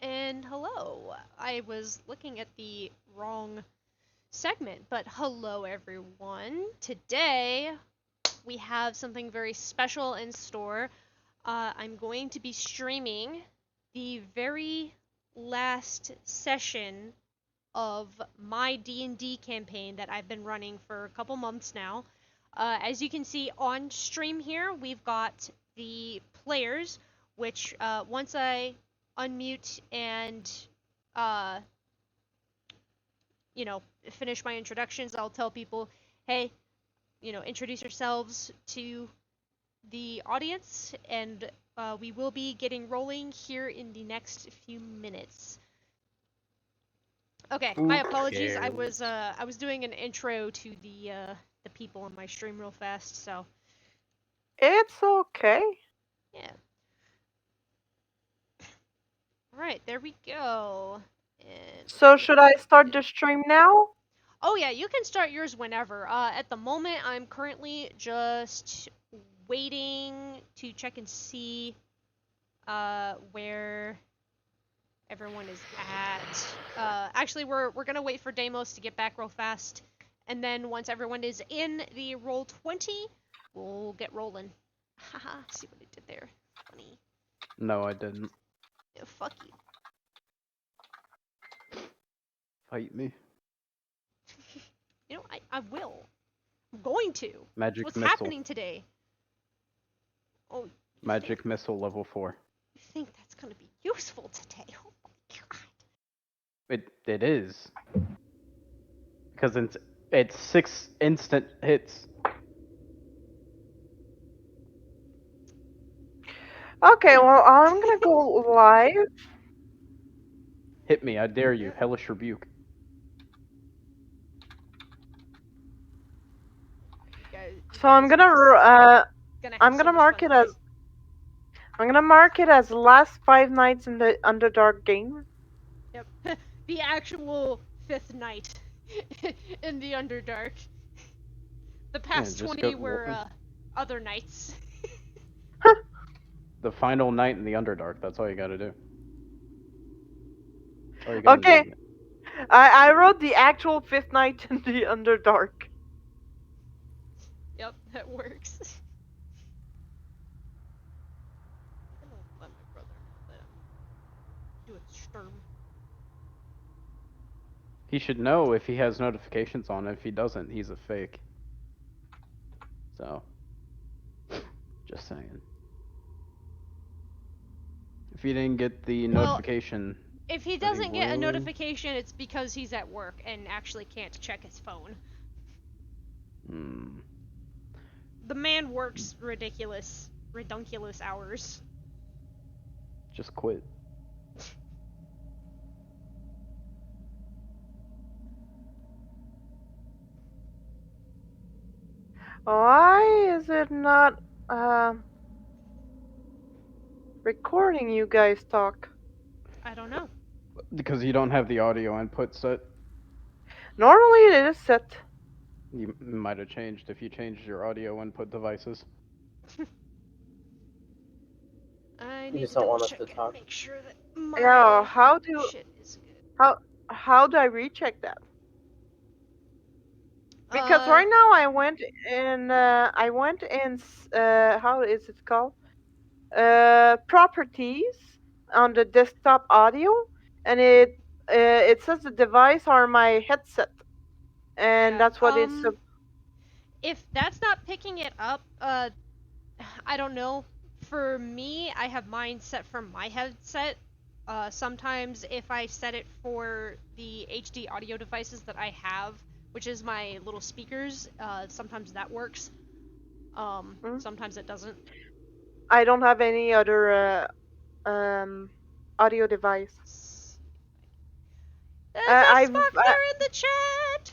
And hello. I was looking at the wrong segment, but hello everyone. Today we have something very special in store. I'm going to be streaming the very last session of my D&D campaign that I've been running for a couple months now. As you can see on stream here, we've got the players, which once I unmute and uh, finish my introductions, I'll tell people, hey, introduce yourselves to the audience, and we will be getting rolling here in the next few minutes. Okay, my apologies. I was doing an intro to the people on my stream real fast, so It's okay. yeah. All right, there we go. And So let's get should I start the started. stream now? Oh yeah, you can start yours whenever. At the moment, I'm currently just waiting to check and see where everyone is at. Actually, we're gonna wait for Deimos to get back real fast, and then once everyone is in the roll 20, we'll get rolling. Haha, see what I did there? Funny. No, I didn't. Yeah, fuck you. Fight me. I will. I'm going to. Magic What's missile. happening today? Oh, Magic missile level 4. you think that's gonna be useful today? Oh my god. It is. Because it's 6 instant hits. Okay, well, I'm gonna go live. Hit me, I dare you. Hellish rebuke. So I'm gonna mark it as the last 5 nights in the Underdark game. Yep. The actual 5th night in the Underdark. The past 20 were other nights. The final night in the Underdark. That's all you gotta do. Okay. I wrote the actual 5th night in the Underdark. Yep, that works. I'm gonna let my brother know that I'm doing Sturm. He should know if he has notifications on. If he doesn't, he's a fake. So, just saying. If he didn't get the notification... If he doesn't get a notification, it's because he's at work and actually can't check his phone. The man works redunculous hours. Just quit. Why is it not recording you guys talk? I don't know. Because you don't have the audio input set. Normally it is set. You might have changed if you changed your audio input devices. I You need just to don't double want us check to and talk. make sure that my shit is good. How do I recheck that? Because right now I went in how is it called? Properties on the desktop audio, and it says the device or my headset, and that's what it's. If that's not picking it up, I don't know. For me, I have mine set for my headset. Sometimes if I set it for the HD audio devices that I have, which is my little speakers, sometimes that works. Sometimes it doesn't. I don't have any other audio device. There's Spock there in the chat!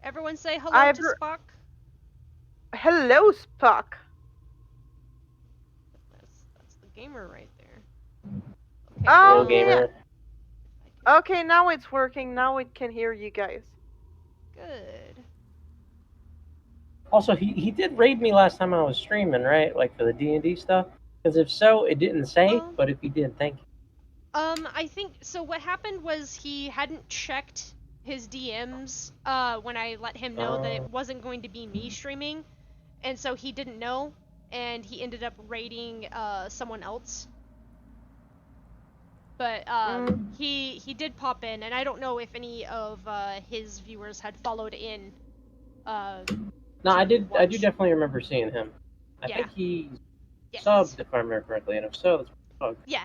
Everyone say hello to Spock. Hello, Spock. That's the gamer right there. Okay, hello, gamer. Okay, now it's working. Now it can hear you guys. Good. Also, he did raid me last time I was streaming, right? Like for the D&D stuff. Because if so, it didn't say. But if he did, thank you. I think so. What happened was he hadn't checked his DMs when I let him know that it wasn't going to be me streaming, and so he didn't know, and he ended up raiding someone else. But he did pop in, and I don't know if any of his viewers had followed in. No, I do watch. definitely remember seeing him. I Yeah. think he Yes. subbed, if I remember correctly, and if so, that's bug. Yeah.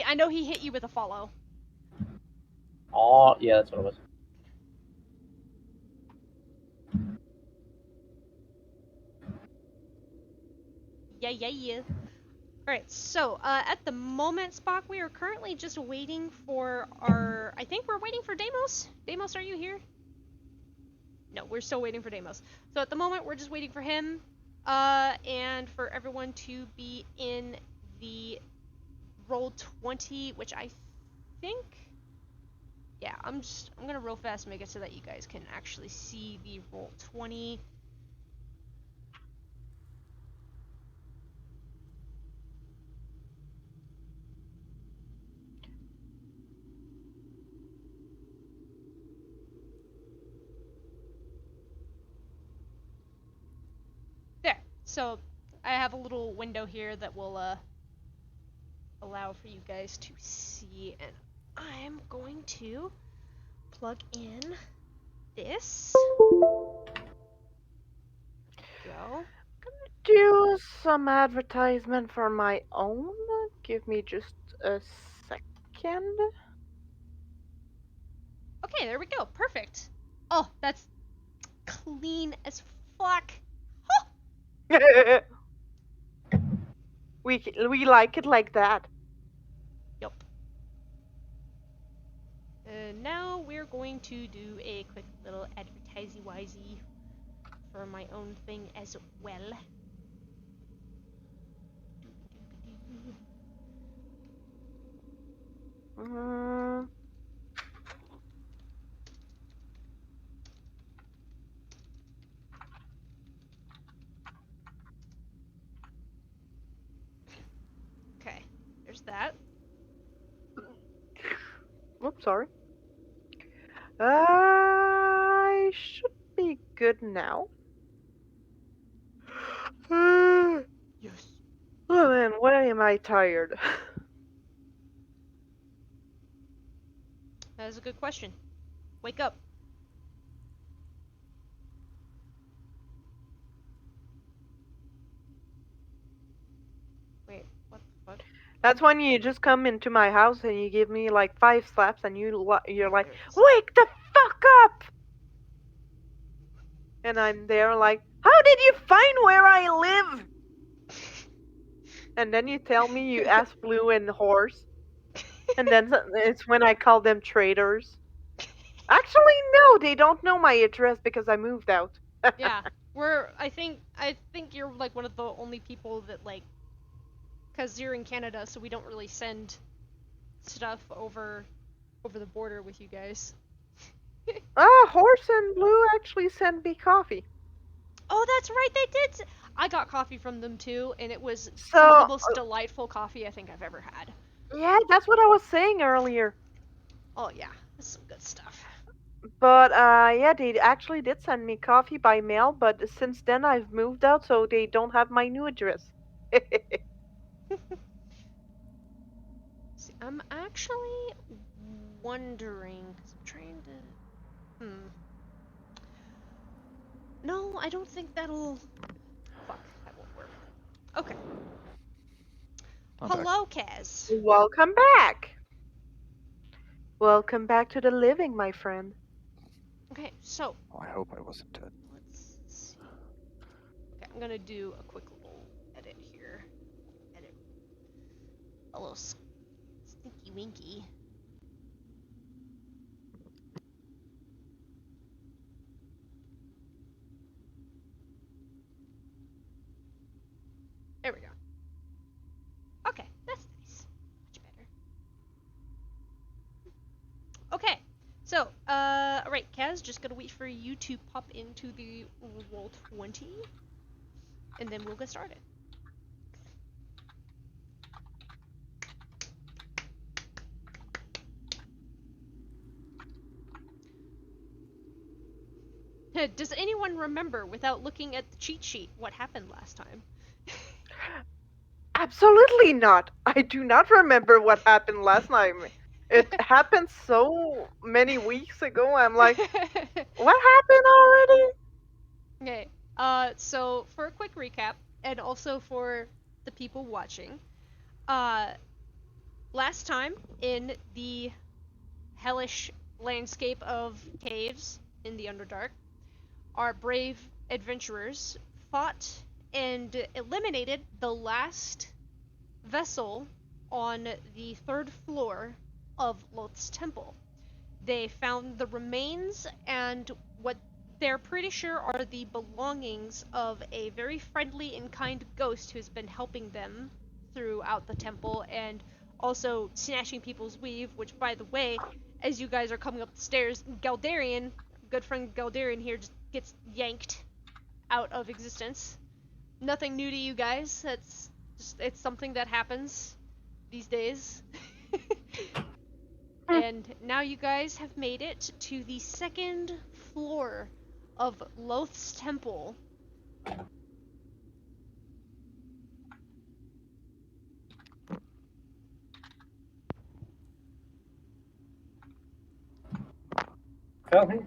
I know he hit you with a follow. Oh, yeah, that's what it was. Yeah. Alright, so at the moment, Spock, we are currently just waiting for our. I think we're waiting for Deimos. Deimos, are you here? No, we're still waiting for Deimos. So at the moment, we're just waiting for him, and for everyone to be in the Roll20, which I think. Yeah, I'm gonna real fast make it so that you guys can actually see the Roll20. There. So I have a little window here that will allow for you guys to see, and I'm going to plug in this. Go. Do some advertisement for my own. Give me just a second. Okay, there we go. Perfect. Oh, that's clean as fuck. we like it like that. Yup. Now we're going to do a quick little advertisey-wisey for my own thing as well. Mm, Okay, there's that. oops, sorry. I should be good now. Yes. Oh man, why am I tired? That is a good question. Wake up. Wait, what the fuck? That's when you just come into my house and you give me like 5 slaps and you're like, There it is. wake the fuck up! And I'm there like, how did you find where I live? And then you tell me you asked Blue and Horse. And then it's when I call them traitors. Actually, no, they don't know my address because I moved out. Yeah, I think you're like one of the only people that like, cause you're in Canada, so we don't really send stuff over the border with you guys. Horse and Blue actually sent me coffee. Oh, that's right, they did. I got coffee from them too, and it was So, some of the most delightful coffee I think I've ever had. yeah, that's what I was saying earlier. Oh yeah, that's some good stuff. But yeah, they actually did send me coffee by mail, but since then I've moved out, so they don't have my new address. See, I'm actually wondering. 'Cause I'm trying to. No, I don't think that'll. Fuck, that won't work. Okay. I'm back. Hello, Kaz. Welcome back. Welcome back to the living, my friend. Okay, so Oh, I hope I wasn't dead. let's see. Okay, I'm gonna do a quick little edit here. Edit. A little stinky winky. There we go. Okay, that's nice. Much better. Okay, so, alright, Kaz, just gotta wait for you to pop into the Roll20, and then we'll get started. Does anyone remember, without looking at the cheat sheet, what happened last time? Absolutely not. I do not remember what happened last time. It happened so many weeks ago. I'm like, what happened already? Okay. So for a quick recap, and also for the people watching, uh, last time in the hellish landscape of caves in the Underdark, our brave adventurers fought and eliminated the last vessel on the third floor of Loth's temple. They found the remains and what they're pretty sure are the belongings of a very friendly and kind ghost who's been helping them throughout the temple and also snatching people's weave, which, by the way, as you guys are coming up the stairs, Galdarian, good friend Galdarian here, just gets yanked out of existence. Nothing new to you guys. It's something that happens these days. And now you guys have made it to the second floor of Loth's temple. Fell here?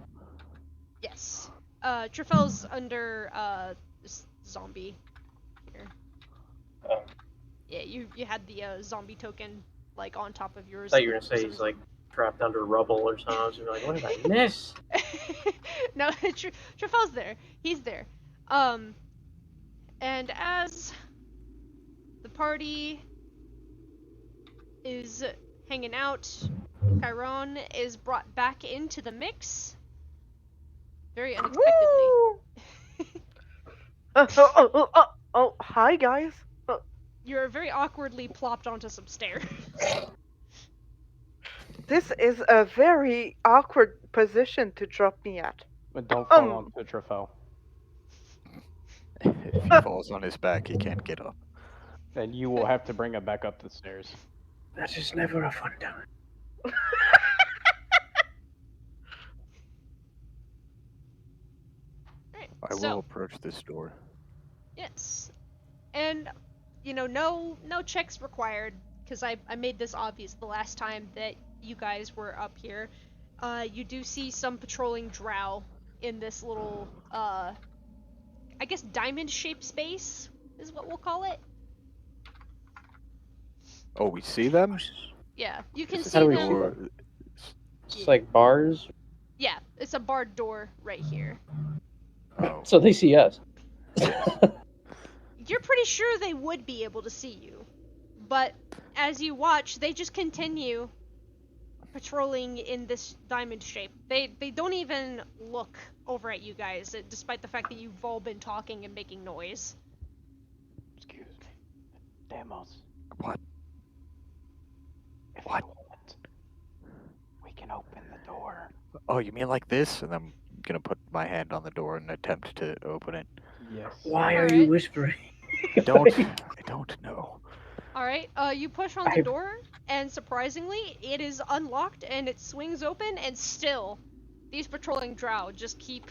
Yes. Trefel's under this zombie here. Oh. Yeah, you had the zombie token like on top of I yours. thought you were gonna say he's like trapped under rubble or something. I was gonna be like, what did I miss? No, Trefel's there. He's there. And as the party is hanging out, Chiron is brought back into the mix very unexpectedly. Woo! Hi guys. You're very awkwardly plopped onto some stairs. This is a very awkward position to drop me at. But don't fall onto Trafel. If he falls on his back, he can't get up. Then you will have to bring him back up the stairs. That is never a fun time. Right, I will approach this door. Yes. And, you know, no checks required, because I made this obvious the last time that you guys were up here. You do see some patrolling drow in this little, I guess diamond-shaped space is what we'll call it. Oh, we see them? Yeah, you can Is see How do we them. see door- It's like bars. Yeah, it's a barred door right here. Oh, So they see us. You're pretty sure they would be able to see you. But as you watch, they just continue patrolling in this diamond shape. They don't even look over at you guys, despite the fact that you've all been talking and making noise. Excuse me. Demos. what? If What? you want, we can open the door. Oh, you mean like this? And I'm gonna put my hand on the door and attempt to open it. Yes. Why are Alright. you whispering? I don't know. Alright, you push on the door, and surprisingly, it is unlocked and it swings open, and still, these patrolling drow just keep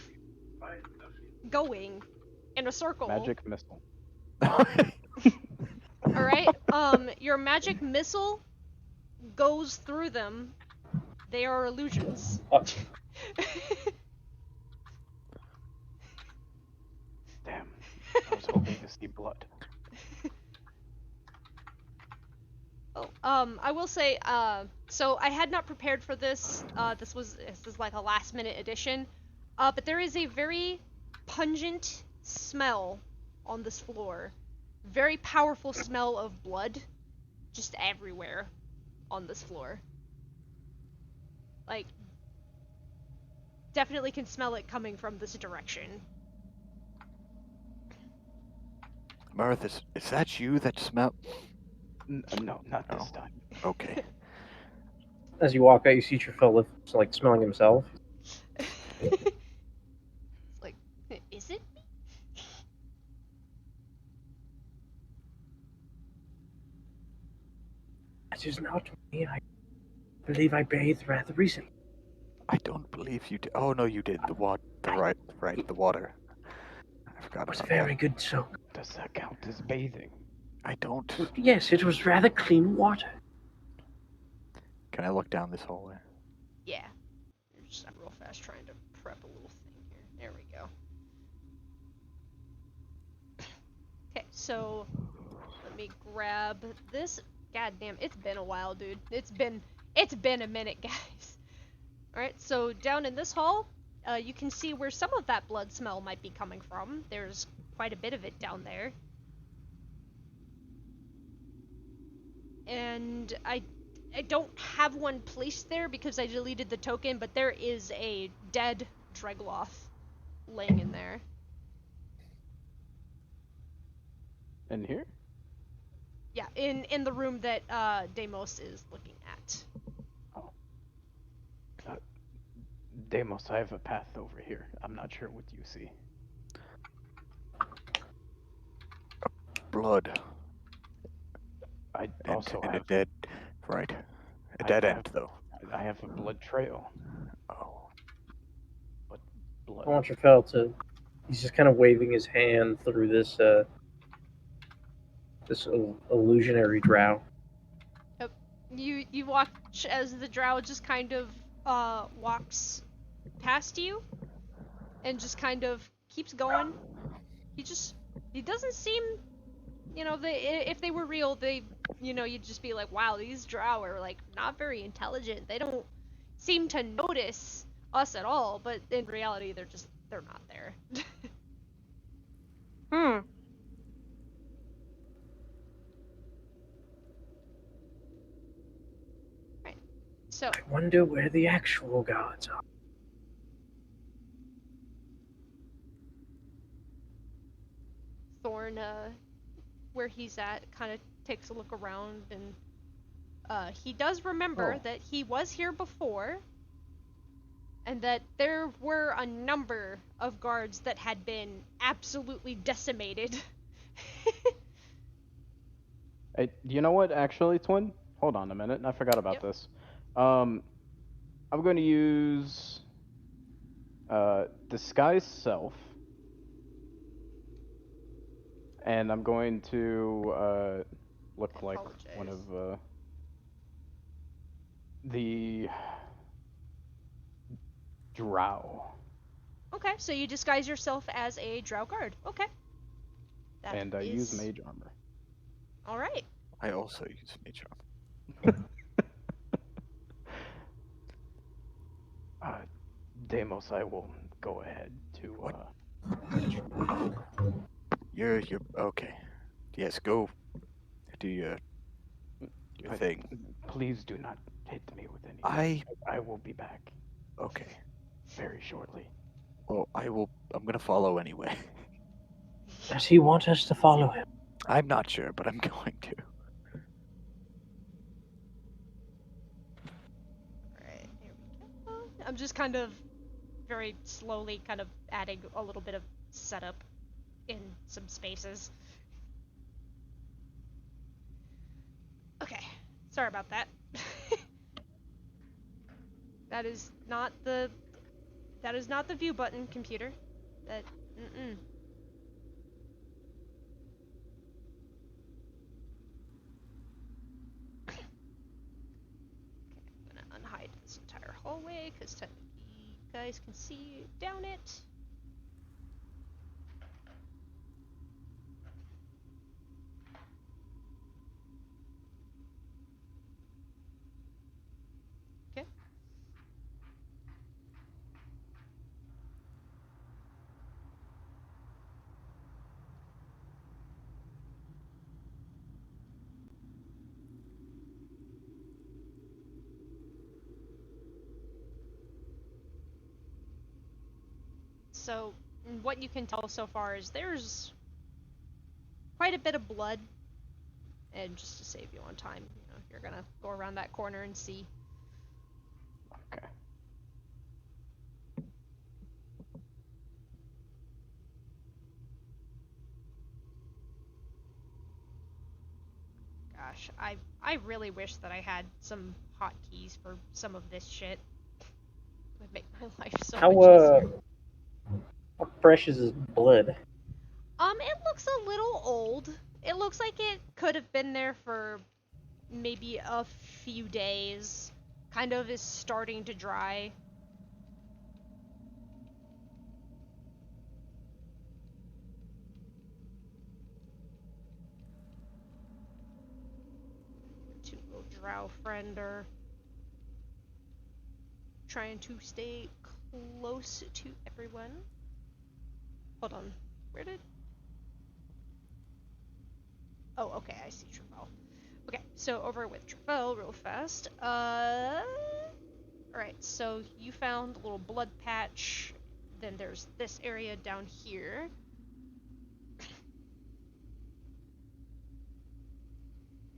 going in a circle. Magic missile. Alright, your magic missile goes through them. They are illusions. Oh. Damn. I was hoping to see blood. I will say, so I had not prepared for this. This is like a last minute addition. But there is a very pungent smell on this floor. Very powerful smell of blood just everywhere on this floor. Like, definitely can smell it coming from this direction. Martha, is that you that smell? No, not this No. time. Okay. As you walk out, you see Trafel like smelling himself. It's like, is it me? That is not me. I believe I bathed rather recently. I don't believe you did. Oh no, you did. The water. I forgot It was a about very that. good soak. Does that count as bathing? I don't. Yes, it was rather clean water. Can I look down this hallway? Yeah. Just real fast trying to prep a little thing here. There we go. Okay, so let me grab this. God damn, it's been a while, dude. It's been a minute, guys. Alright, so down in this hall, you can see where some of that blood smell might be coming from. There's quite a bit of it down there. And I don't have one placed there because I deleted the token, but there is a dead Dregloth laying in there. In here? Yeah, in the room that Deimos is looking at. Oh. Deimos, I have a path over here. I'm not sure what you see. Blood. I And, also and have a dead. Right. A I- dead I end, have- though. I have a blood trail. Oh. But I blood. want Trafel to. He's just kind of waving his hand through this illusionary drow. You watch as the drow just kind of walks past you and just kind of keeps going. He doesn't seem, if they were real, you'd just be like, wow, these drow are like not very intelligent. They don't seem to notice us at all, but in reality they're not there. Hmm. So, I wonder where the actual gods are. Thorn, where he's at, kind of takes a look around, and he does remember Oh. that he was here before, and that there were a number of guards that had been absolutely decimated. Hey, you know what? Actually, Twin, hold on a minute. I forgot about Yep. this. I'm going to use disguise self, and I'm going to look I like one apologize. of the drow, Okay, so you disguise yourself as a drow guard. Okay. That and I use is mage armor. alright. I also use nature. Deimos, I will go ahead to. What? You're okay. Yes, go do your thing. Please do not hit me with anything. I will be back Okay. very shortly. Well, I'm gonna follow anyway. Does he want us to follow him? I'm not sure, but I'm going to. Alright, here we go. I'm just kind of very slowly kind of adding a little bit of setup in some spaces. Okay, sorry about that. That is not the view button, computer. That mm-mm. Okay, I'm gonna unhide this entire hallway because technically you guys can see down it. Okay. So, what you can tell so far is there's quite a bit of blood, and just to save you on time, you're gonna go around that corner and see. Okay. Gosh, I really wish that I had some hotkeys for some of this shit. would make my life so How much easier. how fresh is his blood? It looks a little old. It looks like it could have been there for maybe a few days. Kind of is starting to dry. Two little drow friend are trying to stay close to everyone. Hold on. Where did... Oh, okay, I see Trevell. Okay, so over with Trevell real fast. Alright, so you found a little blood patch. Then there's this area down here.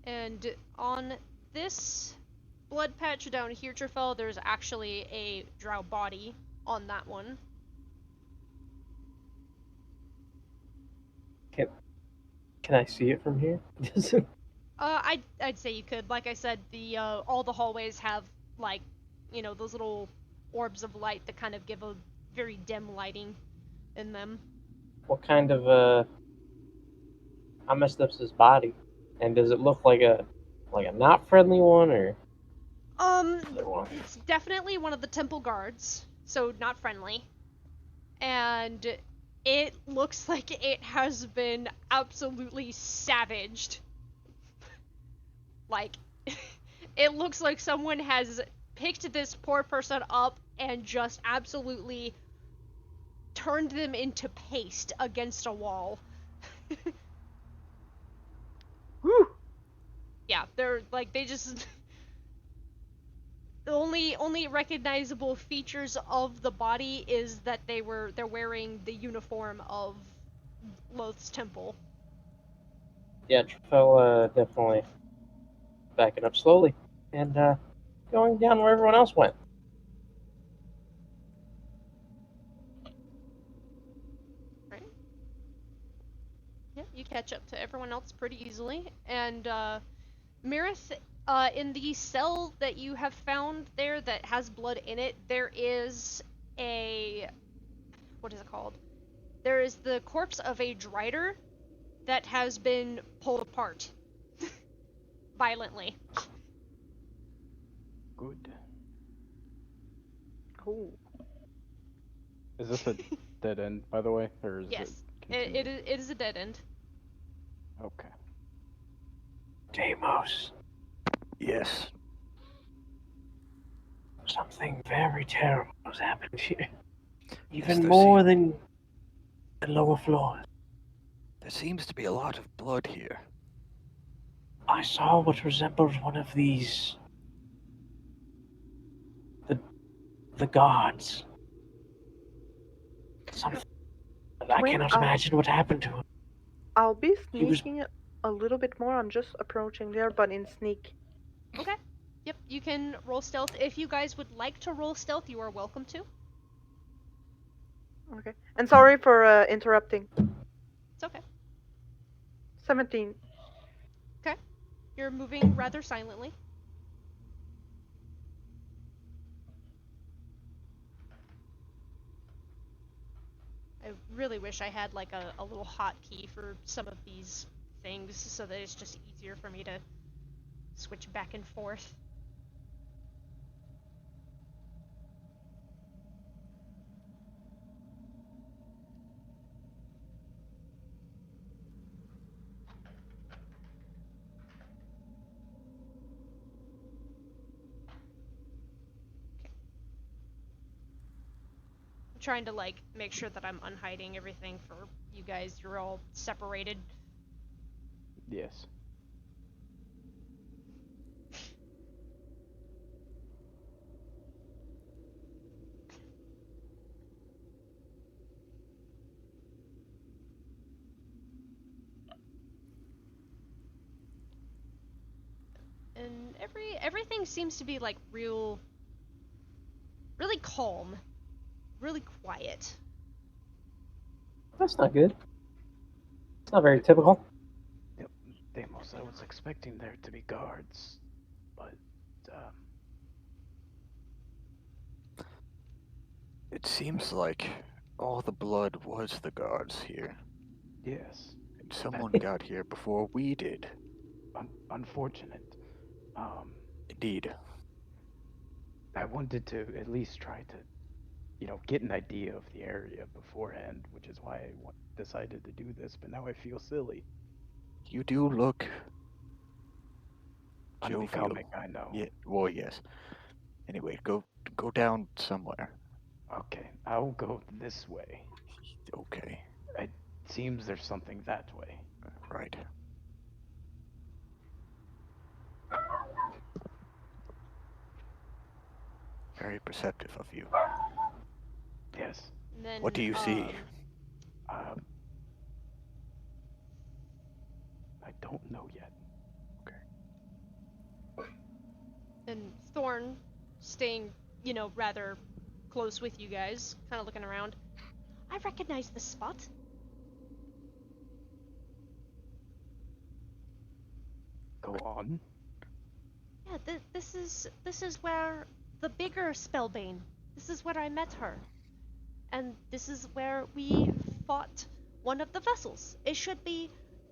And on this blood patch down here, Trefel, there's actually a drow body on that one. Can I see it from here? I'd say you could. Like I said, the all the hallways have, like, you know, those little orbs of light that kind of give a very dim lighting in them. What kind of how messed up's his body? And does it look like a not friendly one or other one? It's definitely one of the temple guards, so not friendly. And it looks like it has been absolutely savaged. Like, it looks like someone has picked this poor person up and just absolutely turned them into paste against a wall. Whew. Yeah, they're like, they just... The only recognizable features of the body is that they're wearing the uniform of Loth's temple. Yeah, Trufel definitely backing up slowly and going down where everyone else went. Right? Yep, you catch up to everyone else pretty easily. And Mirith, in the cell that you have found there that has blood in it, there is a... what is it called? There is the corpse of a drider that has been pulled apart violently. Good. Oh. Is this a dead end, by the way, or is Yes, it? it is a dead end. Okay. Deimos, Yes. something very terrible has happened here. Yes, Even there more than the lower floors. There seems to be a lot of blood here. I saw what resembled one of these. The gods. Something. I Twin, cannot imagine what happened to him. I'll be He was- sneaking a little bit more. I'm just approaching there, but in sneak. Okay. Yep, you can roll stealth. If you guys would like to roll stealth, you are welcome to. Okay. And sorry for interrupting. It's okay. 17. Okay. You're moving rather silently. I really wish I had like a little hotkey for some of these things so that it's just easier for me to switch back and forth. I'm trying to like make sure that I'm unhiding everything for you guys. You're all separated. Yes. And everything seems to be like really calm, really quiet. That's not good. It's not very typical. Yep. Deimos, I was expecting there to be guards, but It seems like all the blood was the guards here. Yes. And someone got here before we did. Unfortunate. Indeed. I wanted to at least try to, get an idea of the area beforehand, which is why I decided to do this. But now I feel silly. You do look jovial. Unbecoming, I know. Yeah, well, yes. Anyway, go down somewhere. Okay, I'll go this way. Okay, It seems there's something that way. right. Very perceptive of you. Yes. And then, What do you see? I don't know yet. And Thorn, staying, rather close with you guys, kind of looking around. I recognize this spot. Go on. Yeah, this is where the bigger Spellbane. This is where I met her, and this is where we fought one of the vessels. It should be,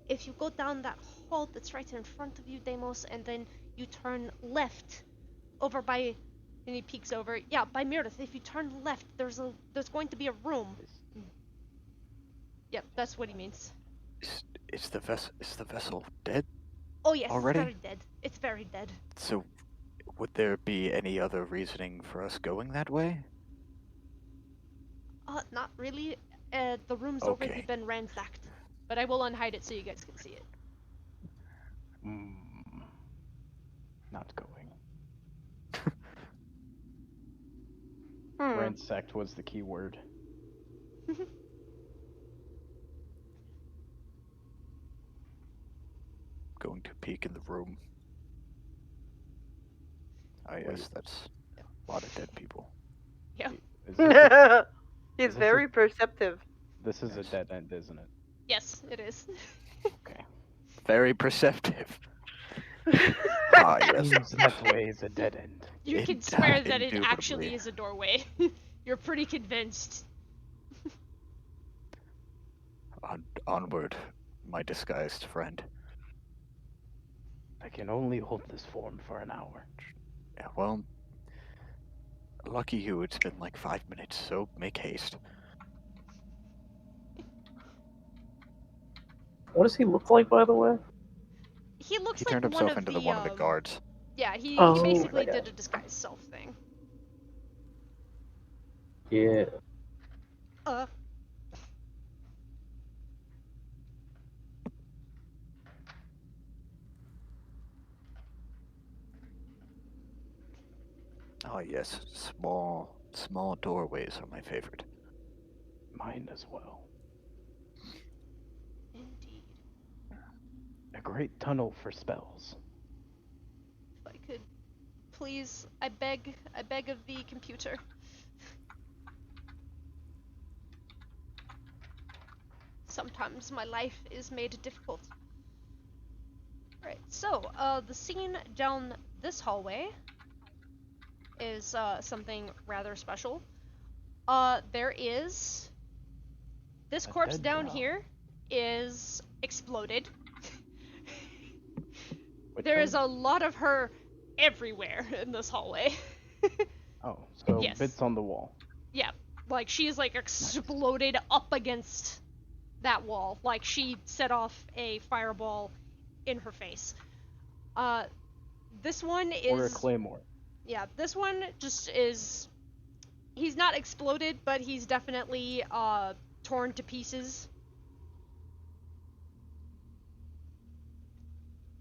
if you go down that hall that's right in front of you, Deimos, and then you turn left, over by, and he peeks over. Yeah, by Meredith. If you turn left, there's going to be a room. Yep, that's what he means. Is the vessel dead? Oh yes, Already? it's very dead. It's very dead. So, would there be any other reasoning for us going that way? Not really. The room's already Okay. been ransacked. But I will unhide it so you guys can see it. Not going. Hmm. Ransacked was the key word. Going to peek in the room. Ah, yes, Wait. that's a lot of dead people. Yeah. Is this He's this very perceptive. this is a Yes. dead end, isn't it? Yes, it is. Okay. Very perceptive. Ah, yes. Seems that way is a dead end. You can swear that it actually is a doorway. You're pretty convinced. Onward, my disguised friend. I can only hold this form for an hour. Yeah, well, lucky you, it's been like 5 minutes, so make haste. What does he look like, by the way? He looks He like turned one himself of into the one of the guards. Yeah, he Oh, basically yeah. did a disguise self thing. Yeah. Ah, yes, small doorways are my favorite. Mine as well. Indeed. A great tunnel for spells. If I could please, I beg of the computer. Sometimes my life is made difficult. Right, so, the scene down this hallway is, something rather special. There is... This A corpse dead down drow. here is exploded. Which There one? is a lot of her everywhere in this hallway. Oh, so Yes. bits on the wall. Yeah, like she's like exploded up against that wall. Like she set off a fireball in her face. This one is... Or a claymore. Yeah, this one just is... He's not exploded, but he's definitely, torn to pieces.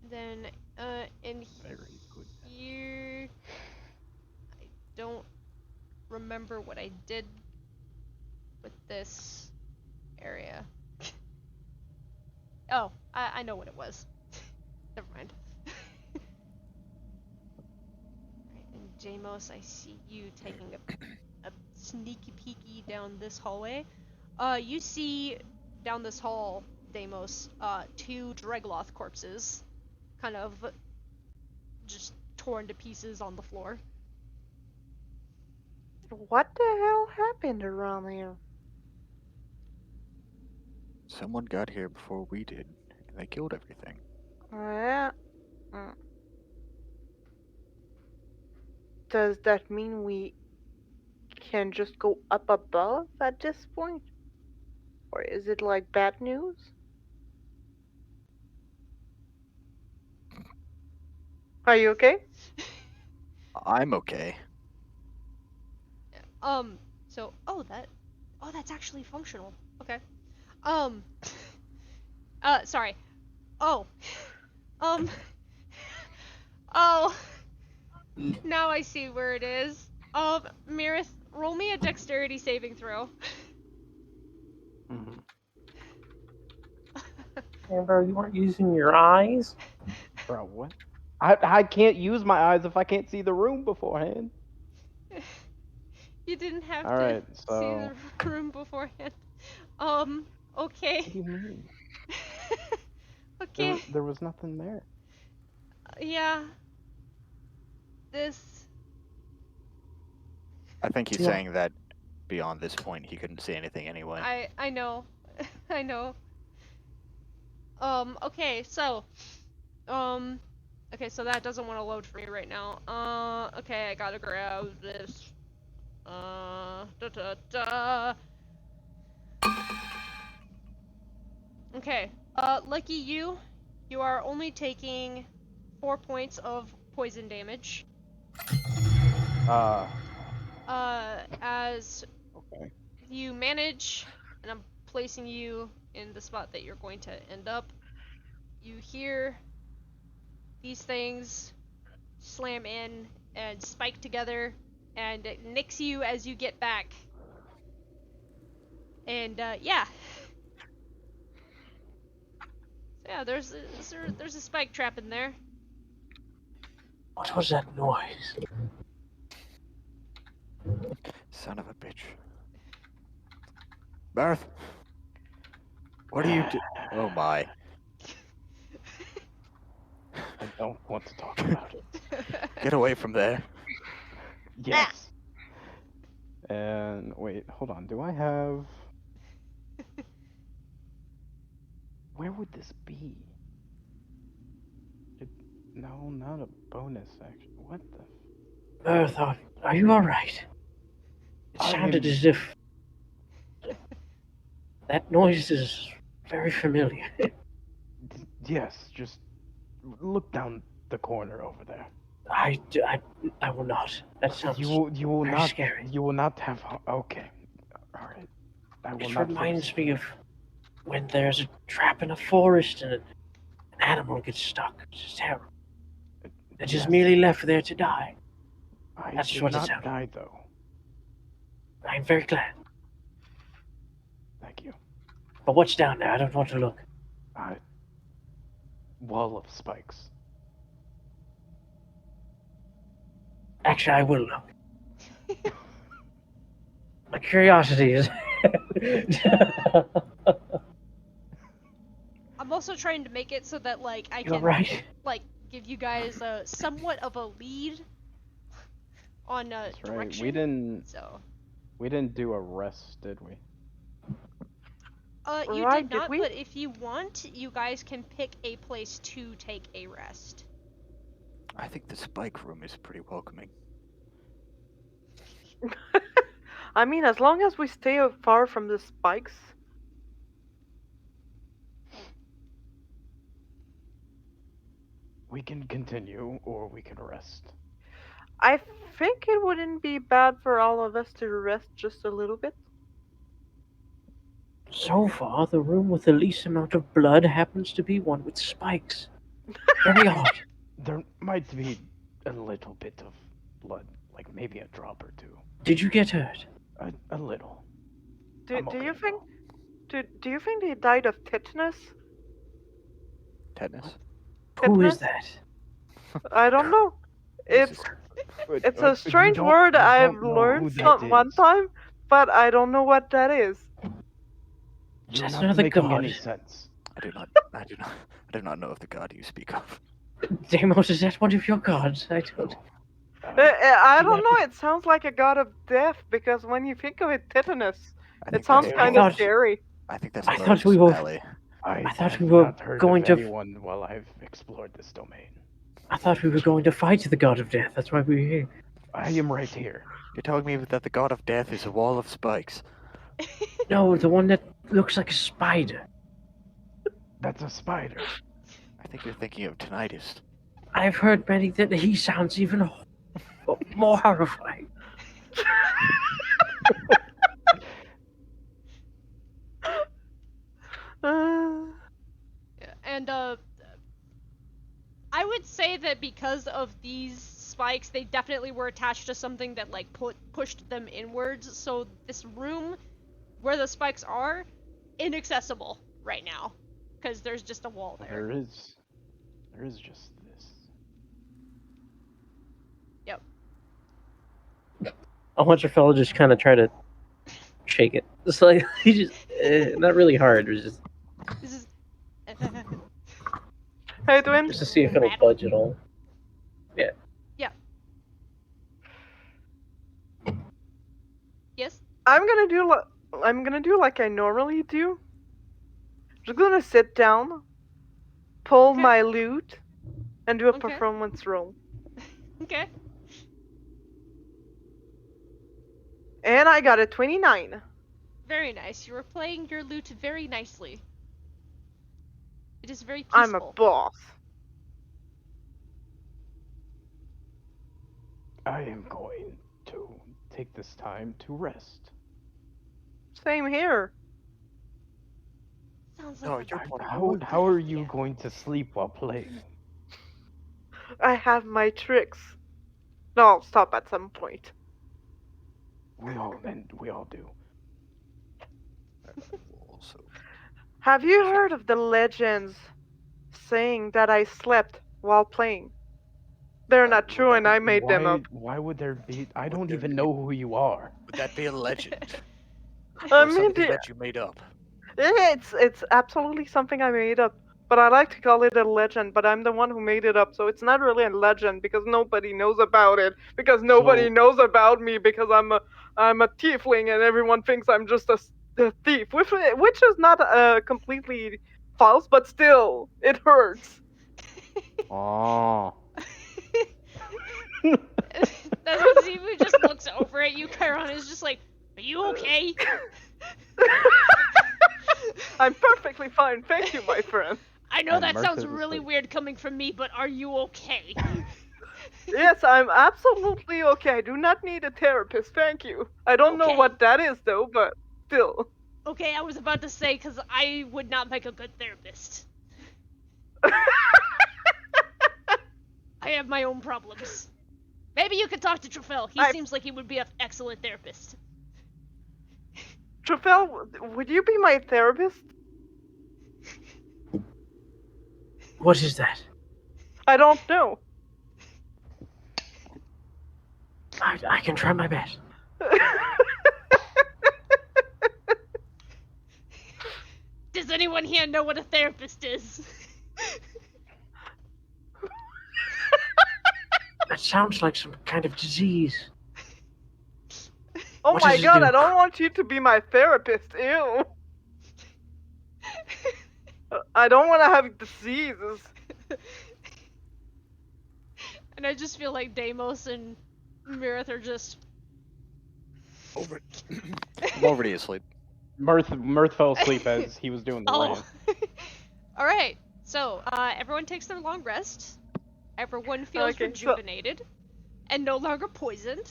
Then, in Very good. here... I don't remember what I did with this area. Oh, I know what it was. Never mind. Right, and Jamos, I see you taking a sneaky peeky down this hallway. You see down this hall, Deimos, 2 Dregloth corpses, kind of just torn to pieces on the floor. What the hell happened around here? Someone got here before we did, and they killed everything. Yeah. Mm. Does that mean we can just go up above at this point? Or is it like bad news? Are you okay? I'm okay. So that's actually functional. Okay. Sorry. Oh. Um. Oh. Now I see where it is. Mirith, roll me a dexterity saving throw. Mhm. Amber, you weren't using your eyes? Bro, what? I can't use my eyes if I can't see the room beforehand. You didn't have All to right, see so the room beforehand. Okay. what do you mean? Okay. There was nothing there. Yeah. This. I think he's Yeah. saying that beyond this point, he couldn't see anything anyway. I know. I know. Okay, so. Okay, so that doesn't want to load for me right now. Okay, I gotta grab this. Da da da. Okay, lucky you. You are only taking 4 points of poison damage. As Okay. you manage, and I'm placing you in the spot that you're going to end up, you hear these things slam in and spike together, and it nicks you as you get back. And, yeah. So, yeah, there's a spike trap in there. What was that noise? Son of a bitch. Barth! What are you do- Oh my. I don't want to talk about it. Get away from there. Yes. And wait, hold on. Do I have? Where would this be? No, not a bonus action. What the? Earth, are you alright? It sounded as if that noise is very familiar. Yes, just look down the corner over there. I will not. That sounds You will very not. scary. You will not have. Okay. All right. I will It not. reminds me of when there's a trap in a forest and an animal gets stuck. It's terrible. It's just merely left there to die. I That's did what it not sounded. die though. I'm very glad. Thank you. But what's down there? I don't want to look. Wall of spikes. Actually, I will look. My curiosity is. I'm also trying to make it so that, like, I You're can, right. like, give you guys somewhat of a lead on That's direction. right. We didn't do a rest, did we? You Right, did did not, we? but if you want, you guys can pick a place to take a rest. I think the spike room is pretty welcoming. I mean, as long as we stay far from the spikes. We can continue, or we can rest. I think it wouldn't be bad for all of us to rest just a little bit. So far, the room with the least amount of blood happens to be one with spikes. Very odd. There might be a little bit of blood, like maybe a drop or two. Did you get hurt? A little. Do I'm you okay, think? Do you think they died of tetanus? Tetanus? Who is Tetanus? that? I don't know. Jesus. It's a strange word I've learned one time, but I don't know what that is. You're That's not another making god. any sense. I do not know of the god you speak of. Deimos, is that one of your gods? I don't. I don't have know. to- It sounds like a god of death because when you think of it, tetanus, I it think sounds that's kind of thought- scary. I think that's I thought Murray's we were- alley. I thought have we were not heard going of to- anyone while I've explored this domain. I thought we were going to fight the god of death. That's why we were here. I am right here. You're telling me that the god of death is a wall of spikes? No, the one that looks like a spider. That's a spider. I think you're thinking of tinnitus. I've heard many that he sounds even more horrifying. And I would say that because of these spikes, they definitely were attached to something that like pushed them inwards. So this room where the spikes are inaccessible right now because there's just a wall there. There is just this. Yep. I watch a fellow just kind of try to shake it. It's like he just not really hard. It was just This is. Hey, Twin. to see if it'll budge at all. Yeah. Yes. I'm gonna do like I normally do. Just gonna sit down, pull Okay. my loot, and do a Okay. performance roll. Okay. And I got a 29. Very nice. You were playing your lute very nicely. It is very peaceful. I'm a boss. I am going to take this time to rest. Same here. Sounds like No, a you're good How are you idea. going to sleep while playing? I have my tricks. No, I'll stop at some point. We all do. Also, Have you heard of the legends saying that I slept while playing? They're not true and I made them up. Why would there be? I don't there even be- know who you are. would that be a legend? I Or mean, something that you made up? it's absolutely something I made up. But I like to call it a legend, but I'm the one who made it up, so it's not really a legend because nobody knows about it. Because nobody So- knows about me because I'm a tiefling and everyone thinks I'm just a thief, which is not completely false, but still, it hurts. Oh. That's when Zimu just looks over at you. Chiron is just like, "Are you okay?" I'm perfectly fine, thank you, my friend. I know And that Mirth sounds is really asleep. weird coming from me, but are you okay? Yes, I'm absolutely okay. I do not need a therapist, thank you. I don't know Okay. what that is though, but still. Okay, I was about to say because I would not make a good therapist. I have my own problems. Maybe you could talk to Trufel. He seems like he would be an excellent therapist. Trufel, would you be my therapist? What is that? I don't know. I can try my best. Does anyone here know what a therapist is? That sounds like some kind of disease. Oh What my does it god, do? I don't want you to be my therapist. Ew. I don't want to have diseases. And I just feel like Deimos and Mirith are just. Over. I'm already asleep. Mirth fell asleep as he was doing the rant. Alright, so everyone takes their long rest. Everyone feels Okay, so- rejuvenated and no longer poisoned.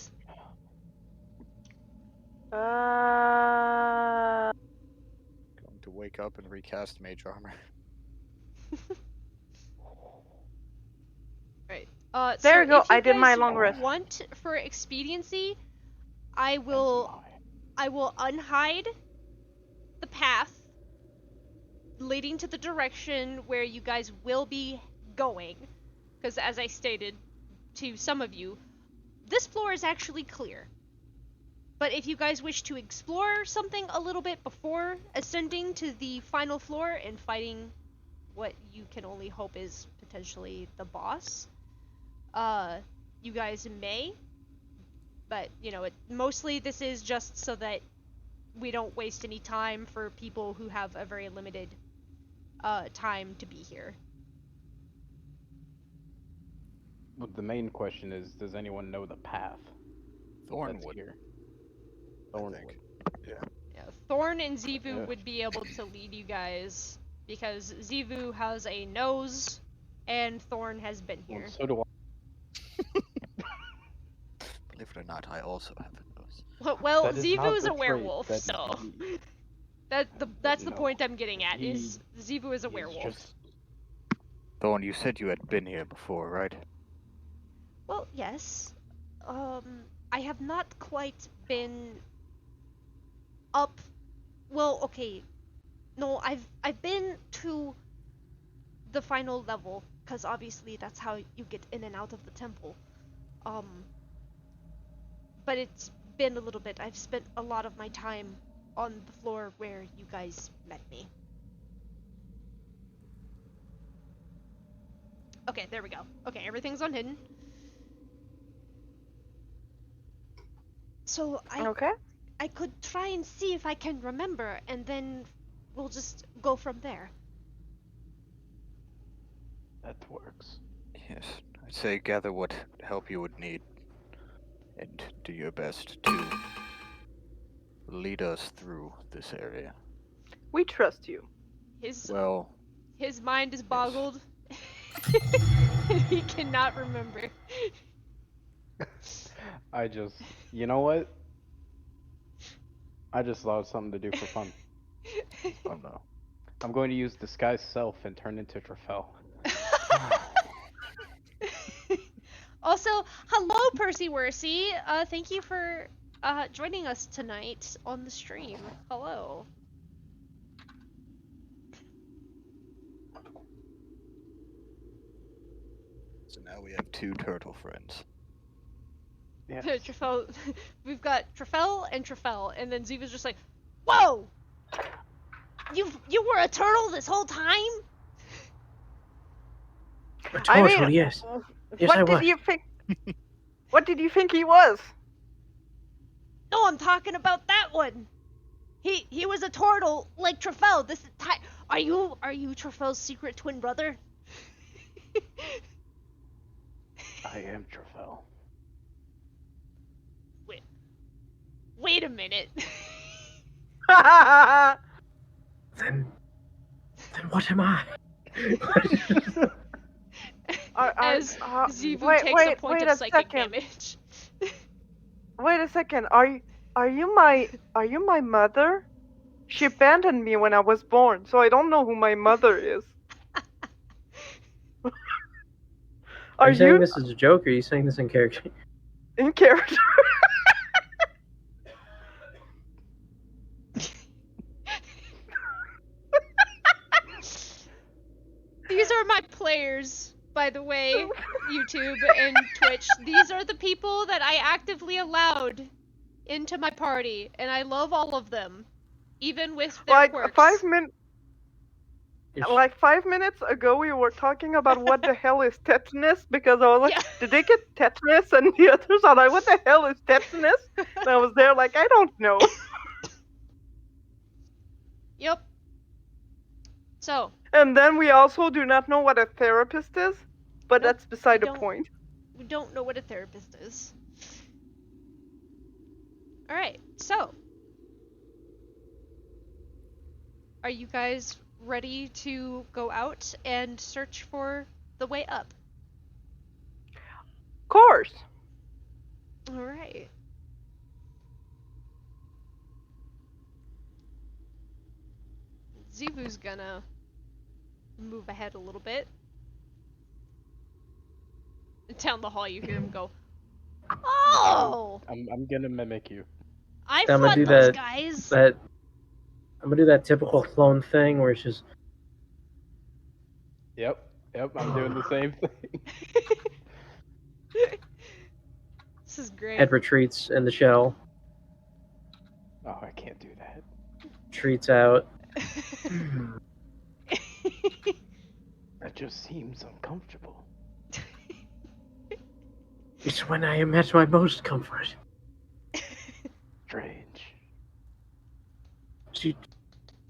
Uh, Going to wake up and recast mage armor. Right. There so you go, if you I did my guys long rest. Want for expediency, I will unhide the path leading to the direction where you guys will be going. Because as I stated to some of you, this floor is actually clear. But if you guys wish to explore something a little bit before ascending to the final floor and fighting what you can only hope is potentially the boss, you guys may, but mostly this is just so that we don't waste any time for people who have a very limited time to be here. Well, the main question is, does anyone know the path Thorn that's would. here? I Thorn think. would. Yeah. Yeah, Thorn and Zivu Yeah. would be able to lead you guys because Zivu has a nose and Thorn has been Well, here. so do I. Believe it or not, I also have those. Well, That is Zivu not is the a trait werewolf, that so he- that's the no. point I'm getting at. Is Zivu is a He's werewolf? just Thorn, you said you had been here before, right? Well, yes. I have not quite been up. Well, okay. No, I've been to the final level because obviously that's how you get in and out of the temple. But it's been a little bit. I've spent a lot of my time on the floor where you guys met me. Okay, there we go. Okay, everything's on hidden. So Okay. I could try and see if I can remember, and then we'll just go from there. that works. Yes. I'd say gather what help you would need and do your best to lead us through this area. We trust you. Well, His mind is boggled. He cannot remember. You know what? I just thought of something to do for fun. oh no. I'm going to use disguise self and turn into Trafel. Also, hello, Percy Worsey. Thank you for joining us tonight on the stream. Hello. So now we have 2 turtle friends. Yes. Trafel, we've got Trafel, and then Ziva's just like, "Whoa! You were a turtle this whole time?" A turtle, yes. Yes, I what was. did you think? What did you think he was? No, I'm talking about that one. He was a turtle like Trafel. Are you Trafel's secret twin brother? I am Trafel. Wait a minute. Then what am I? As Zivu wait, takes wait, a point wait of a psychic second. damage. Wait a second. Are you my mother? She abandoned me when I was born, so I don't know who my mother is. Are you saying this as a joke, or are you saying this in character? In character? These are my players, by the way, YouTube and Twitch. These are the people that I actively allowed into my party, and I love all of them, even with their quirks. 5 minutes ago, we were talking about what the hell is tetanus, because I was like, did they get tetanus? And the others are like, what the hell is tetanus? And I was there like, I don't know. Yep. So. And then we also do not know what a therapist is, but Nope, that's beside the point. We don't know what a therapist is. Alright, so. Are you guys ready to go out and search for the way up? Of course. Alright. Zivu's gonna move ahead a little bit. Down the hall you hear him go, "Oh! I'm gonna mimic you. I fought those guys!" I'm gonna do that typical clone thing where it's just... Yep, I'm doing the same thing. This is great. Head retreats in the shell. Oh, I can't do that. Treats out. That just seems uncomfortable. It's when I am at my most comfort. Strange.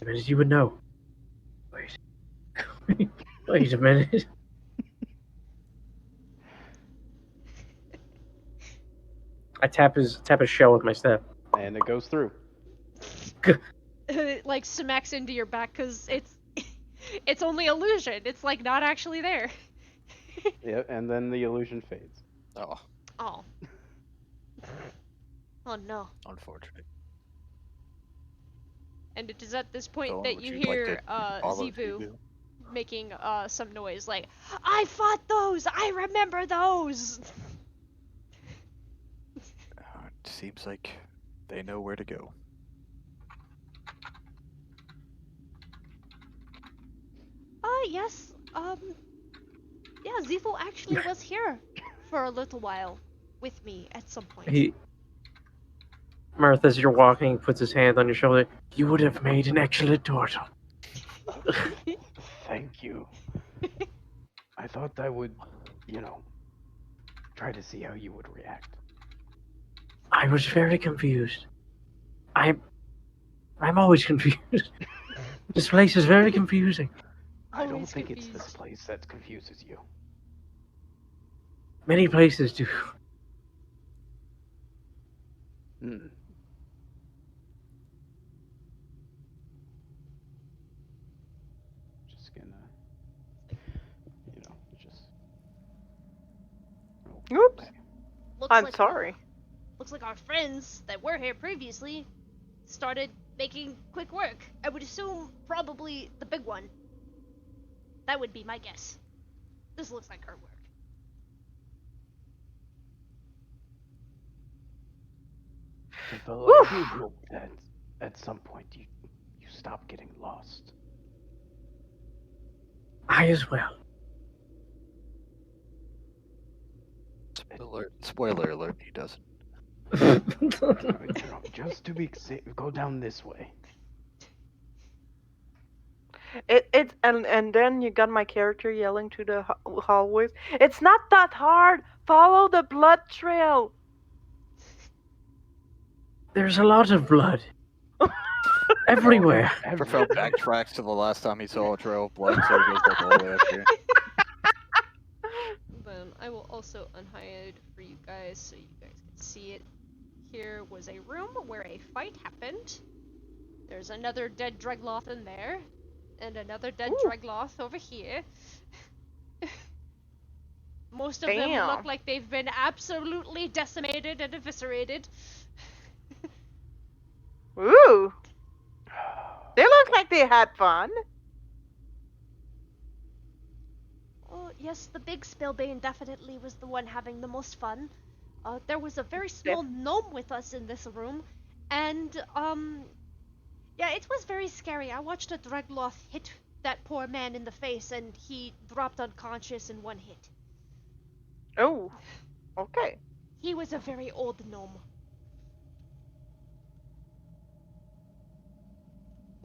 As you would know. Wait. Wait a minute. I tap his shell with my step. And it goes through. It like smacks into your back because it's only illusion. It's like not actually there. Yeah, and then the illusion fades. Oh, Oh. Oh no. unfortunate. And it is at this point Dawn, that would you you like to hear follow Zebu Zebu? making some noise like, I fought those! I remember those! It seems like they know where to go. Yes, yeah, Zebu actually was here for a little while with me at some point. Mirth, as you're walking, puts his hand on your shoulder. You would have made an excellent turtle. Thank you. I thought I would, try to see how you would react. I was very confused. I'm always confused. This place is very confusing. I don't Always think it's confused. this place that confuses you. Many places do. Hmm. Just gonna, just. Oops. Looks I'm like sorry. Looks like our friends that were here previously started making quick work. I would assume probably the big one. That would be my guess. This looks like her work. Well, I do hope that at some point you stop getting lost. I as well. Spoiler alert, he doesn't. Just to be safe, go down this way. And then you got my character yelling to the hallways. It's not that hard. Follow the blood trail. There's a lot of blood. Everywhere. Rafael backtracks to the last time he saw a trail of blood, so he goes back all the way up here. Then I will also unhide for you guys so you guys can see it. Here was a room where a fight happened. There's another dead Dregloth in there. And another dead Dregloth over here. Most of them look like they've been absolutely decimated and eviscerated. Ooh. They look like they had fun. Oh, yes, the big Spellbane definitely was the one having the most fun. There was a very small gnome with us in this room, and, yeah, it was very scary. I watched a Dregloth hit that poor man in the face, and he dropped unconscious in one hit. Oh, okay. He was a very old gnome.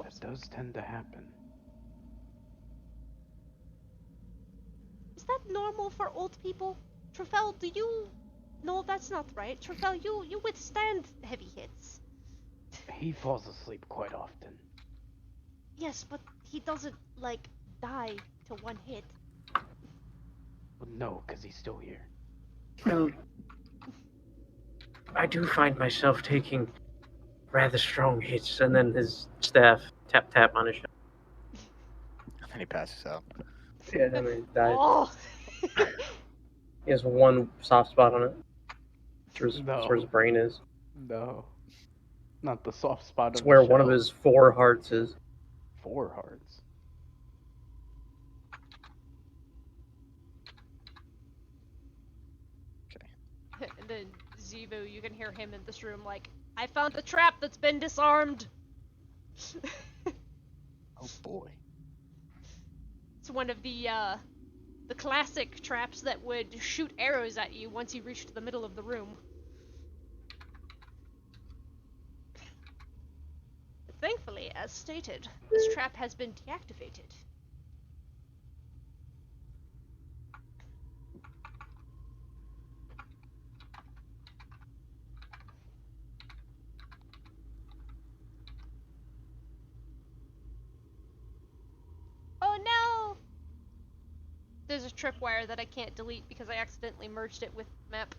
That does tend to happen. Is that normal for old people? Trufel, do you... No, that's not right. Trufel, you withstand heavy hits. He falls asleep quite often. Yes, but he doesn't, like, die to one hit. Well, no, because he's still here. Well, I do find myself taking rather strong hits, and then his staff tap on his shoulder. And he passes out. Yeah, I mean, he dies. Oh! He has one soft spot on it. That's where his brain is. No. Not the soft spot It's of where the one of shell. his 4 hearts is. 4 hearts. And then Zebu, you can hear him in this room like, I found the trap that's been disarmed! Oh boy. It's one of the classic traps that would shoot arrows at you once you reached the middle of the room. Thankfully, as stated, this trap has been deactivated. there's a tripwire that I can't delete because I accidentally merged it with the map.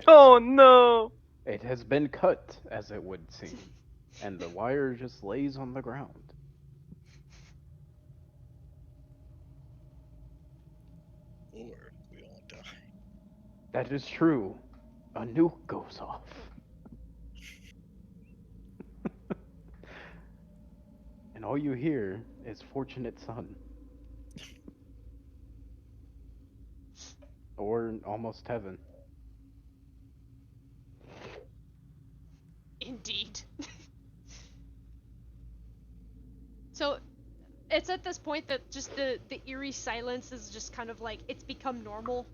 Oh no! It has been cut, as it would seem, and the wire just lays on the ground. Or we all die. That is true. A nuke goes off. And all you hear is Fortunate Son. Or Almost Heaven. Indeed. So, it's at this point that just the eerie silence is just kind of like, it's become normal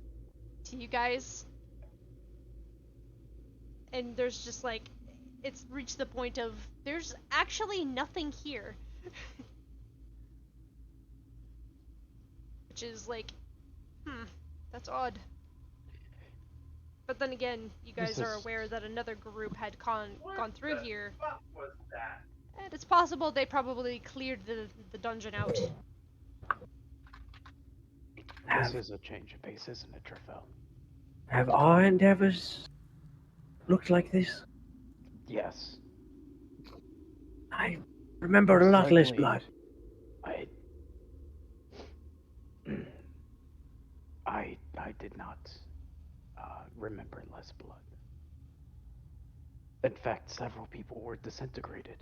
to you guys. And there's just like, it's reached the point of, there's actually nothing here. Which is like, that's odd. But then again, you guys are aware that another group had gone through here. What was that? And it's possible they probably cleared the dungeon out. This is a change of pace, isn't it, Trafel? Have our endeavors looked like this? Yes. I remember a Most lot less likely, blood. I did not remember less blood. In fact, several people were disintegrated.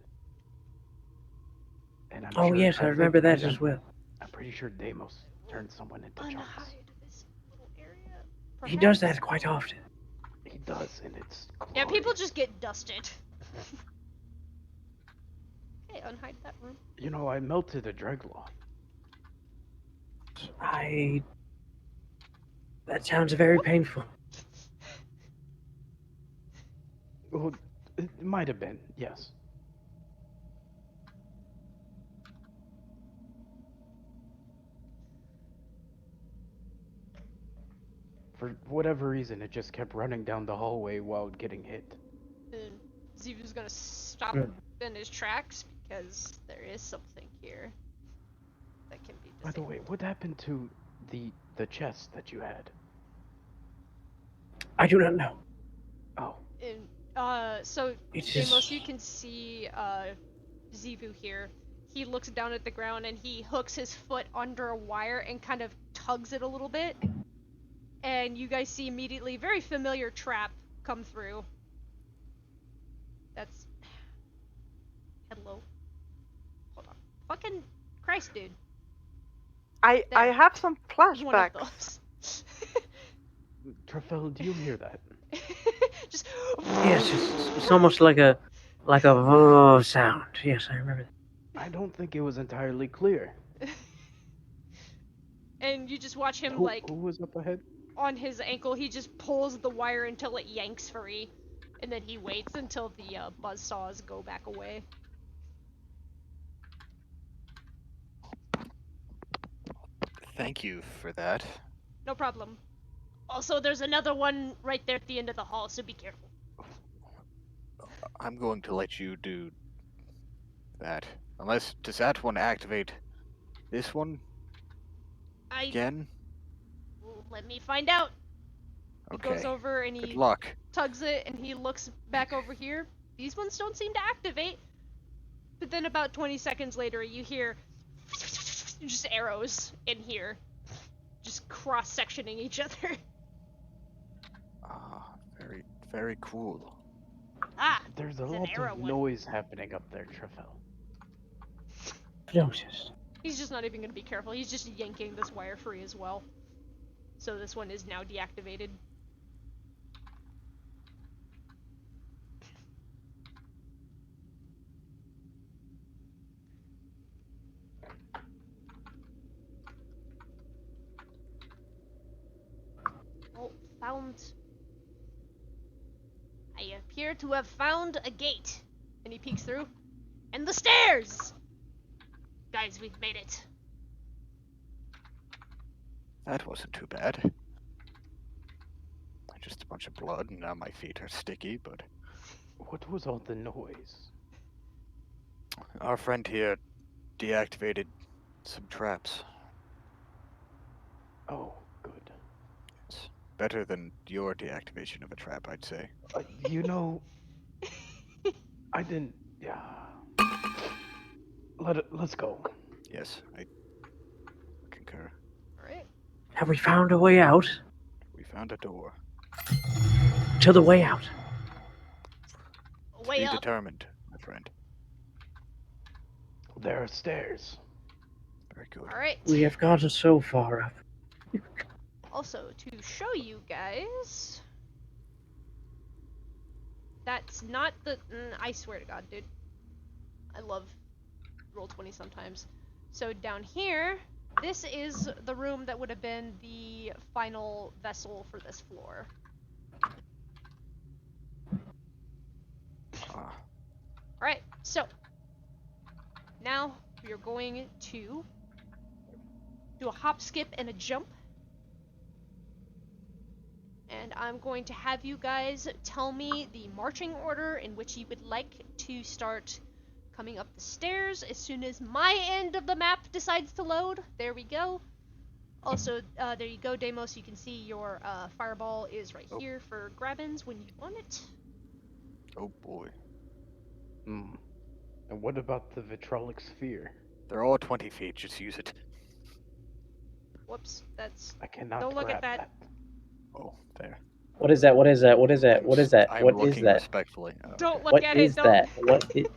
And I'm sure, Yes, I remember that as well. I'm pretty sure Deimos turned someone into chunks. Unhide this little area. He does perhaps? that quite often. He does, and it's Yeah, people glorious. just get dusted. Okay, unhide that room. You know, I melted a Dreadlaw. That sounds very painful. Well, it might have been, yes. For whatever reason, it just kept running down the hallway while getting hit. And Zivu's gonna stop in his tracks because there is something here that can be disabled. By the way, what happened to the chest that you had? I do not know. Oh. And, so, It Deimos, is- you can see, Zivu here. He looks down at the ground and he hooks his foot under a wire and kind of tugs it a little bit. And you guys see immediately very familiar trap come through. That's... Hello? Hold on. Fucking Christ, dude. I have some One of flashbacks. those. Trafel, do you hear that? Just... Yes, it's almost like a sound. Yes, I remember that. I don't think it was entirely clear. And you just watch him, Who was up ahead? on his ankle, he just pulls the wire until it yanks free. And then he waits until the buzzsaws go back away. Thank you for that. No problem. Also, there's another one right there at the end of the hall, so be careful. I'm going to let you do that. Unless, does that one activate this one again? Let me find out. He Okay. goes over and Good he luck. tugs it and he looks back over here. These ones don't seem to activate. But then about 20 seconds later, you hear just arrows in here. Just cross-sectioning each other. Ah, very, very cool. Ah, There's a it's an lot arrow of one. noise happening up there, Trafel. Notice. He's just not even gonna be careful. He's just yanking this wire free as well. So this one is now deactivated. Oh, found... I appear to have found a gate. And he peeks through. And the stairs! Guys, we've made it. That wasn't too bad. Just a bunch of blood, and now my feet are sticky, but... What was all the noise? Our friend here deactivated some traps. Oh, good. It's better than your deactivation of a trap, I'd say. You know, I didn't. Yeah. Let's go. Yes, I concur. Alright. Have we found a way out? We found a door. To the way out. To Way be up. determined, my friend. There are stairs. Very good. Alright. We have gotten so far up. Also, to show you guys, that's not the. I swear to God, dude. I love Roll20 sometimes. So down here, this is the room that would have been the final vessel for this floor. Ah, Alright, so now we are going to do a hop, skip, and a jump. And I'm going to have you guys tell me the marching order in which you would like to start coming up the stairs as soon as my end of the map decides to load. There we go. Also, there you go, Deimos. You can see your fireball is right here for grabbins when you want it. oh boy. Hmm. And what about the vitrolic sphere? They're all 20 feet, just use it. Whoops, that's. I cannot Don't look at grab that. Oh, there. What is that? What is that? What is that? What is that? I'm What is looking that? respectfully. Oh, Don't okay. look What at is it. Don't. that? What is...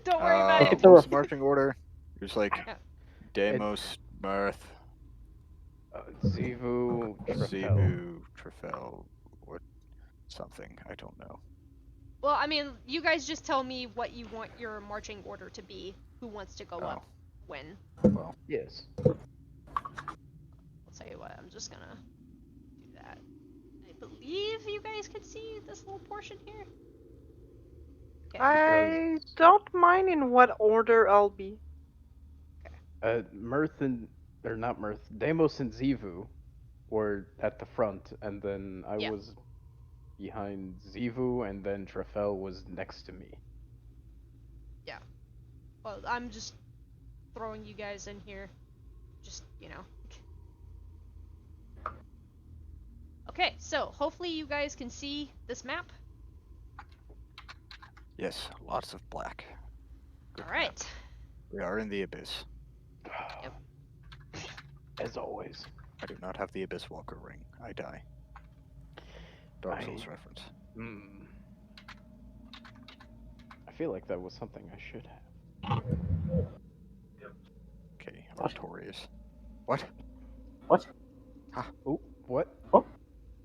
Don't worry about Look it. at the What was ref- the marching order? It was like Yeah. Deimos, Mirth, Zivu, Trafel. Zebu, Trafel, or something. I don't know. Well, I mean, you guys just tell me what you want your marching order to be. Who wants to go up when? Well, Yes. I'll tell you what, I'm just gonna do that. I believe you guys can see this little portion here. Okay. I don't mind in what order I'll be. Mirth and or not Mirth, Deimos and Zivu were at the front, and then I Yeah. was behind Zivu, and then Trafel was next to me. Well, I'm just throwing you guys in here. Just, you know. Okay, so hopefully you guys can see this map. yes, lots of black. Good map. Alright. We are in the abyss. Yep. As always. I do not have the Abyss Walker ring. I die. Dark Souls reference. Hmm. I feel like that was something I should have. Okay, Artorias. What? What? Oh, what? Oh.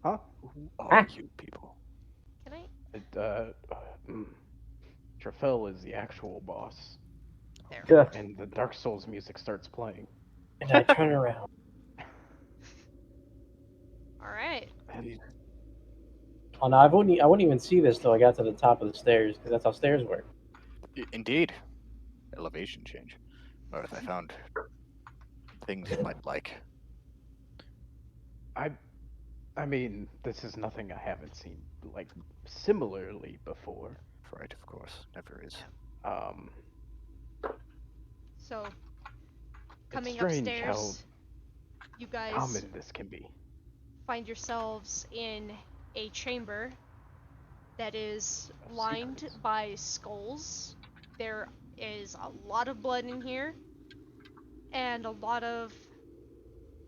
Huh? Who are you people? Can I? Trafel is the actual boss, There. Good. and the Dark Souls music starts playing. And I turn around. Alright. And Oh no, I wouldn't even see this till I got to the top of the stairs, because that's how stairs work. Indeed. Elevation change. Earth, I found things you might like. I mean, this is nothing I haven't seen like similarly before. Right, of course. Never is. So, coming It's strange upstairs, you how guys common this can be. find yourselves in a chamber that is lined secrets. by skulls. There is a lot of blood in here, and a lot of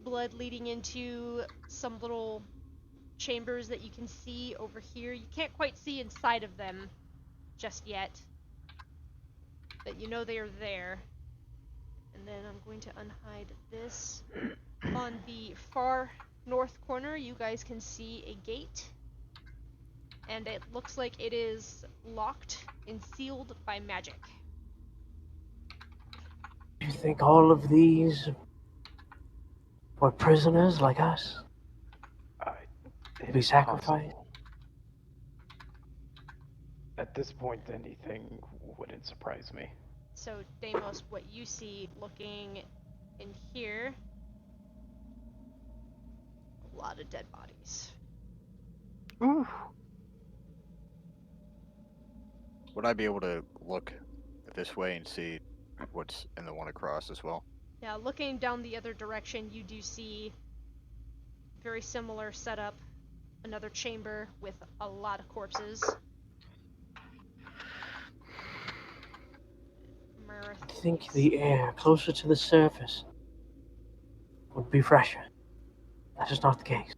blood leading into some little chambers that you can see over here. You can't quite see inside of them just yet, but you know they are there. And then I'm going to unhide this. On the far north corner, you guys can see a gate, and it looks like it is locked and sealed by magic. Do you think all of these were prisoners like us? It Be is sacrificed? possible. At this point, anything wouldn't surprise me. So, Deimos, what you see looking in here, a lot of dead bodies. Ooh. Would I be able to look this way and see what's in the one across as well? Yeah, looking down the other direction, you do see very similar setup. Another chamber with a lot of corpses. Mirth I think the air closer to the surface would be fresher. That is not the case.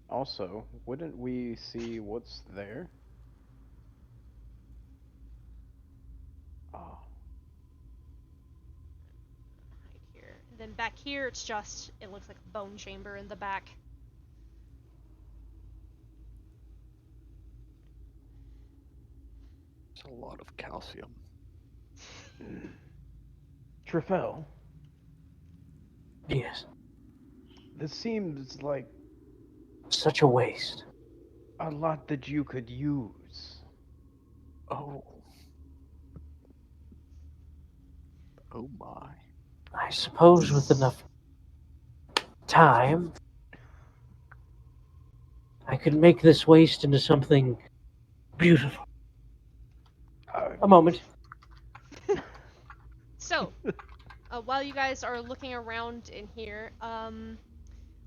Also, wouldn't we see what's there? Ah, right here. And then back here, it looks like a bone chamber in the back. It's a lot of calcium. Trifel, Yes. this seems like Such a waste. a lot that you could use. Oh. Oh my. I suppose with enough time, I could make this waste into something beautiful. A moment. So, while you guys are looking around in here, I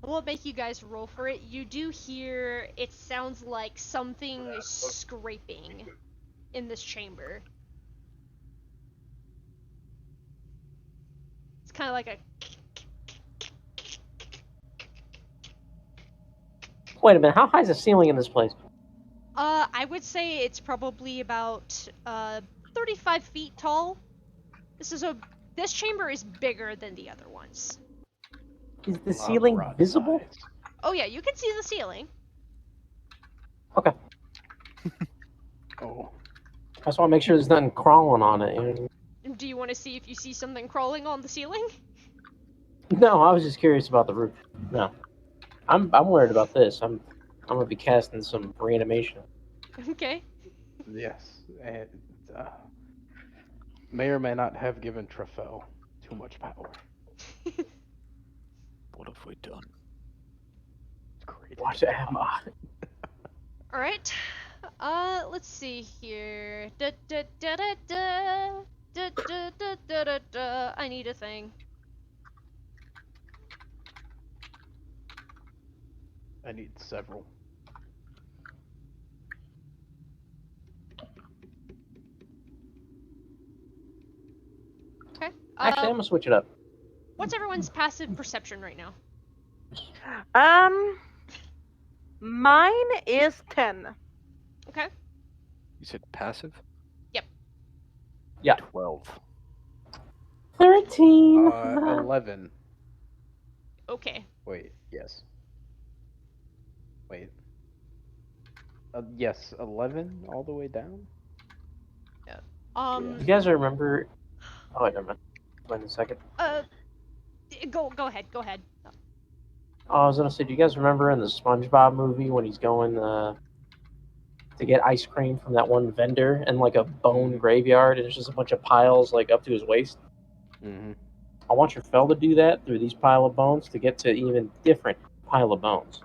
won't make you guys roll for it. You do hear, it sounds like something scraping in this chamber. It's kind of like a... Wait a minute, how high is the ceiling in this place? I would say it's probably about 35 feet tall. This chamber is bigger than the other ones. Is the ceiling Rod visible? size. Oh yeah, you can see the ceiling. Okay. Oh, I just want to make sure there's nothing crawling on it. You know? Do you want to see if you see something crawling on the ceiling? No, I was just curious about the roof. No. I'm worried about this. I'm gonna be casting some reanimation. Okay. yes, and may or may not have given Trifel too much power. What have we done? It's great. What am I? Alright. Let's see here. Da, da, da, da, da. Da, da, da, da, da, da. I need a thing. I need several. Okay. Actually, I'm gonna switch it up. What's everyone's passive perception right now? Mine is 10. Okay. You said passive? Yep. Yeah. 12. 13. 11. Okay. Wait, yes. Wait. Yes, 11 all the way down? You guys remember? Oh, wait, never mind. Wait a second. Go ahead. Go ahead. Oh, I was gonna say, do you guys remember in the SpongeBob movie when he's going to get ice cream from that one vendor in like a bone graveyard, and it's just a bunch of piles like up to his waist? Mm-hmm. I want your fell to do that through these pile of bones to get to even different pile of bones.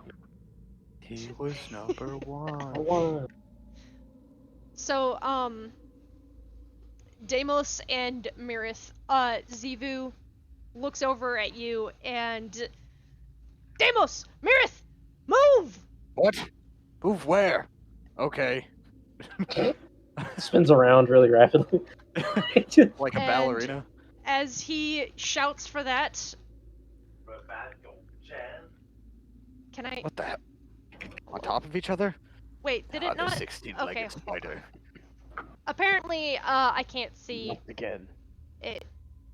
He was number I one. want. So, Deimos and Mirith, Zivu looks over at you and... Deimos! Mirith! Move! What? Move where? Okay. Spins around really rapidly. Like a And- ballerina? As he shouts for that... Can I... What the hell? On top of each other? Wait, did Ah, it the not... 16-legged Okay, hold spider. Apparently, I can't see Once again. it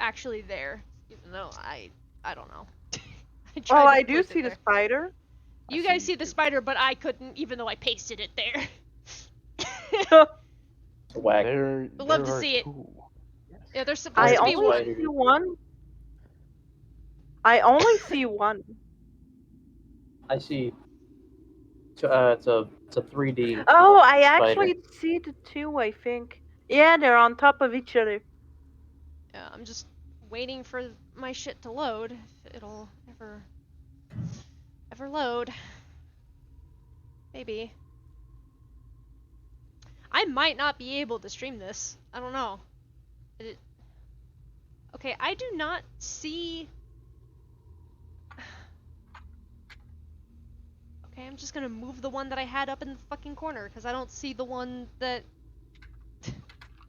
actually there, even though I don't know. Oh, to I do place it see the there. spider. You I guys see see you the too. spider, but I couldn't, even though I pasted it there. Whack. There love to are see it. two. Yes. Yeah, there's supposed I to be only one. see one. I only see one. I see. It's a 3D. Oh, I Spider. actually see the two, I think. Yeah, they're on top of each other. Yeah, I'm just waiting for my shit to load. If it'll ever load. Maybe. I might not be able to stream this. I don't know. Okay, I do not see Okay, I'm just gonna move the one that I had up in the fucking corner, because I don't see the one that...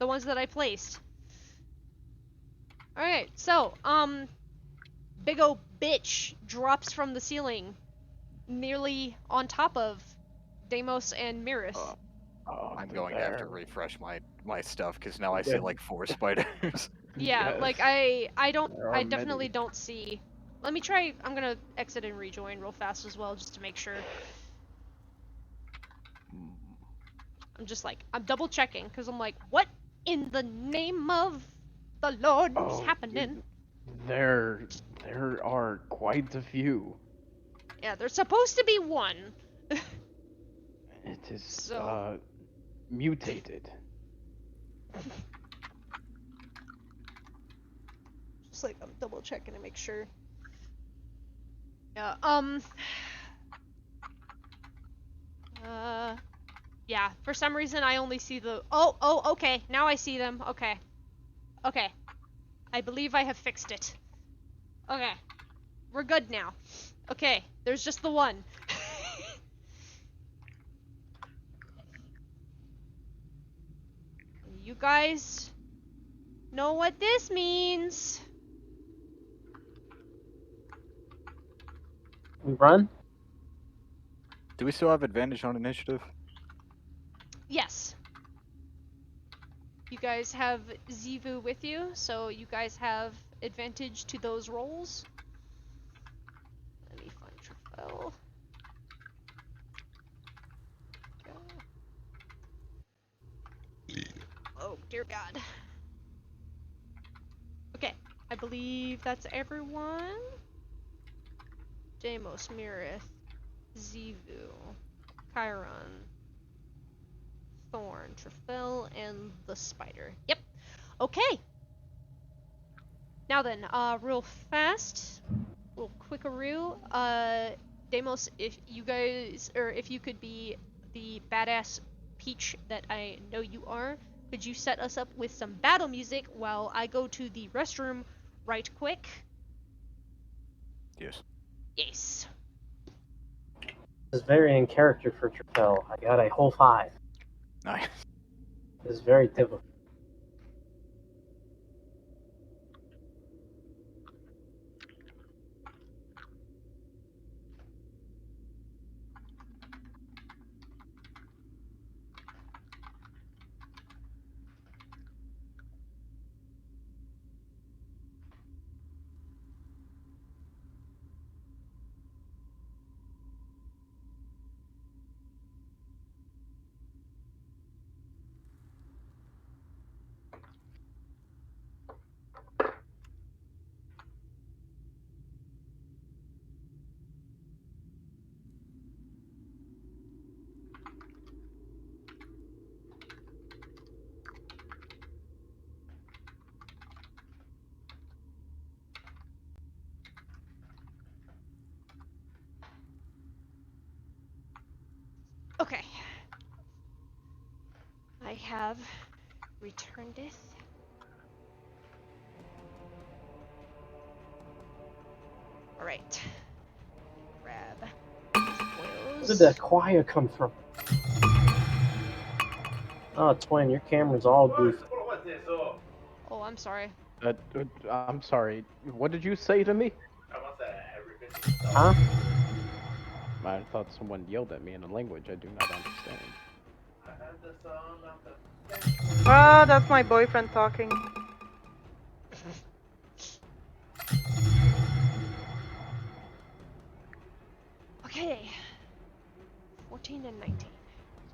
the ones that I placed. Alright, so, big ol' bitch drops from the ceiling, nearly on top of Deimos and Mirith. Oh, I'm they're going to have to there. refresh my stuff because now I see Yeah. like 4 spiders. Yeah, Yes. like I There I are definitely many. don't see. Let me try. I'm gonna exit and rejoin real fast as well, just to make sure. Mm. I'm double checking because I'm like, what in the name of the Lord is Oh, happening? there are quite a few. Yeah, there's supposed to be one. It is So mutated. just like I'm double checking to make sure. Yeah. Yeah. For some reason, I only see the. Oh. Okay. Now I see them. Okay. Okay. I believe I have fixed it. Okay. We're good now. Okay. There's just the one. You guys know what this means. We run? Do we still have advantage on initiative? Yes. You guys have Zivu with you, so you guys have advantage to those rolls. Let me find Trafel. Oh, dear God. Okay, I believe that's everyone. Deimos, Mirith, Zivu, Chiron, Thorn, Trafel, and the spider. Yep. Okay. Now then, real fast, real quickaroo. Deimos, if you guys, or if you could be the badass peach that I know you are, could you set us up with some battle music while I go to the restroom right quick? Yes. Yes. This is very in character for Trafel. I got a whole 5. Nice. This is very typical. Okay. I have returned it. Alright. Grab Where oils. did that choir come from? Oh, Twin, your camera's all goofy. Oh, I'm sorry. I'm sorry. What did you say to me? Huh? I thought someone yelled at me in a language I do not understand. Ah, that's my boyfriend talking. Okay. 14 and 19.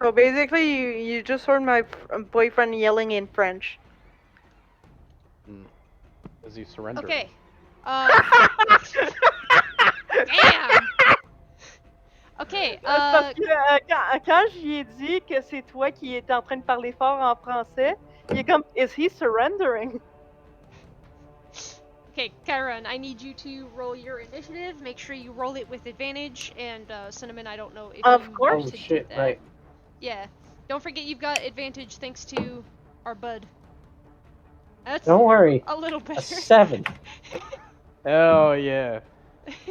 So basically, you just heard my boyfriend yelling in French. Is he surrendering? Okay. Damn! Okay, C'est parce que quand j'y ai dit que c'est toi qui es en train de parler fort en français, il est comme, is he surrendering? Okay, Chiron, I need you to roll your initiative. Make sure you roll it with advantage. And Cinnamon, I don't know if Of you course. want Oh to shit, do that. right. Yeah. Don't forget you've got advantage thanks to our bud. That's Don't worry. a little better. A 7. Oh yeah.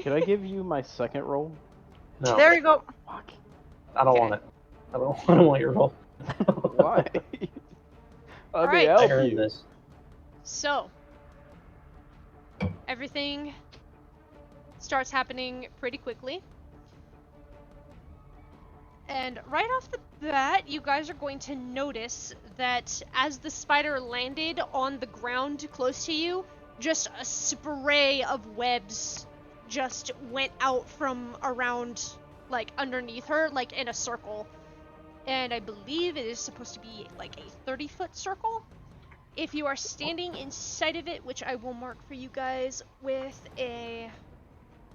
Can I give you my second roll? No. There you go. Fuck. I don't Okay. want it. I don't want your roll. Why? How they Alright. I help heard you? this. So, everything starts happening pretty quickly. And right off the bat, you guys are going to notice that as the spider landed on the ground close to you, just a spray of webs just went out from around, like, underneath her, like, in a circle. And I believe it is supposed to be, like, a 30-foot circle. If you are standing inside of it, which I will mark for you guys with a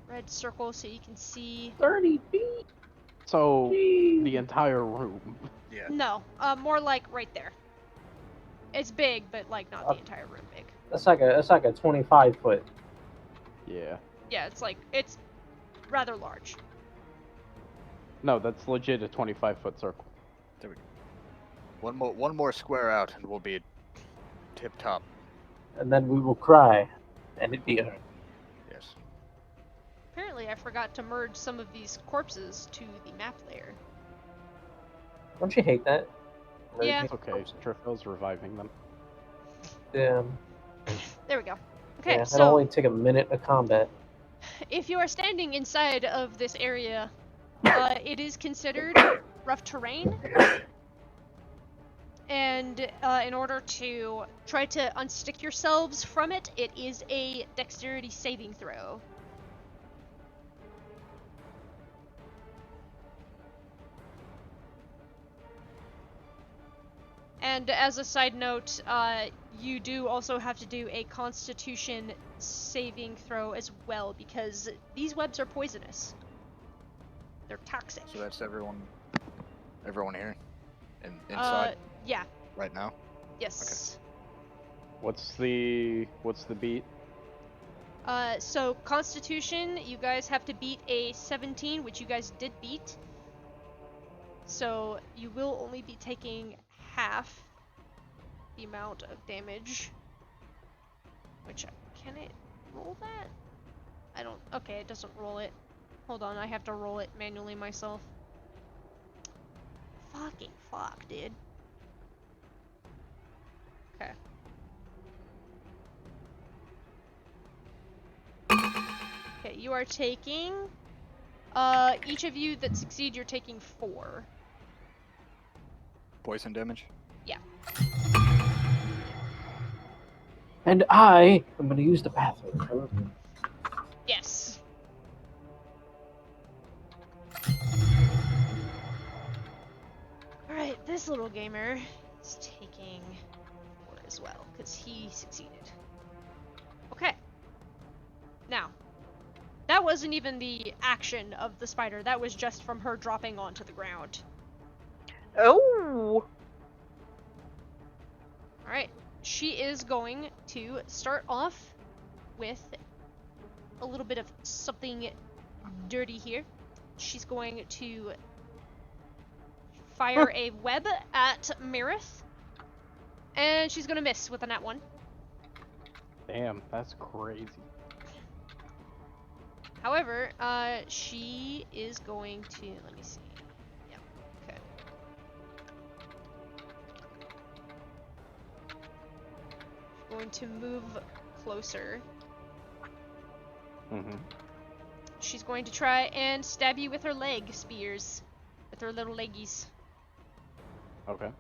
red circle so you can see. 30 feet. So the Jeez. entire room. Yeah. No, more like right there. It's big, but like not the entire room big. That's like a 25-foot. Yeah. Yeah, it's rather large. No, that's legit a 25-foot circle. There we go. One more square out, and we'll be tip top. And then we will cry, and it be her. Yes. Apparently, I forgot to merge some of these corpses to the map layer. Don't you hate that? Yeah. It's okay. Trifil's reviving them. Damn. There we go. Okay, Yeah, it'll so only take a minute of combat. if you are standing inside of this area, it is considered rough terrain. And in order to try to unstick yourselves from it, it is a dexterity saving throw. And as a side note, you do also have to do a Constitution saving throw as well, because these webs are poisonous. They're toxic. So that's everyone here, inside Yeah. right now. Yes. What's the beat? So Constitution, you guys have to beat a 17, which you guys did beat. So you will only be taking half the amount of damage. Which, can it roll that? I don't, okay, it doesn't roll it. Hold on, I have to roll it manually myself. Fucking fuck, dude. Okay. Okay, you are taking, each of you that succeed, you're taking 4. Poison damage. Yeah. And I am going to use the bathroom. Yes. Alright, this little gamer is taking 4 as well, because he succeeded. Okay. Now, that wasn't even the action of the spider, that was just from her dropping onto the ground. Oh! Alright, she is going to start off with a little bit of something dirty here. She's going to fire a web at Marith, and she's going to miss with a nat 1. Damn, that's crazy. However, she is going to, let me see. Yeah, okay. Going to move closer. Mm-hmm. She's going to try and stab you with her leg spears. With her little leggies. Okay.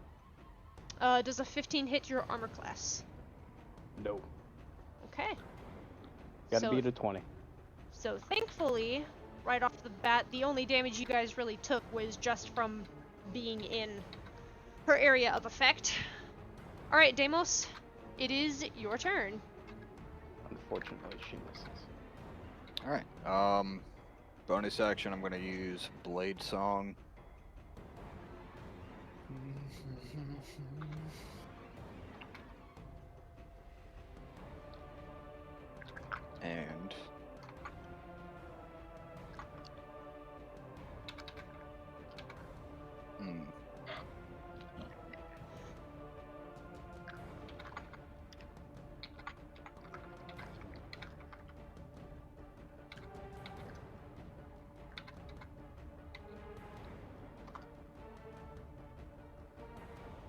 Does a 15 hit your armor class? No. Okay. Gotta beat a 20. So thankfully, right off the bat, the only damage you guys really took was just from being in her area of effect. Alright, Deimos, it is your turn. Unfortunately, she misses. Alright. Bonus action, I'm gonna use Blade Song. And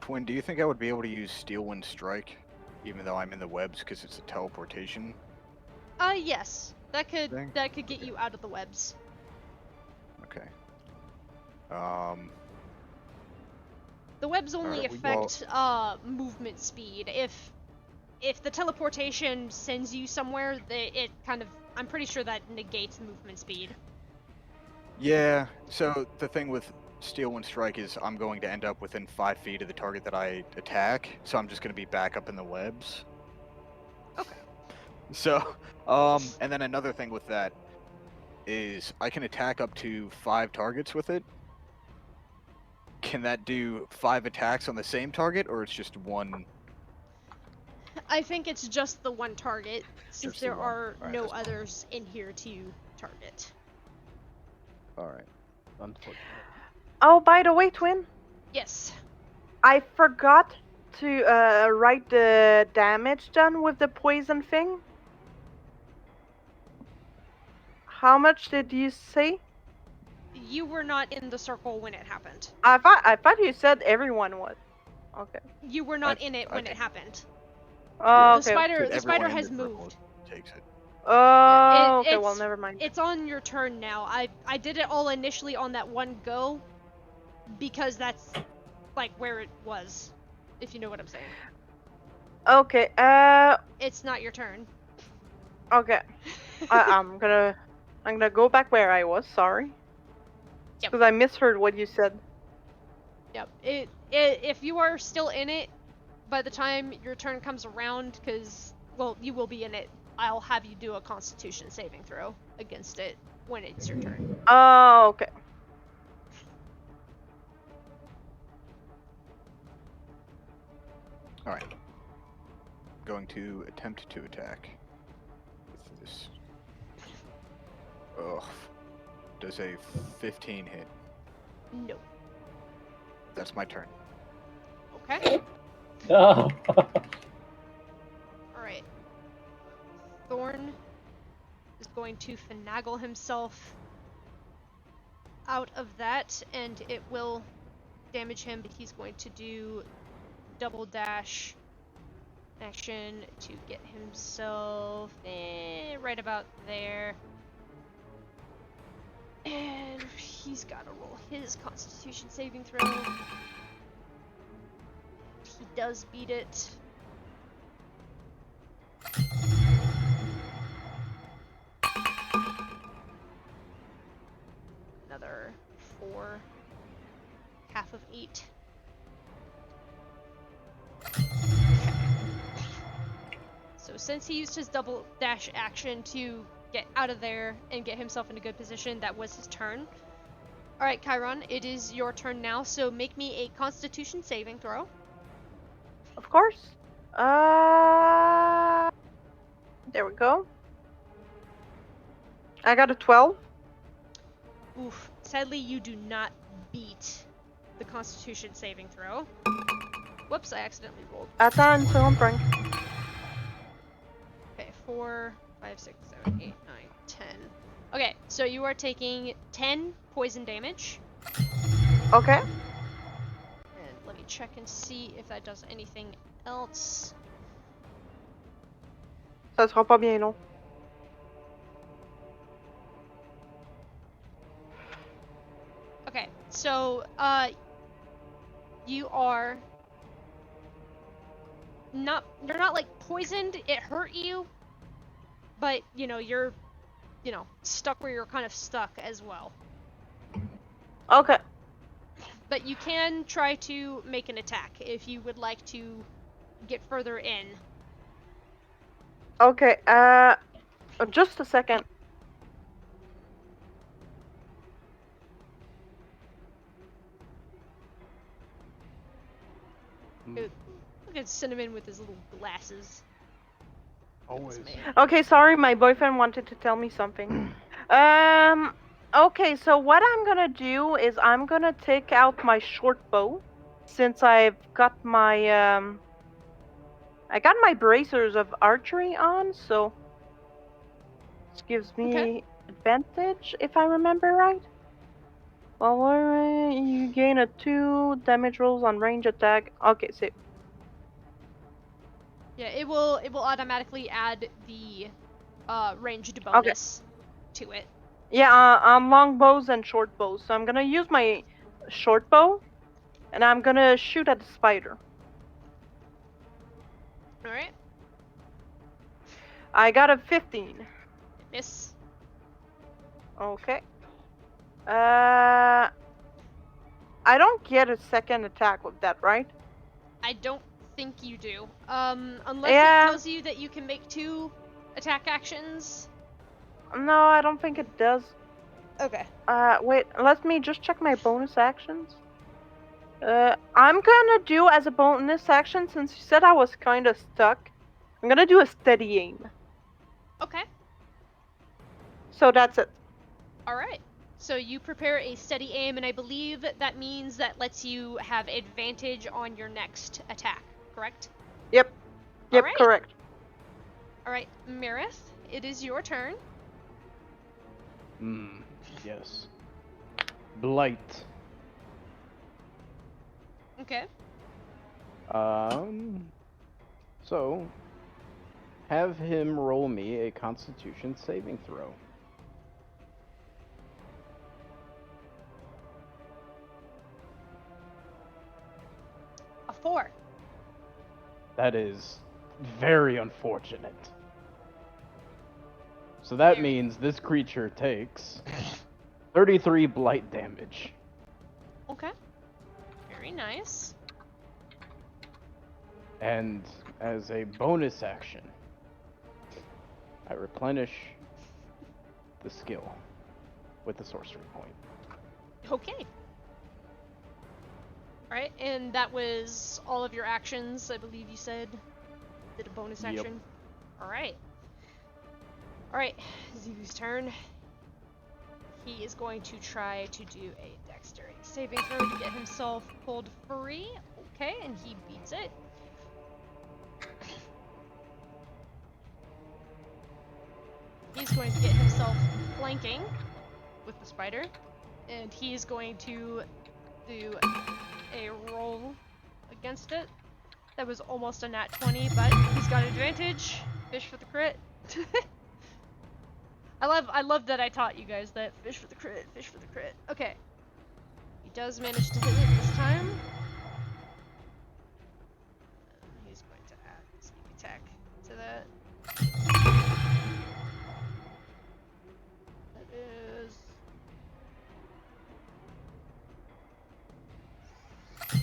Twin, do you think I would be able to use Steel Wind Strike, even though I'm in the webs, because it's a teleportation Yes. That could thing? get you out of the webs. Okay. The webs only Alright, affect movement speed. If the teleportation sends you somewhere, it kind of, I'm pretty sure that negates movement speed. Yeah, so the thing with Steel Wind Strike is I'm going to end up within 5 feet of the target that I attack, so I'm just going to be back up in the webs. Okay. So, and then another thing with that is I can attack up to 5 targets with it. Can that do 5 attacks on the same target, or it's just one? I think it's just the one target, since Just the there one. are Alright, no that's fine. others in here to target. Alright. Unfortunate. Oh, by the way, Twin, Yes. I forgot to write the damage done with the poison thing. How much did you say? You were not in the circle when it happened. I thought you said everyone was. Okay. You were not in it I when it think happened. Oh, The okay. spider everyone in has the circle moved. takes it. Oh, okay. It's Well, never mind. It's on your turn now. I did it all initially on that one go because that's like where it was, if you know what I'm saying. Okay. It's not your turn. Okay. I'm gonna go back where I was. Sorry. Yep. Because I misheard what you said. Yep. If you are still in it by the time your turn comes around, because, well, you will be in it, I'll have you do a Constitution saving throw against it when it's your turn. Oh, okay. Alright. Going to attempt to attack with this. Ugh. Does a 15 hit? No. That's my turn. Okay. Oh. Alright. Thorn is going to finagle himself out of that, and it will damage him, but he's going to do double dash action to get himself right about there. And he's got to roll his Constitution saving throw. He does beat it. Another 4. Half of 8. So since he used his double dash action to get out of there and get himself in a good position, that was his turn. Alright, Chiron, it is your turn now, so make me a Constitution saving throw. Of course. There we go. I got a 12. Oof. Sadly, you do not beat the Constitution saving throw. Whoops, I accidentally rolled. Attends une seconde, Frank. Okay, 4, 5, 6, 7, 8, 9, 10. Okay, so you are taking 10 poison damage. Okay. And let me check and see if that does anything else. Ça sera pas bien long. Okay, so, you are you're not, like, poisoned, it hurt you, but, you're, stuck where you're kind of stuck as well. Okay. But you can try to make an attack if you would like to get further in. Okay. Just a second. Look at Cinnamon with his little glasses. Always. Okay, sorry, my boyfriend wanted to tell me something. Okay, so what I'm gonna do is I'm gonna take out my short bow, since I've got my I got my bracers of archery on, so this gives me advantage if I remember right. While you gain a 2 damage rolls on range attack. Okay, save. Yeah, it will automatically add the ranged Okay. bonus to it. Yeah, on long bows and short bows. So I'm gonna use my short bow, and I'm gonna shoot at the spider. All right. I got a 15. Miss. Okay. I don't get a second attack with that, right? I don't think you do. Unless Yeah. it tells you that you can make 2 attack actions. No, I don't think it does. Okay. Wait, let me just check my bonus actions. I'm gonna do as a bonus action, since you said I was kinda stuck, I'm gonna do a steady aim. Okay. So that's it. All right. So you prepare a steady aim, and I believe that means that lets you have advantage on your next attack, correct? Yep. Yep, Alright. correct. All right, Marith, it is your turn. Yes. Blight. Okay. So, have him roll me a Constitution saving throw. A 4. That is very unfortunate. So that Very. means this creature takes 33 blight damage. Okay. Very nice. And as a bonus action, I replenish the skill with the sorcery point. Okay. Alright, and that was all of your actions, I believe you said? Did a bonus Yep. action? Alright. Alright, Zu's turn. He is going to try to do a dexterity saving throw to get himself pulled free. Okay, and he beats it. He's going to get himself flanking with the spider, and he's going to do a roll against it. That was almost a nat 20, but he's got advantage. Fish for the crit. I love that I taught you guys that. Fish for the crit, fish for the crit. Okay. He does manage to hit it this time. He's going to add sneak attack to that. That is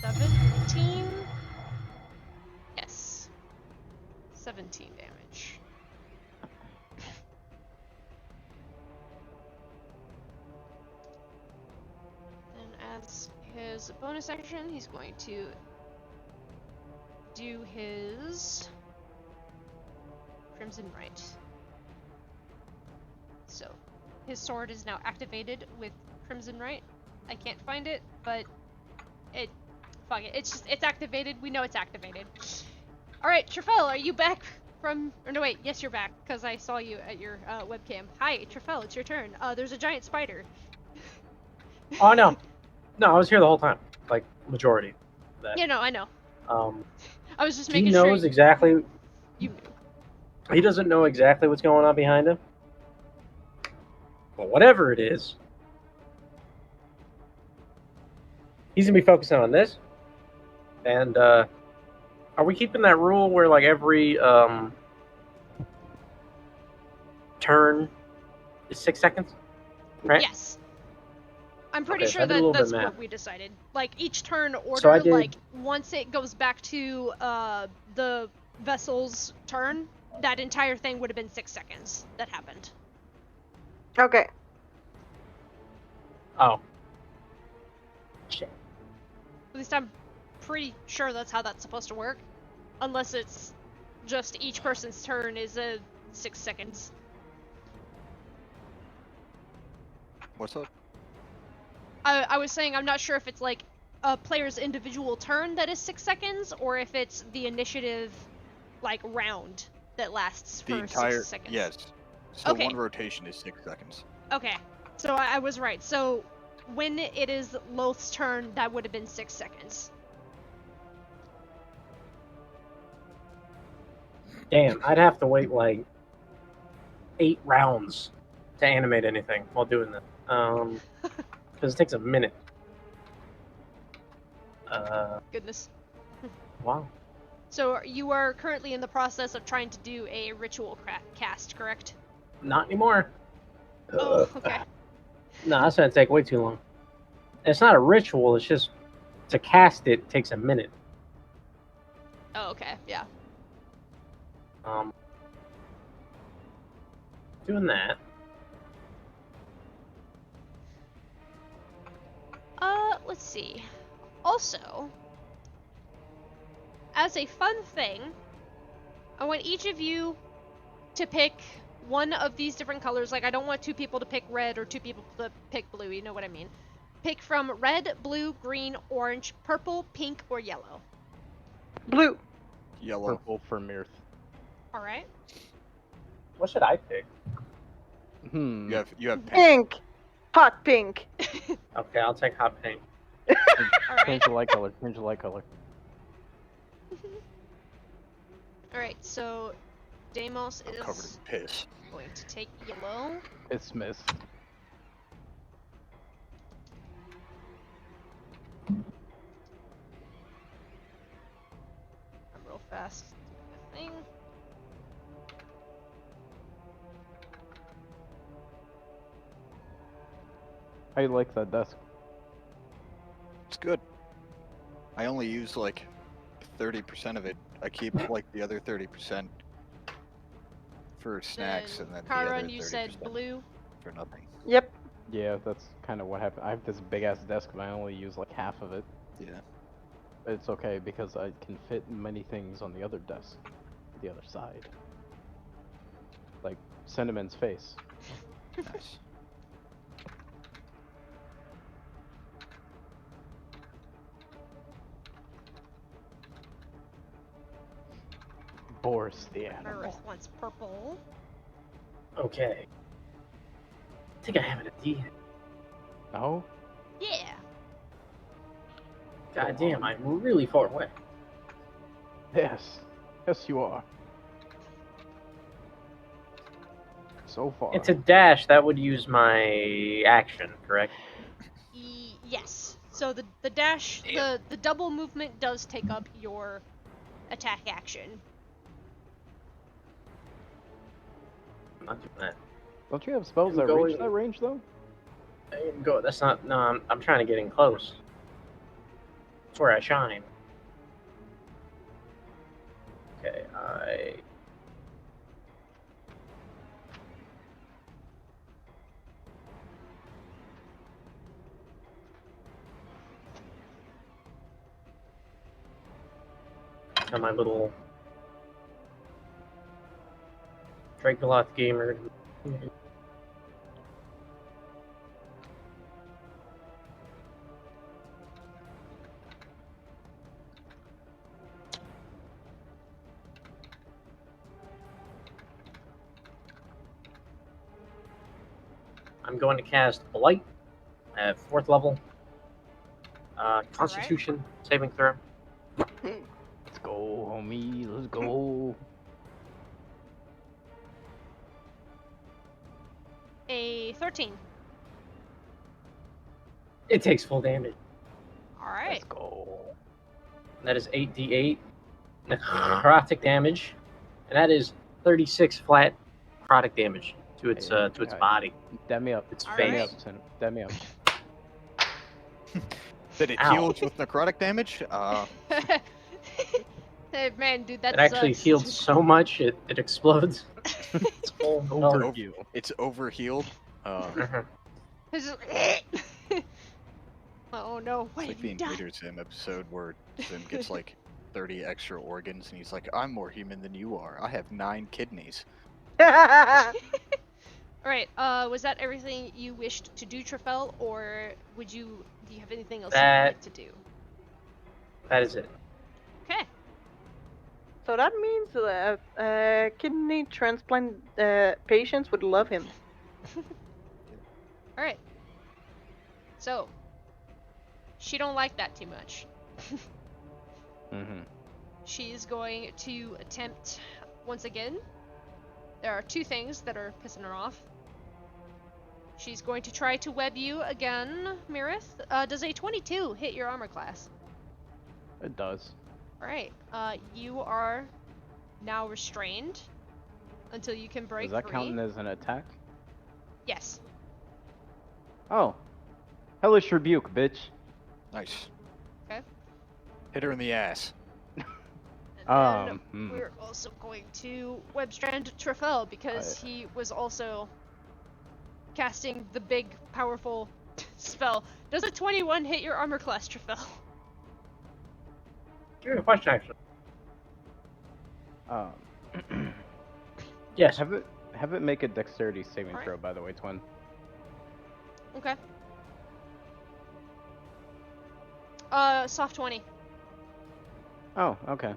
17. Yes. 17 damage. And as his bonus action, he's going to do his Crimson Right. So, his sword is now activated with Crimson Right. I can't find it, but fuck it. It's activated. We know it's activated. Alright, Trefel, are you back from, or no wait, yes you're back, because I saw you at your webcam. Hi, Trefel, it's your turn. There's a giant spider. Oh no, I was here the whole time, like majority. Of that. Yeah, no, I know. I was just He making sure. knows exactly. You knew. He doesn't know exactly what's going on behind him. But whatever it is, he's gonna be focusing on this. And are we keeping that rule where like every turn is 6 seconds? Right? Yes. I'm pretty Okay, so sure I did a that little bit that's of math. what we decided. Like each turn order, So I did- like once it goes back to the vessel's turn, that entire thing would have been 6 seconds that happened. Okay. Oh. Shit. At least I'm pretty sure that's how that's supposed to work. Unless it's just each person's turn is 6 seconds. What's up? I was saying I'm not sure if it's like a player's individual turn that is 6 seconds, or if it's the initiative, like, round that lasts for The entire 6 seconds. yes. So Okay. one rotation is 6 seconds. Okay, so I was right. So when it is Loth's turn, that would have been 6 seconds. Damn, I'd have to wait like 8 rounds to animate anything while doing that. Because it takes a minute. Goodness. Wow. So you are currently in the process of trying to do a ritual cast, correct? Not anymore. Oh, okay. No, that's gonna take way too long. It's not a ritual. It's just to cast it takes a minute. Oh, okay, yeah. Doing that. Let's see. Also, as a fun thing, I want each of you to pick one of these different colors. Like, I don't want 2 people to pick red or 2 people to pick blue, you know what I mean. Pick from red, blue, green, orange, purple, pink, or yellow. Blue. Yellow. Purple for Mirth. Alright. What should I pick? You have pink. Pink. Hot pink. Okay, I'll take hot pink. Alright. Change the light color. Change the light color. Alright, so Deimos I'm covered in is piss. going to take yellow. It's Miss. Real fast. Thing. How you like that desk? It's good. I only use like 30% of it. I keep like the other 30% for snacks, Then, and then the Kara, other you 30% said blue. for nothing. Yep. Yeah, that's kind of what happened. I have this big ass desk, but I only use like half of it. Yeah. It's okay because I can fit many things on the other desk, the other side. Like Cinnamon's face. Nice. Boris the Earth animal. wants purple. Okay. I think I have an idea. No? Yeah. God damn, I'm really far away. Yes. Yes, you are. So far. It's a dash. That would use my action, correct? Yes. So the dash, Damn. the double movement does take up your attack action. I'm not doing that. Don't you have spells I'm that reach going- that range though? I didn't go. That's not. No, I'm trying to get in close. That's where I shine. Okay, got my little Dracoloth gamer. I'm going to cast Blight at 4th level. Constitution saving throw. Let's go, homie. Let's go. A 13. It takes full damage. Alright. Let's go. That is 8d8 necrotic damage, and that is 36 flat necrotic damage to its Yeah. body, Dab me up. its All Dab me right. face. up, Sin. Dab me up. That it Ow. heals with necrotic damage? Hey, man, dude, that It actually sucks. healed so much it explodes. Its whole health. Overheal. It's overhealed. It's just- oh no, It's what like have the you done? Invader Zim episode where Zim gets like 30 extra organs, and he's like, I'm more human than you are. I have 9 kidneys. Alright, was that everything you wished to do, Trafel, or do you have anything else That- you'd like to do? That is it. Okay. So that means kidney transplant patients would love him. Alright. So, she don't like that too much. Mm-hmm. She's going to attempt once again. There are two things that are pissing her off. She's going to try to web you again, Mirith. Does a 22 hit your armor class? It does. Alright, you are now restrained until you can break Is that free. counting as an attack? Yes. Oh. Hellish Rebuke, bitch. Nice. Okay. Hit her in the ass. And then we're also going to web strand Trefel because he was also casting the big, powerful spell. Does a 21 hit your armor class, Trefel? I have a question, actually. Yes. Have it make a dexterity saving Alright. throw, by the way, Twin. Okay. Soft 20. Oh, okay.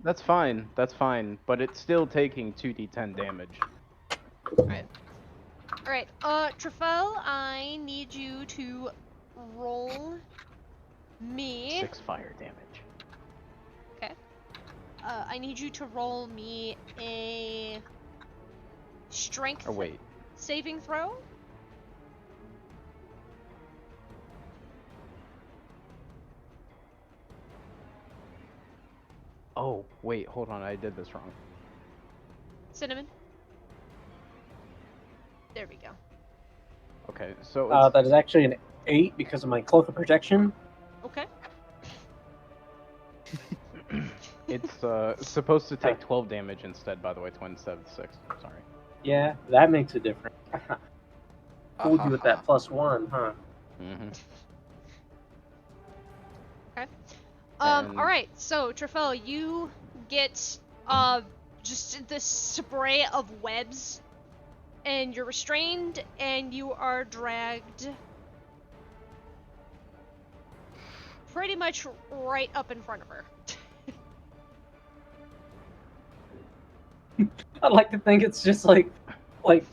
That's fine. That's fine. But it's still taking 2d10 damage. Alright. Alright, Trefel, I need you to roll me. 6 fire damage. Okay. I need you to roll me a strength Or wait. saving throw. Oh, wait, hold on. I did this wrong. Cinnamon. There we go. Okay, so it's, That is actually an 8 because of my cloak of protection. Okay. it's supposed to take 12 damage instead, by the way, Twin, instead of 6. Sorry. Yeah, that makes a difference. Fooled you with that +1, huh? Mm-hmm. Okay. And- Alright, so Trefel, you get just this spray of webs, and you're restrained, and you are dragged pretty much right up in front of her. I'd like to think it's just like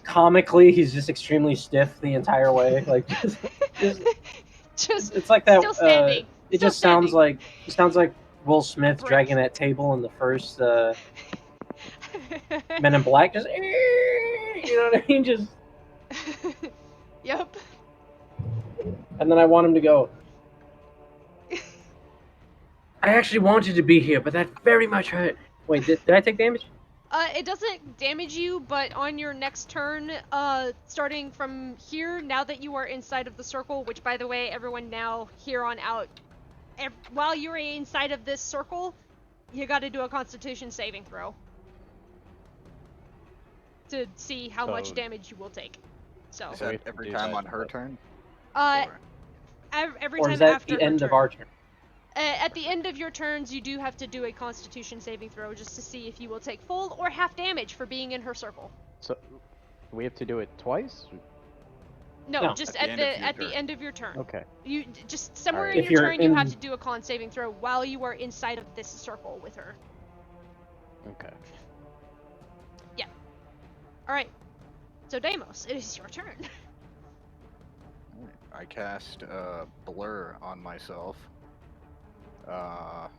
comically, he's just extremely stiff the entire way. Like, Just it's like that. still standing. It Still just sounds standing. like Will Smith Brick. dragging that table in the first Men in Black. Just, you know what I mean? Just. Yep. And then I want him to go. I actually wanted to be here, but that very much hurt. Wait, did I take damage? It doesn't damage you, but on your next turn, starting from here, now that you are inside of the circle, which by the way, everyone now here on out, while you're inside of this circle, you gotta do a Constitution saving throw to see how much So- damage you will take. So, Is we that have to every do time that, on her but- turn? every Or time is that after the her end turn. of our turn? At the end of your turns, you do have to do a Constitution saving throw just to see if you will take full or half damage for being in her circle. So, we have to do it twice? No, No. just At the end of your at the turn. end of your turn. Okay. You just somewhere Alright. in If your you're turn, you have in- to do a con saving throw while you are inside of this circle with her. Okay. All right. So Deimos, it is your turn. I cast Blur on myself. I'm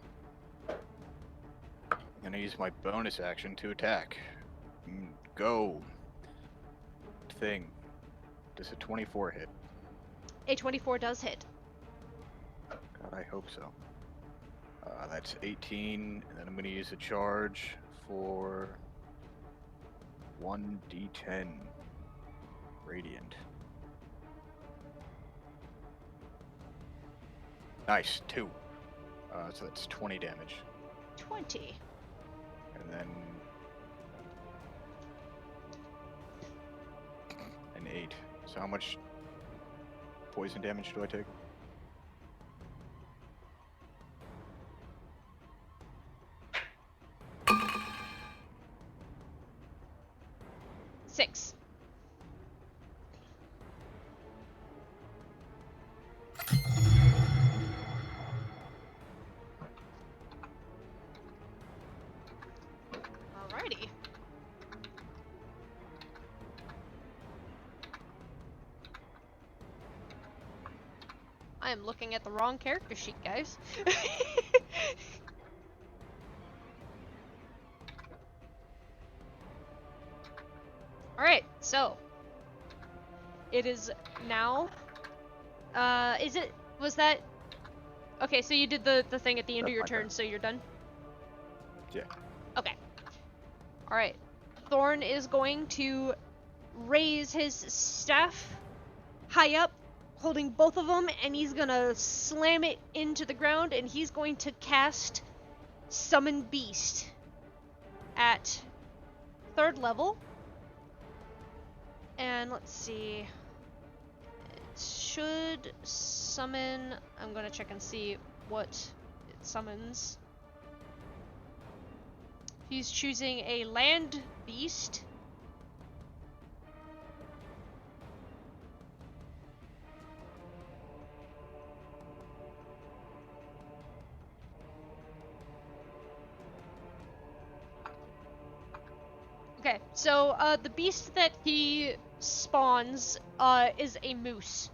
gonna use my bonus action to attack. Go. Thing. Does a 24 hit? A 24 does hit. God, I hope so. That's 18, and then I'm gonna use a charge for 1d10 radiant. Nice, 2. So that's 20 damage. 20. And then an 8. So how much poison damage do I take? Six. Alrighty. I am looking at the wrong character sheet, guys. Alright, so. It is now. Was that. Okay, so you did the thing at the end That's of your my turn, so you're done? Yeah. Okay. Alright. Thorn is going to raise his staff high up, holding both of them, and he's gonna slam it into the ground, and he's going to cast Summon Beast at 3rd level. And let's see. It should summon. I'm gonna check and see what it summons. He's choosing a land beast. Okay, so the beast that he spawns is a moose.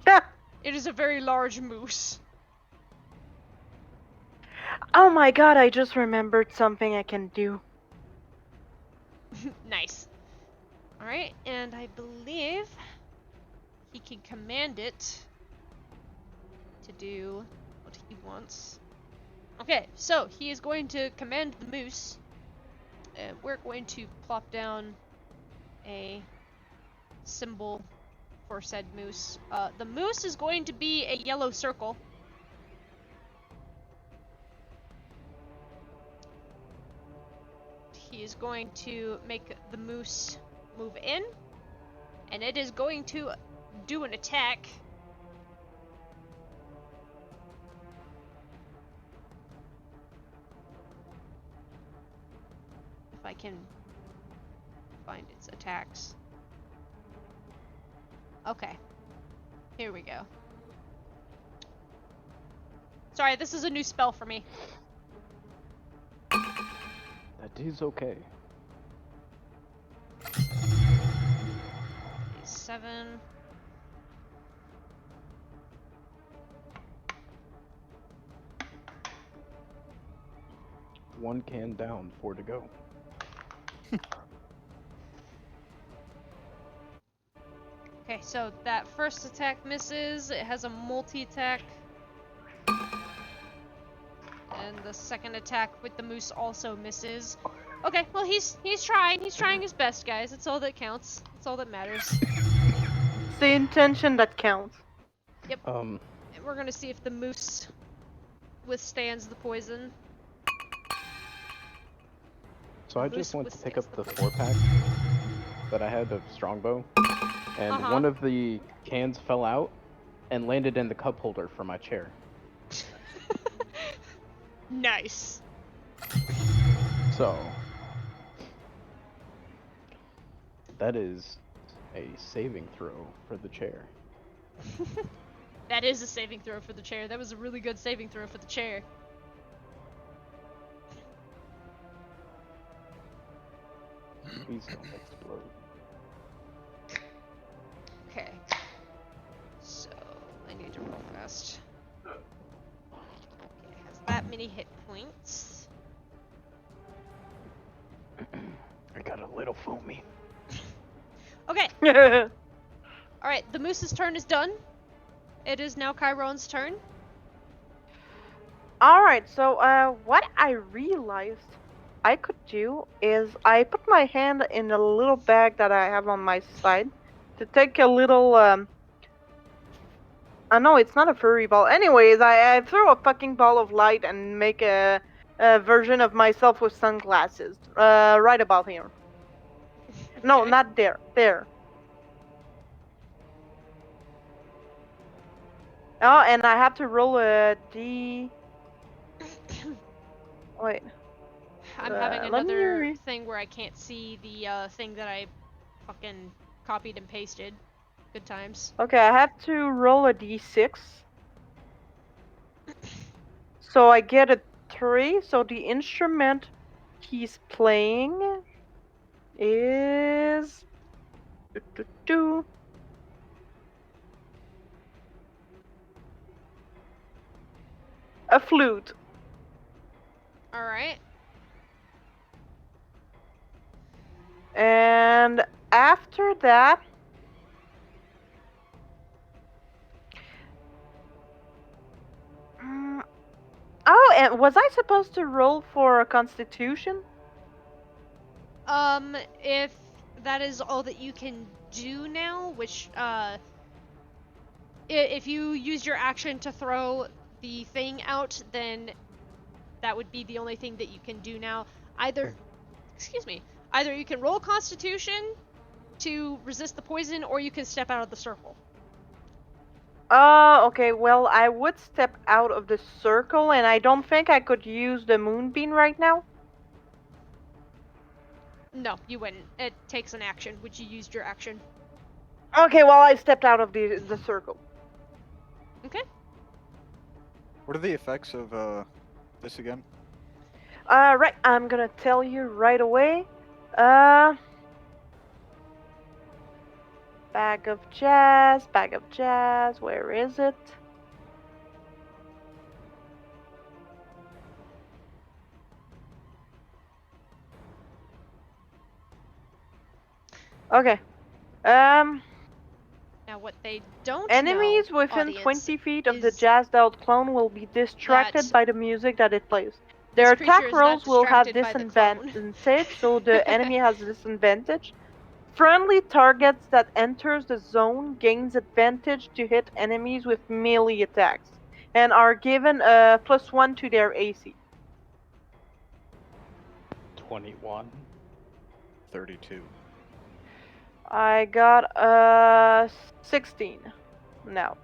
It is a very large moose. Oh my god, I just remembered something I can do. Nice. Alright, and I believe he can command it to do what he wants. Okay, so he is going to command the moose, and we're going to plop down a symbol for said moose. The moose is going to be a yellow circle. He is going to make the moose move in, and it is going to do an attack. If I can find its attacks. Okay. Here we go. Sorry, this is a new spell for me. That is okay. 7. One can down, 4 to go. Okay, so that first attack misses. It has a multi-attack. And the second attack with the moose also misses. Okay, well he's trying. He's trying his best, guys. That's all that counts. That's all that matters. It's the intention that counts. Yep. And we're gonna see if the moose withstands the poison. So I just went to pick up the 4-pack that I had of Strongbow, and one of the cans fell out and landed in the cup holder for my chair. Nice. So that is a saving throw for the chair. That is a saving throw for the chair. That was a really good saving throw for the chair. Please don't explode. Okay. So, I need to roll fast. Okay, it has that many hit points. I got a little foamy. Okay. Alright, the moose's turn is done. It is now Chiron's turn. Alright, so what I realized I could do is I put my hand in a little bag that I have on my side to take a little I know it's not a furry ball. Anyways, I throw a fucking ball of light and make a version of myself with sunglasses. Right about here. No, Okay. not there. There. Oh, and I have to roll a D. Wait. I'm having let me another re- thing where I can't see the thing that I fucking copied and pasted. Good times. Okay, I have to roll a D6. So I get a 3. So the instrument he's playing is. A flute. All right. And after that, oh, and was I supposed to roll for a Constitution? If that is all that you can do now, which if you use your action to throw the thing out, then that would be the only thing that you can do now. Either you can roll Constitution to resist the poison, or you can step out of the circle. Okay, well, I would step out of the circle, and I don't think I could use the moonbeam right now. No, you wouldn't. It takes an action, which you used your action. Okay, well, I stepped out of the circle. Okay. What are the effects of this again? Right, I'm gonna tell you right away. Bag of jazz, where is it? Okay. Now, what they don't Enemies know, within audience, 20 feet of the is jazzed out clone will be distracted that by the music that it plays. this Their creature attack is not rolls will have distracted by the clone. disadvantage, so the enemy has disadvantage. Friendly targets that enters the zone gains advantage to hit enemies with melee attacks, and are given a +1 to their AC. 21. 32. I got 16 now.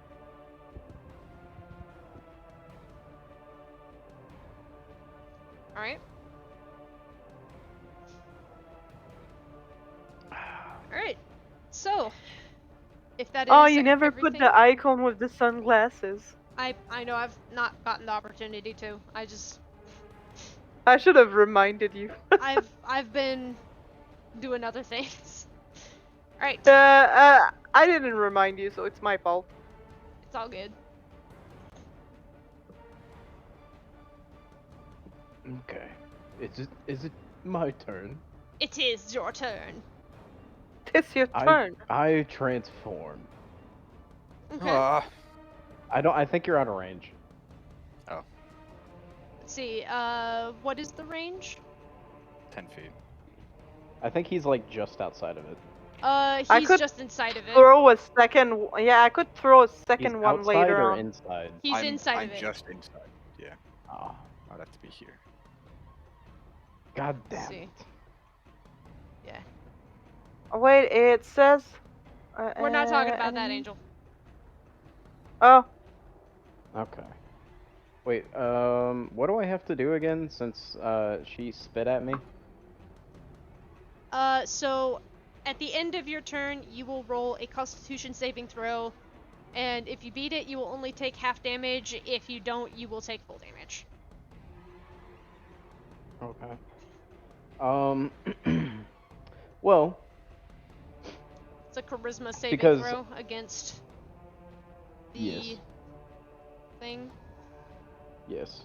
All right. All right. So, if that is Oh, you never everything, put the icon with the sunglasses. I know I've not gotten the opportunity to. I should have reminded you. I've been doing other things. All right. I didn't remind you, so it's my fault. It's all good. Okay. Is it my turn? It is your turn. It's your turn. I transform. Okay. I think you're out of range. Let's see. What is the range? 10 feet. I think he's like just outside of it. He's could just inside of it. Throw a second. Yeah, I could throw a He's second one outside later or on. inside? He's inside I'm of it. just inside. Yeah. Oh, I'd have to be here. God Let's damn see. it. Yeah. Oh, wait, it says. We're not talking about that, enemy- Angel. Oh, Okay. Wait, what do I have to do again since she spit at me? So at the end of your turn, you will roll a Constitution saving throw, and if you beat it, you will only take half damage. If you don't, you will take full damage. Okay. Well, It's a Charisma saving Because- throw against the yes. thing. Yes.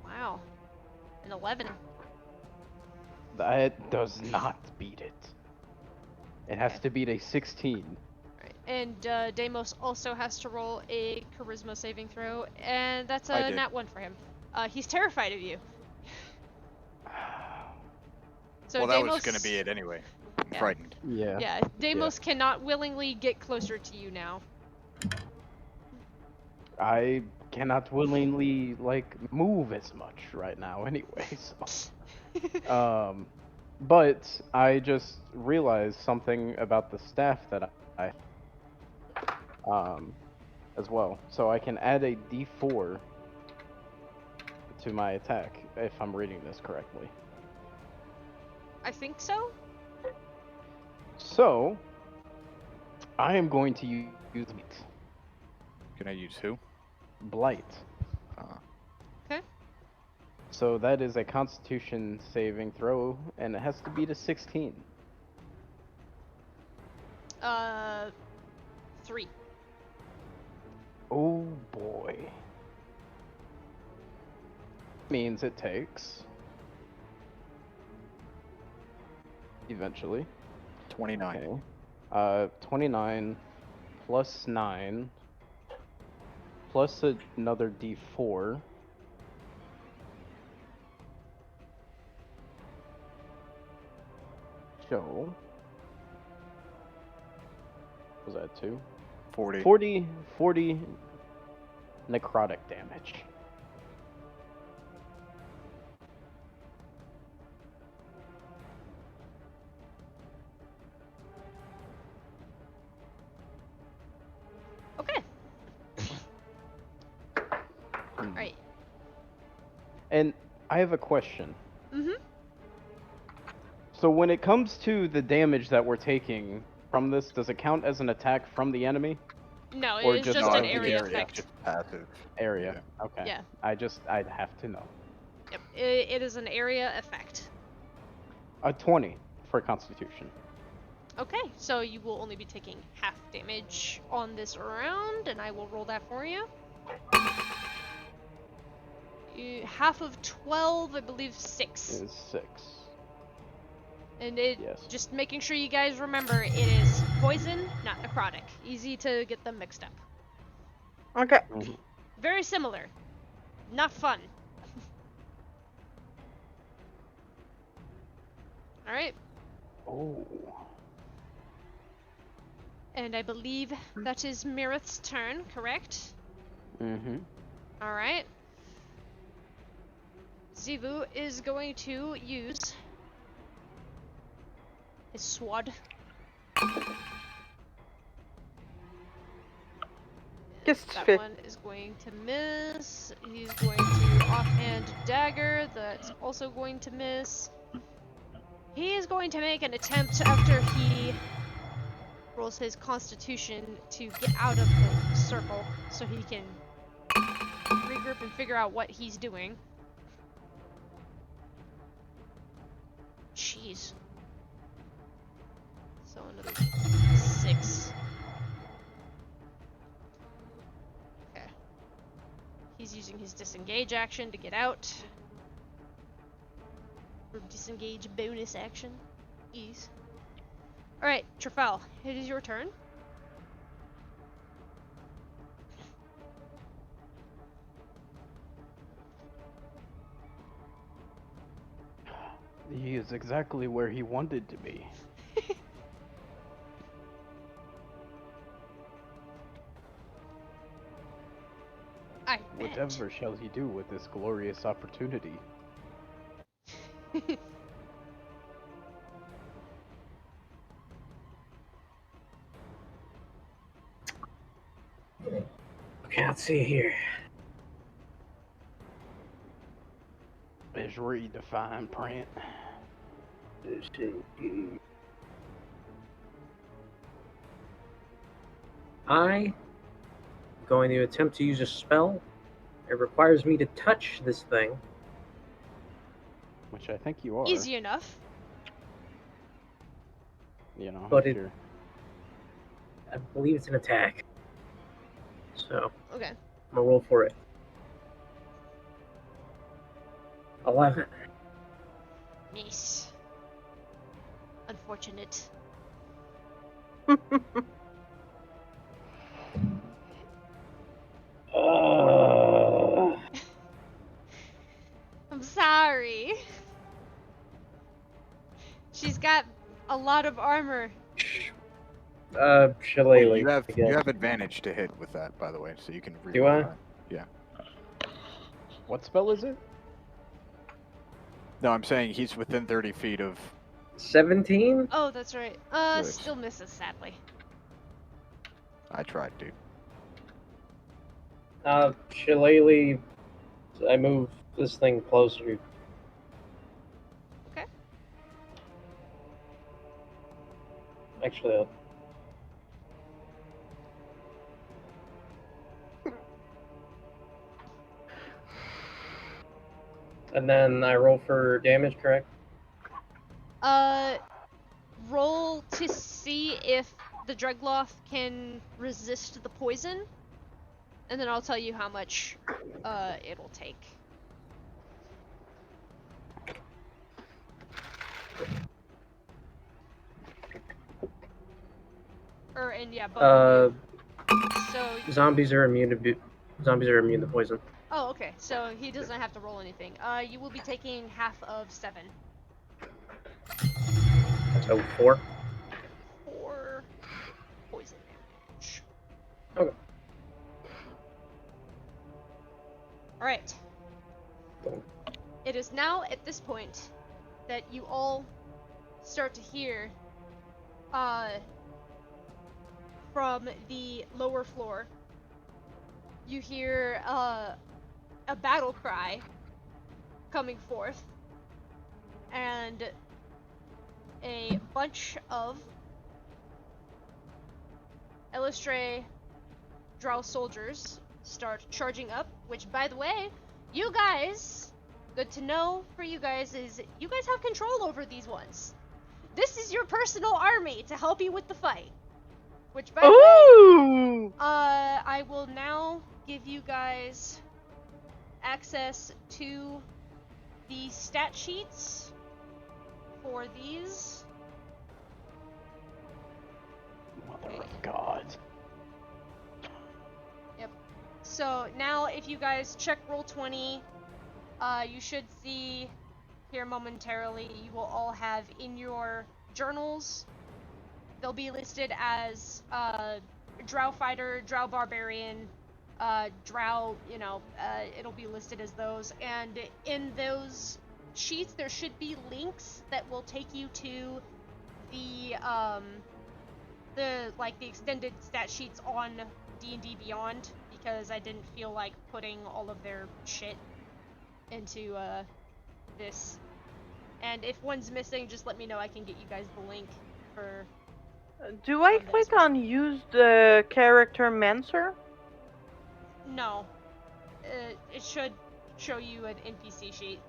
Wow. An 11. That does not beat it. It has Okay. to beat a 16. Right. And Deimos also has to roll a Charisma saving throw, and that's I a did. nat 1 for him. He's terrified of you. So Well, that Deimos, was going to be it anyway. I'm Yeah. frightened. Yeah. Yeah, Deimos cannot willingly get closer to you now. I cannot willingly like move as much right now anyway, so but I just realized something about the staff that I as well. So I can add a D4 to my attack if I'm reading this correctly. I think so. So I am going to use Blight. Can I use who? Blight. Okay. So that is a Constitution saving throw, and it has to beat a 16. 3. Oh boy. means it takes eventually. 29. Okay. 29 plus 9 plus another d4. So, was that 2? 40. 40 necrotic damage. Okay. Hmm. Alright. And I have a question. Mm-hmm. So when it comes to the damage that we're taking from this, does it count as an attack from the enemy? No, Or it is just just No, an I think area it's effect. just passive. Area. Yeah. Okay. Yeah. I'd have to know. Yep. It is an area effect. A 20 for Constitution. Okay, so you will only be taking half damage on this round, and I will roll that for you. Half of 12, I believe 6. Is 6. And it Yes. just making sure you guys remember it is poison, not necrotic. Easy to get them mixed up. Okay. Mhm. Very similar. Not fun. Alright, Oh. and I believe that is Mirith's turn, correct? Mm-hmm. Alright. Zivu is going to use his sword. Just That fit. one is going to miss. He's going to offhand dagger. That's also going to miss. He is going to make an attempt after he rolls his constitution to get out of the circle so he can regroup and figure out what he's doing. Jeez. So another 6. Okay. He's using his disengage action to get out. Or disengage bonus action. Ease. Alright, Trafal, it is your turn. He is exactly where he wanted to be. I bet. Whatever shall he do with this glorious opportunity? Okay, let's see here. Is redefined print. I going to attempt to use a spell. It requires me to touch this thing. Which I think you are. Easy enough. You know, But if it- you're... I believe it's an attack. So Okay. I'm gonna roll for it. 11. Nice. Unfortunate. I'm sorry. She's got a lot of armor. Shillelagh. You have I guess. you have advantage to hit with that, by the way, so you can Do reroll I? that. Yeah. What spell is it? No, I'm saying he's within 30 feet of. 17? Oh, that's right. Yes. Still misses, sadly. I tried, dude. Shillelagh. I move this thing closer. Okay. Actually, and then I roll for damage, correct? Roll to see if the Dregloth can resist the poison, and then I'll tell you how much, it'll take. And yeah, both of you. So. Zombies are immune to poison. Oh, okay. So he doesn't have to roll anything. You will be taking half of 7. So 4. 4 poison damage. Okay. Alright. It is now at this point that you all start to hear from the lower floor. You hear a battle cry coming forth, and a bunch of Elistray Drow soldiers start charging up, which, by the way, you guys, good to know for you guys, is you guys have control over these ones. This is your personal army to help you with the fight. Which, by the way, I will now give you guys access to the stat sheets for these. Mother of God. Yep. So now if you guys check Roll20, you should see here momentarily, you will all have in your journals, they'll be listed as Drow Fighter, Drow Barbarian, Drow, it'll be listed as those. And in those sheets, there should be links that will take you to the extended stat sheets on D&D Beyond, because I didn't feel like putting all of their shit into this. And if one's missing, just let me know. I can get you guys the link for. Do I that is click on use the character Menser? No. It should show you an NPC sheet.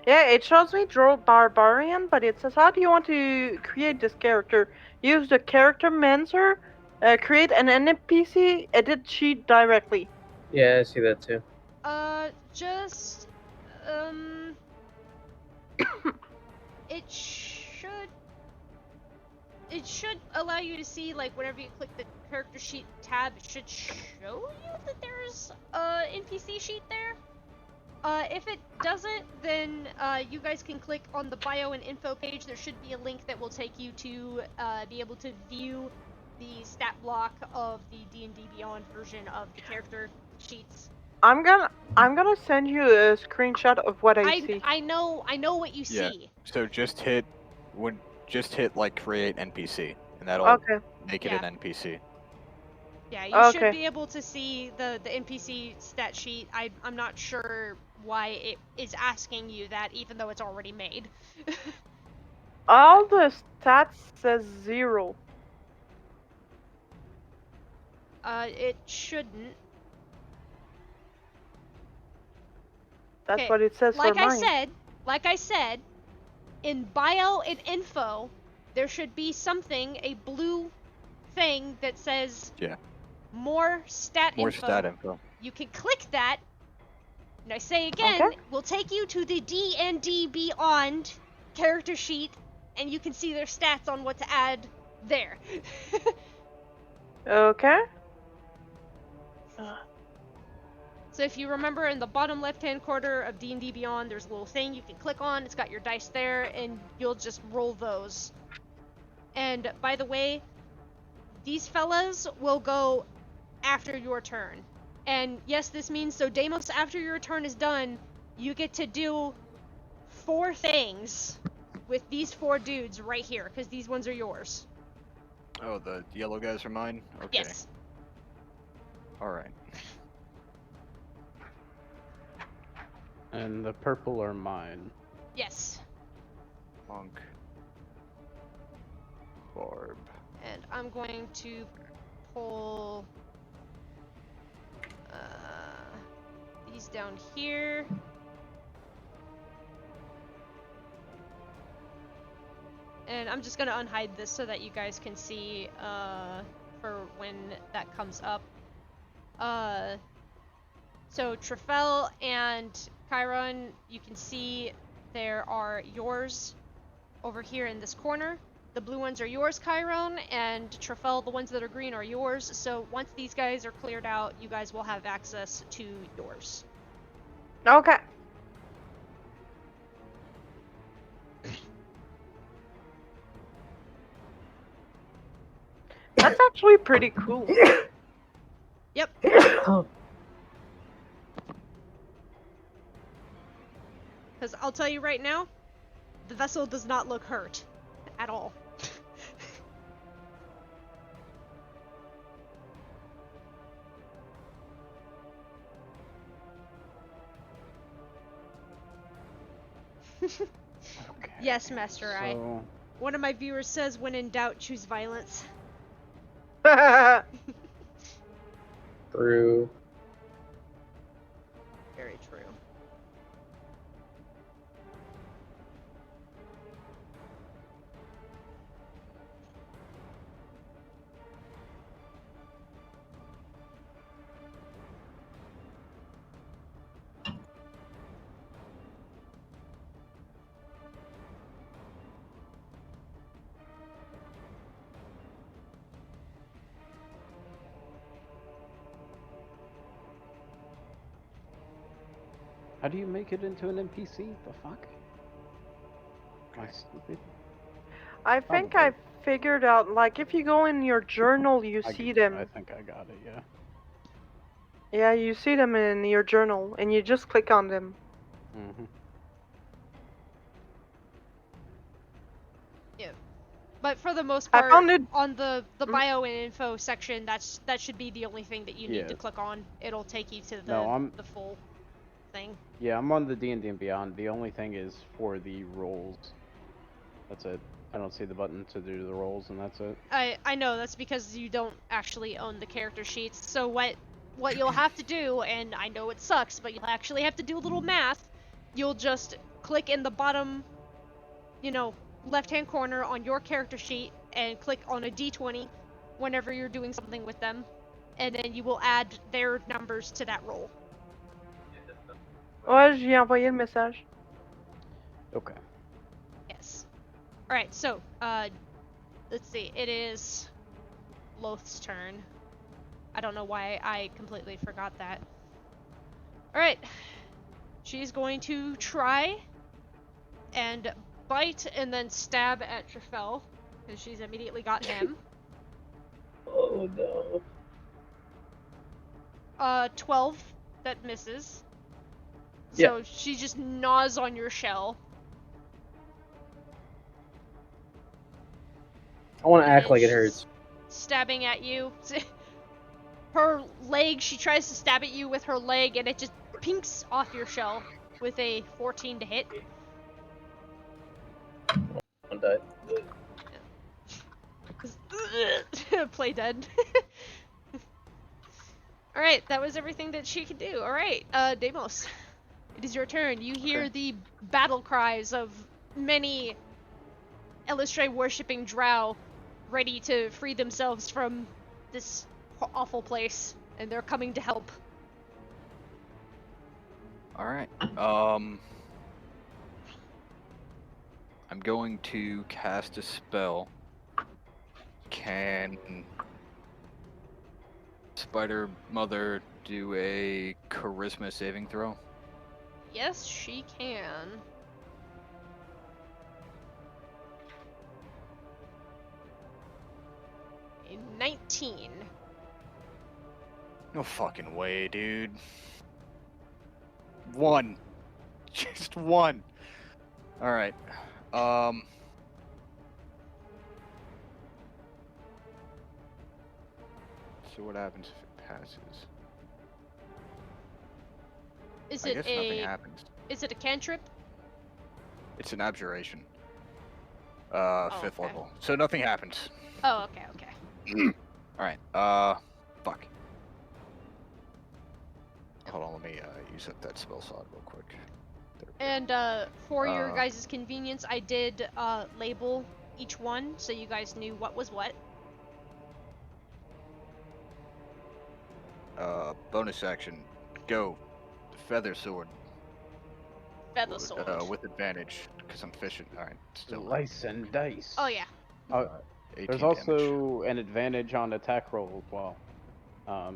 Yeah, it shows me draw barbarian, but it says, how do you want to create this character? Use the character Menser, create an NPC, edit sheet directly. Yeah, I see that too. Just it should allow you to see, like, whenever you click the character sheet tab, it should show you that there's a NPC sheet there. If it doesn't, then you guys can click on the bio and info page. There should be a link that will take you to be able to view the stat block of the D&D Beyond version of the character sheets. I'm gonna send you a screenshot of what I see. I know what you see. So just hit like create NPC, and that'll make it an NPC. Yeah, you should be able to see the NPC stat sheet. I'm not sure why it is asking you that, even though it's already made. All the stats says 0. It shouldn't. That's what it says for mine. Like I said, in bio and info, there should be something, a blue thing that says more stat info. You can click that, and I say again, will take you to the D&D Beyond character sheet, and you can see their stats on what to add there. Okay. So if you remember, in the bottom left-hand corner of D&D Beyond, there's a little thing you can click on. It's got your dice there, and you'll just roll those. And by the way, these fellas will go after your turn. And yes, this means, so Deimos, after your turn is done, you get to do 4 things with these 4 dudes right here, because these ones are yours. Oh, the yellow guys are mine? Okay. Yes. Alright. And the purple are mine. Yes. Monk. Barb. And I'm going to pull these down here. And I'm just gonna unhide this so that you guys can see for when that comes up. So Trefel and Chiron, you can see there are yours over here in this corner. The blue ones are yours, Chiron, and Trafel, the ones that are green are yours. So once these guys are cleared out, you guys will have access to yours. Okay. That's actually pretty cool. Yep. Because I'll tell you right now, the vessel does not look hurt at all. Okay. Yes, Master Eye. So, One of my viewers says, when in doubt, choose violence. True. Very true. how do you make it into an NPC? The fuck? Am I stupid? I think Probably. I figured out, like, if you go in your journal, you I see g- I them. think I got it. Yeah. Yeah, you see them in your journal, and you just click on them. Mm-hmm. But for the most I part, found it. on the Mm. bio and info section, that should be the only thing that you need to Yeah. click on. It'll take you to the No, I'm- the full thing. Yeah, I'm on the D&D and Beyond. The only thing is for the rolls. That's it. I don't see the button to do the rolls, and that's it. I know that's because you don't actually own the character sheets. So what you'll have to do, and I know it sucks, but you'll actually have to do a little math. You'll just click in the bottom, left-hand corner on your character sheet and click on a D20 whenever you're doing something with them, and then you will add their numbers to that roll. Ouais, j'ai envoyé le message. Okay. Yes. All right. So, let's see. It is Loth's turn. I don't know why I completely forgot that. All right. She's going to try and bite and then stab at Trafel, because she's immediately got him. Oh no. 12, that misses. Yeah. So she just gnaws on your shell. I want to And act then like it she's hurts. Stabbing at you. Her leg, she tries to stab at you with her leg, and it just pinks off your shell with a 14 to hit. One died. Play dead. Alright, that was everything that she could do. Alright, Deimos. It is your turn. You hear the battle cries of many Elistre worshipping drow ready to free themselves from this awful place, and they're coming to help. Alright. I'm going to cast a spell. Can Spider Mother do a charisma saving throw? Yes, she can. A 19. No fucking way, dude. One. Just one. Alright. So what happens if it passes? Is I it guess nothing a happens. is it a cantrip? It's an abjuration. Fifth okay. level. So nothing happens. Oh, okay. Alright, fuck. Hold on, let me use up that spell slot real quick. There we go. And for your guys' convenience, I did label each one so you guys knew what was what. Bonus action. Go. Feather sword. Feather sword. With advantage, because I'm fishing. Alright, still. Slice and dice. Oh yeah. Uh, 18 there's damage. also an advantage on attack roll as well,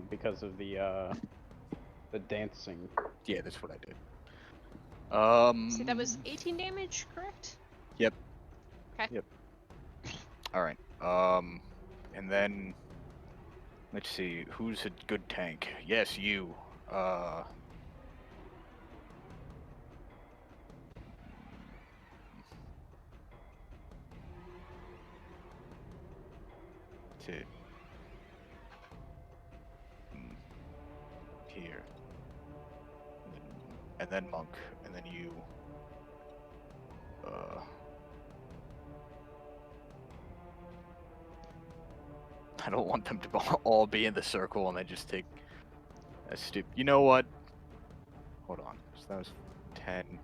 because of the dancing. Yeah, that's what I did. See, that was 18 damage, correct? Yep. Okay. Yep. All right. And then let's see, who's a good tank? Yes, you. To here, and then monk, and then you. I don't want them to all be in the circle and then just take a stupid. You know what? Hold on. So that was 10.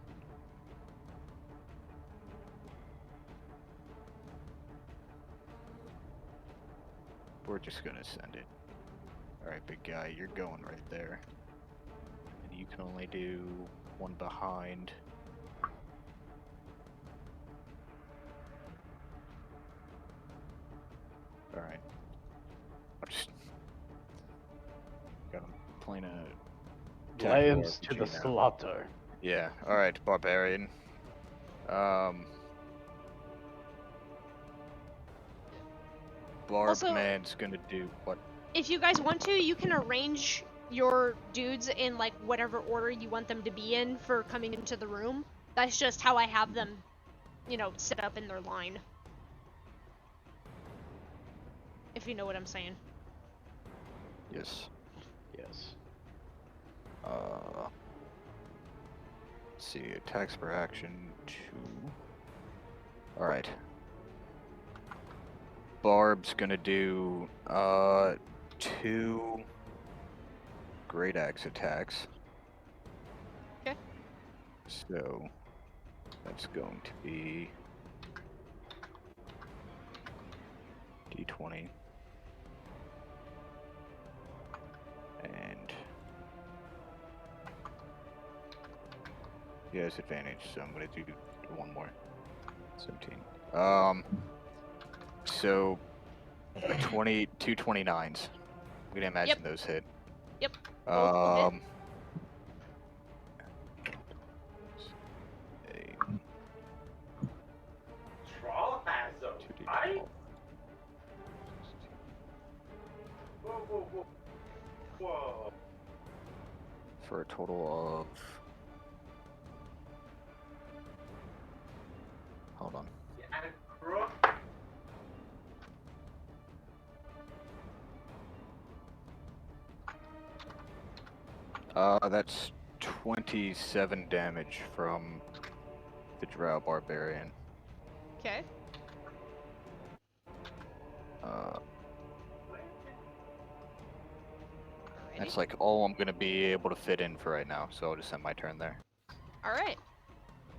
We're just gonna send it. Alright, big guy, you're going right there. And you can only do one behind. Alright. I'll just. Got him playing a. Lambs to RPG the now. slaughter. Yeah, alright, barbarian. Also- Man's gonna do what? If you guys want to, you can arrange your dudes in like whatever order you want them to be in for coming into the room. That's just how I have them, set up in their line. If you know what I'm saying. Yes. Yes. Let's see, attacks per action 2. Alright. Barb's gonna do 2 great axe attacks. Okay. So that's going to be D20. And he has advantage, so I'm gonna do one more. 17. So 2 29s. I'm gonna imagine those hit. Yep. Both will hit. Troll has a 2d12. Whoa, whoa, whoa. Whoa. For a total of. Hold on. That's 27 damage from the Drow Barbarian. Okay. That's like all I'm gonna be able to fit in for right now, so I'll just end my turn there. Alright.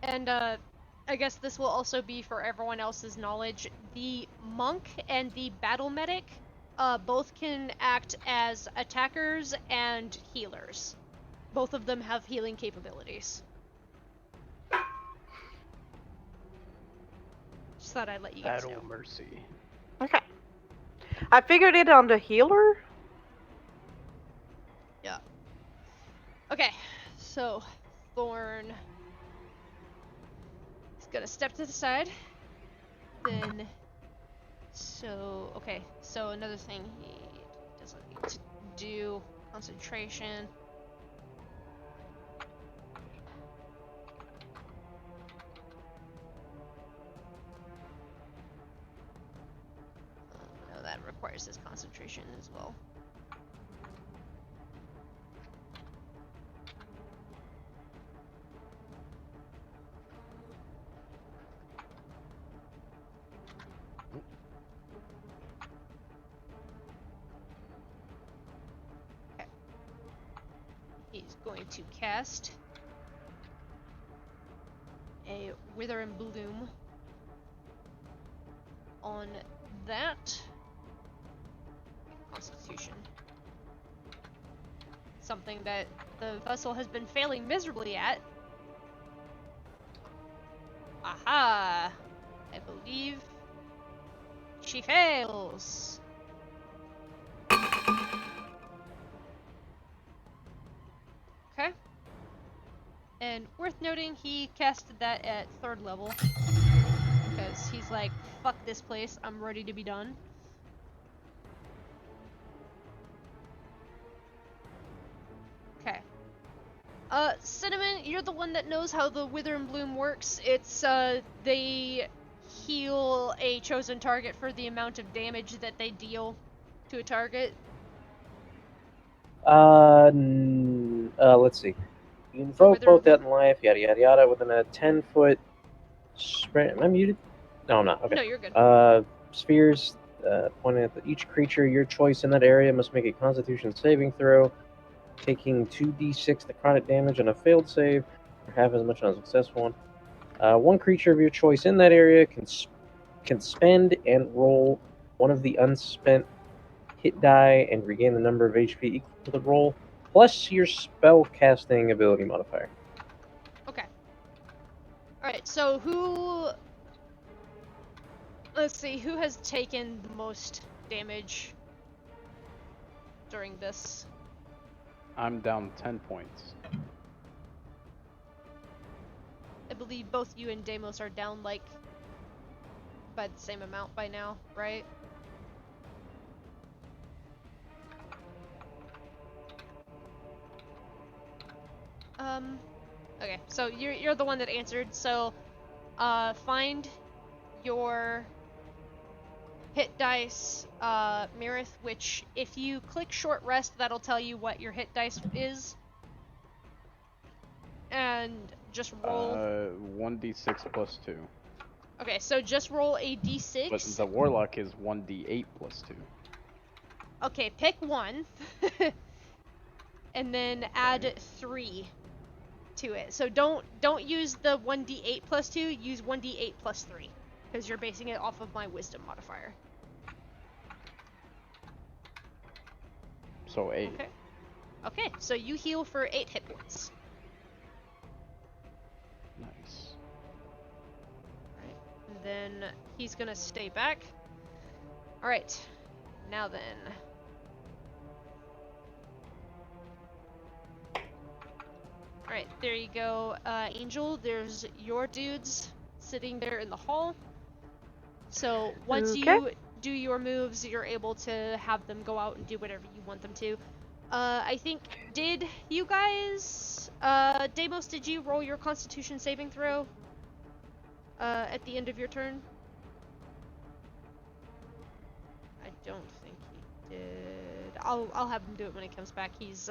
And I guess this will also be for everyone else's knowledge. The monk and the battle medic both can act as attackers and healers. Both of them have healing capabilities. Just thought I'd let you guys know. Battle mercy. Okay. I figured it on the healer. Yeah. Okay, so Thorn is gonna step to the side. Then, so another thing he doesn't need to do, concentration. No, that requires his concentration as well. He's going to cast a Wither and Bloom on that Constitution. Something that the vessel has been failing miserably at. Aha! I believe which he fails. Okay. And worth noting, he casted that at 3rd level. Because he's like, fuck this place, I'm ready to be done. Okay. Cinnamon, you're the one that knows how the Wither and Bloom works. It's, they heal a chosen target for the amount of damage that they deal to a target. Let's see. You invoke Wither both and that and life, yada yada yada, within a 10-foot sprint. Am I muted? No, I'm not. Okay. No, you're good. Spheres pointing at each creature your choice in that area must make a Constitution saving throw, taking 2d6 necrotic damage on a failed save, or half as much on a successful one. One creature of your choice in that area can spend and roll one of the unspent hit die and regain the number of HP equal to the roll, plus your spell casting ability modifier. Okay. Alright, so who... Let's see, who has taken the most damage during this? I'm down 10 points. I believe both you and Deimos are down, like, by the same amount by now, right? Okay, so you're the one that answered, so, find your hit dice, Mirith, which, if you click short rest, that'll tell you what your hit dice is. And just roll. 1d6 plus 2. Okay, so just roll a d6. But the warlock is 1d8 plus 2. Okay, pick one. And then add 3 to it. So don't use the 1d8 plus 2, use 1d8 plus 3. Because you're basing it off of my wisdom modifier. So 8. Okay. Okay, so you heal for 8 hit points. Nice. Alright, and then he's gonna stay back. Alright, now then. Alright, there you go, Angel. There's your dudes sitting there in the hall. So once Okay. you do your moves, you're able to have them go out and do whatever you want them to. I think, did you guys, Deimos, did you roll your Constitution saving throw at the end of your turn? I don't think he did. I'll have him do it when he comes back. He's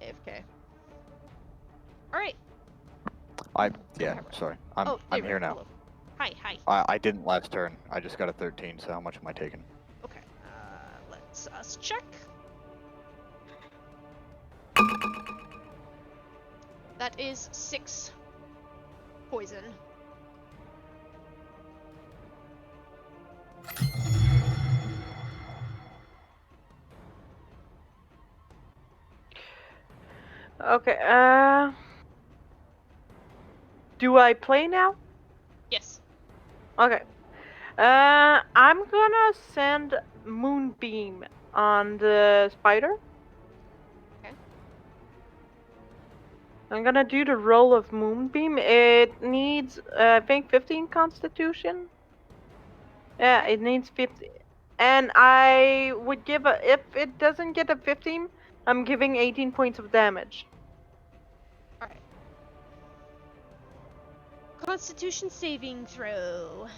AFK. Alright. Sorry. Oh, I'm here now. Hello. Hi. I didn't last turn. I just got a 13, so how much am I taking? Okay, let's us check. That is 6 poison. Okay, do I play now? Yes. Okay. I'm gonna send Moonbeam on the spider. Okay. I'm gonna do the roll of Moonbeam. It needs, I think, 15 Constitution. Yeah, it needs 50. And I would give if it doesn't get a 15, I'm giving 18 points of damage. Alright. Constitution saving throw.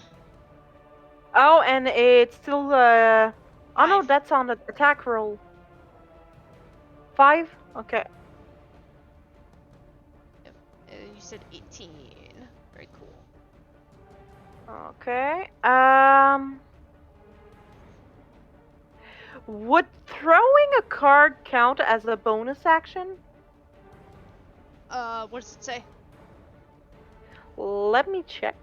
Oh, and it's still, oh no, 5. that's on the attack roll. 5? Okay. Yep. You said 18. Very cool. Okay. Would throwing a card count as a bonus action? What does it say? Let me check.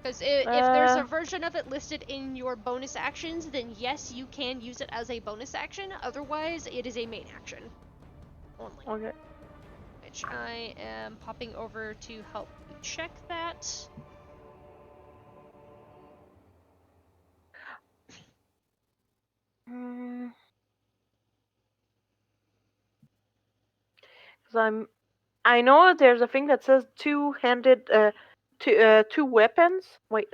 Because if there's a version of it listed in your bonus actions, then yes, you can use it as a bonus action. Otherwise, it is a main action only. Okay. Right. which I am popping over to help you check that. Because I know there's a thing that says two-handed, two weapons. Wait,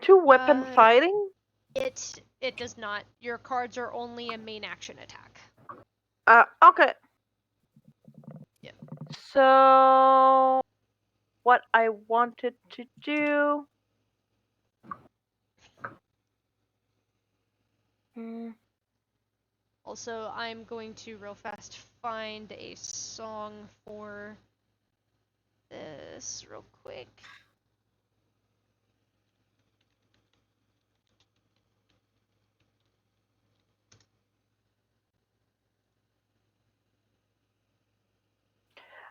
two-weapon fighting. It does not. Your cards are only a main action attack. Okay. Yeah. So, what I wanted to do. Also, I'm going to real fast find a song for this real quick.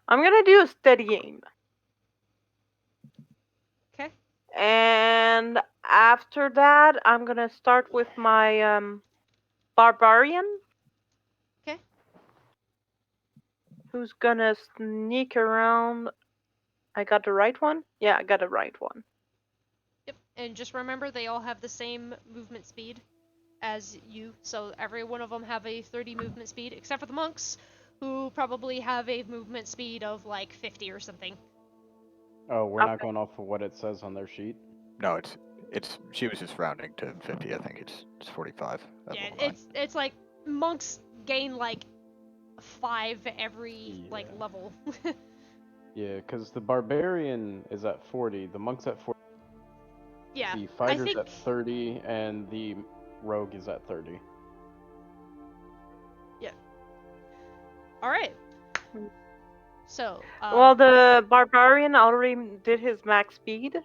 I'm gonna do a steady aim. Okay. And after that, I'm gonna start with my barbarian. Okay. Who's gonna sneak around. I got the right one? Yeah, I got the right one. Yep. And just remember, they all have the same movement speed as you, so every one of them have a 30 movement speed, except for the monks, who probably have a movement speed of like 50 or something. Oh, we're not going off of what it says on their sheet? No, it's she was just rounding to 50. I think it's 45. Yeah, it's like monks gain like 5 every like level. Yeah, because the barbarian is at 40, the monk's at 40, Yeah, the fighter's at 30, and the rogue is at 30. Yeah. All right. So. Well, the barbarian already did his max speed.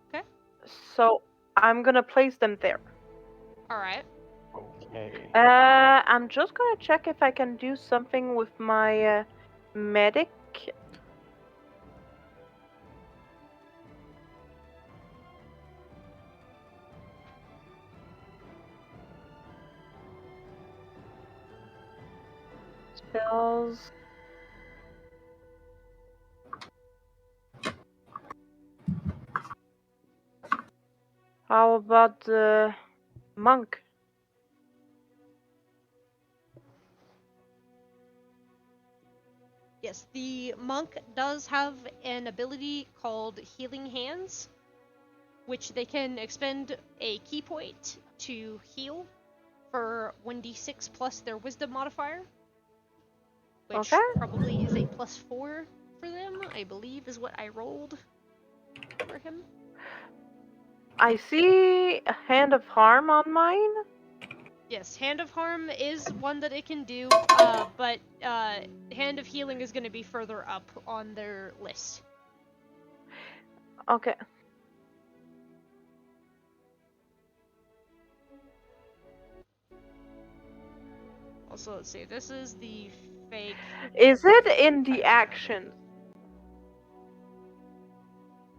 Okay. So I'm gonna place them there. All right. Okay. I'm just gonna check if I can do something with my medic. Spells. How about the monk? Yes, the monk does have an ability called Healing Hands, which they can expend a key point to heal for 1d6 plus their wisdom modifier, which probably is a +4 for them, I believe is what I rolled for him. I see a Hand of Harm on mine. Yes, Hand of Harm is one that it can do, but Hand of Healing is going to be further up on their list. Okay. Also, let's see, this is the fake... Is it in the action?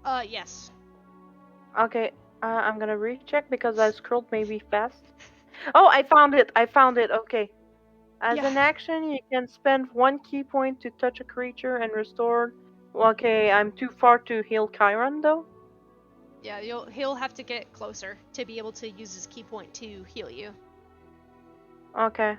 Yes. Okay, I'm gonna recheck because I scrolled maybe fast. Oh, I found it! Okay. As an action, you can spend 1 key point to touch a creature and restore. Okay, I'm too far to heal Chiron though. Yeah, he'll have to get closer to be able to use his key point to heal you. Okay.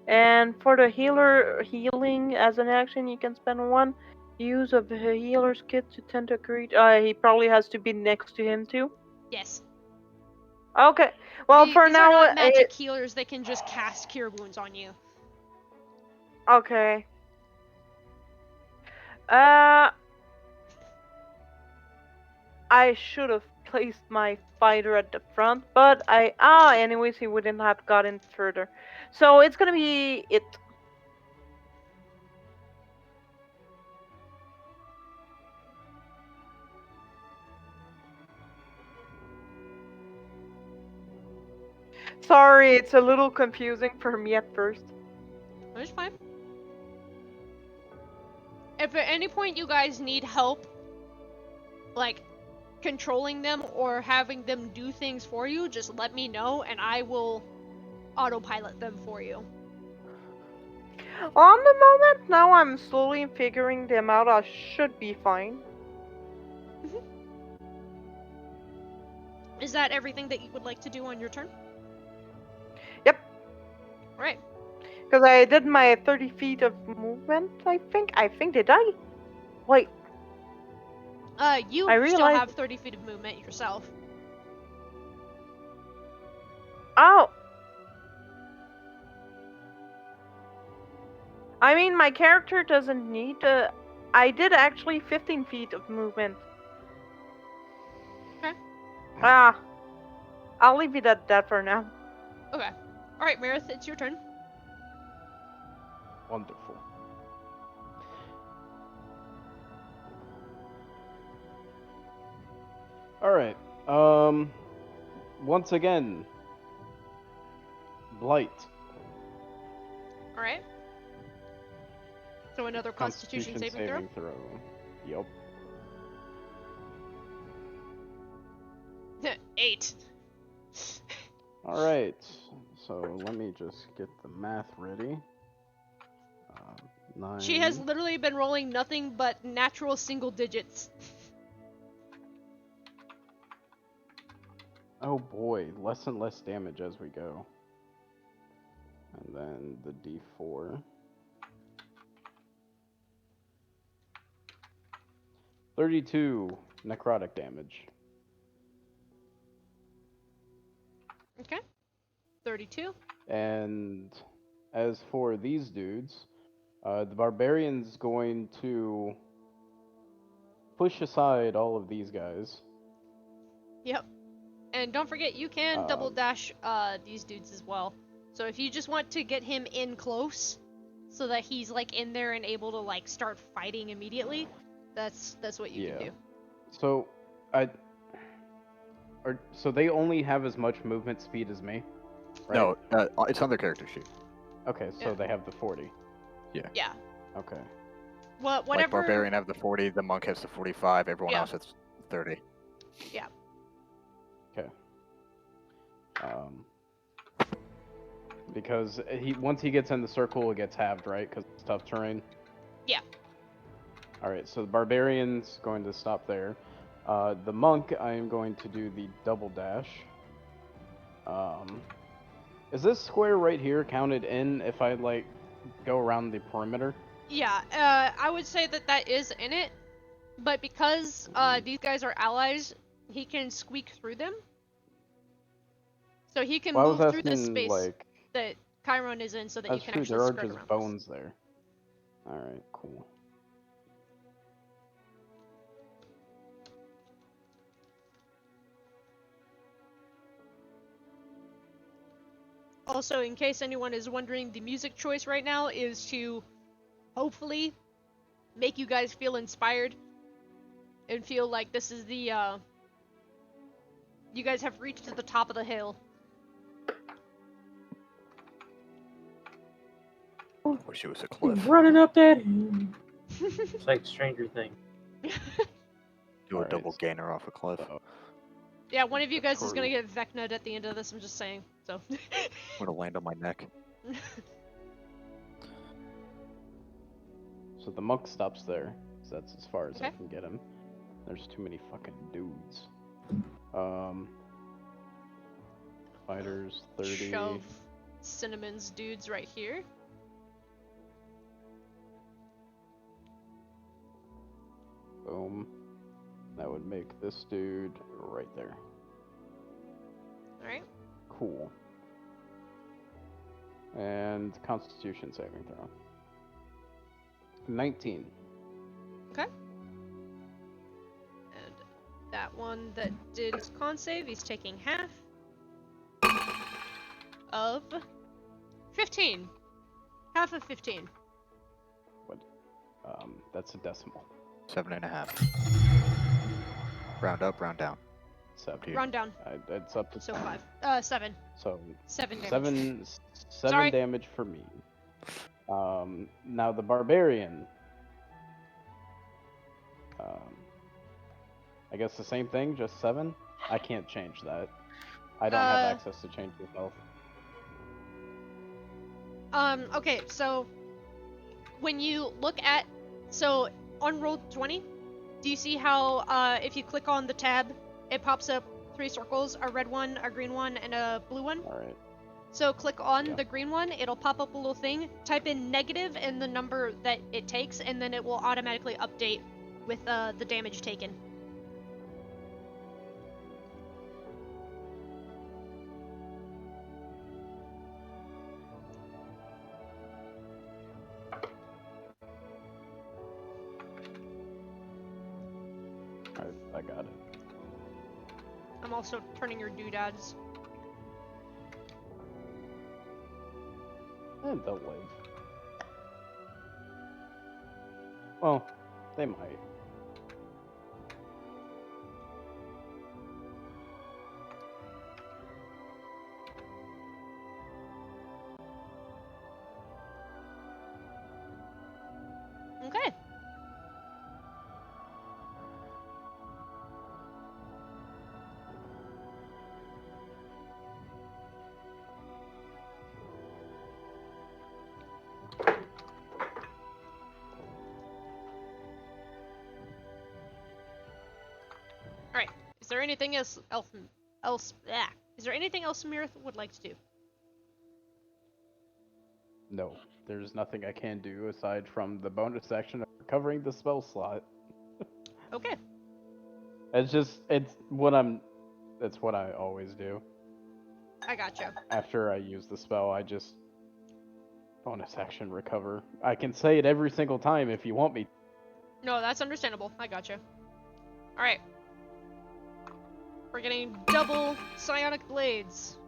And for the healing as an action, you can spend 1 use of the healer's kit to tend to a creature. He probably has to be next to him too. Yes. Okay. Well, for these now, are not magic healers. They can just cast cure wounds on you. Okay. I should have placed my fighter at the front, but anyways, he wouldn't have gotten further. So it's gonna be it. Sorry, it's a little confusing for me at first. It's fine. If at any point you guys need help, like, controlling them or having them do things for you, just let me know and I will autopilot them for you. On the moment, now I'm slowly figuring them out. I should be fine. Is that everything that you would like to do on your turn? Yep. Alright. Because I did my 30 feet of movement, I think. Did I? Wait. You I still realized- have 30 feet of movement yourself. Oh. I mean, my character doesn't need to. I did actually 15 feet of movement. Okay. Ah. I'll leave it at that for now. Okay. Alright, Marith, it's your turn. Wonderful. Alright. Once again, Blight. Alright. So another Constitution saving throw. Yup. 8. Alright. So let me just get the math ready. 9. She has literally been rolling nothing but natural single digits. Oh boy, less and less damage as we go. And then the D4. 32 necrotic damage. Okay. 32. And as for these dudes, the barbarian's going to push aside all of these guys. Yep. And don't forget, you can double dash these dudes as well. So if you just want to get him in close, so that he's like in there and able to like start fighting immediately, that's what you can do. So so they only have as much movement speed as me, right? No, it's on their character sheet. Okay, so Yeah. they have the 40. Yeah. Okay. Well, Like whatever. Barbarian have the 40, the Monk has the 45, everyone Yeah. else has 30. Okay. Because once he gets in the circle, it gets halved, right? Because it's tough terrain. Yeah. All right. So the barbarian's going to stop there. The monk, I am going to do the double dash. Is this square right here counted in if I like go around the perimeter? Yeah. I would say that is in it, but because these guys are allies, he can squeak through them. So he can Well, I move was through this asking, space like, that Chiron is in, so that you that's can true. actually There are skirt just around. bones there. All right. Cool. Also, in case anyone is wondering, the music choice right now is to hopefully make you guys feel inspired and feel like this is the you guys have reached the top of the hill. Wish it was a cliff. Running up that hill. It's like Stranger Things. Do a Alright, double gainer off a cliff. So, Yeah, one of you guys is True. gonna get Vecna'd at the end of this, I'm just saying. So I'm gonna land on my neck. so the monk stops there. So that's as far as I Okay. can get him. There's too many fucking dudes. Fighters 30. shove Cinnamon's dudes right here. Boom. That would make this dude right there. Alright. Cool. And Constitution saving throw. 19. Okay. And that one that did his con save, he's taking half of 15. Half of 15. That's a decimal. 7.5. Round up, round down. 7. Round down. It's up to So 5. 7. So 7 damage. 7 Sorry. damage for me. Now the barbarian. I guess the same thing, just 7. I can't change that. I don't have access to change his health. Okay, so when you look at, so on roll 20, do you see how if you click on the tab, it pops up 3 circles, a red one, a green one, and a blue one? All right. So click on Yeah. the green one, it'll pop up a little thing, type in negative and the number that it takes, and then it will automatically update with the damage taken. All right, I got it. I'm also turning your doodads. And they'll live. Well, they might. Okay. Alright. Is there anything else is there anything else Mirth would like to do? No, there's nothing I can do aside from the bonus action of recovering the spell slot. Okay. It's what I always do. I gotcha. After I use the spell, I just bonus action recover. I can say it every single time if you want me. No, that's understandable. I gotcha. Alright. We're getting double psionic blades.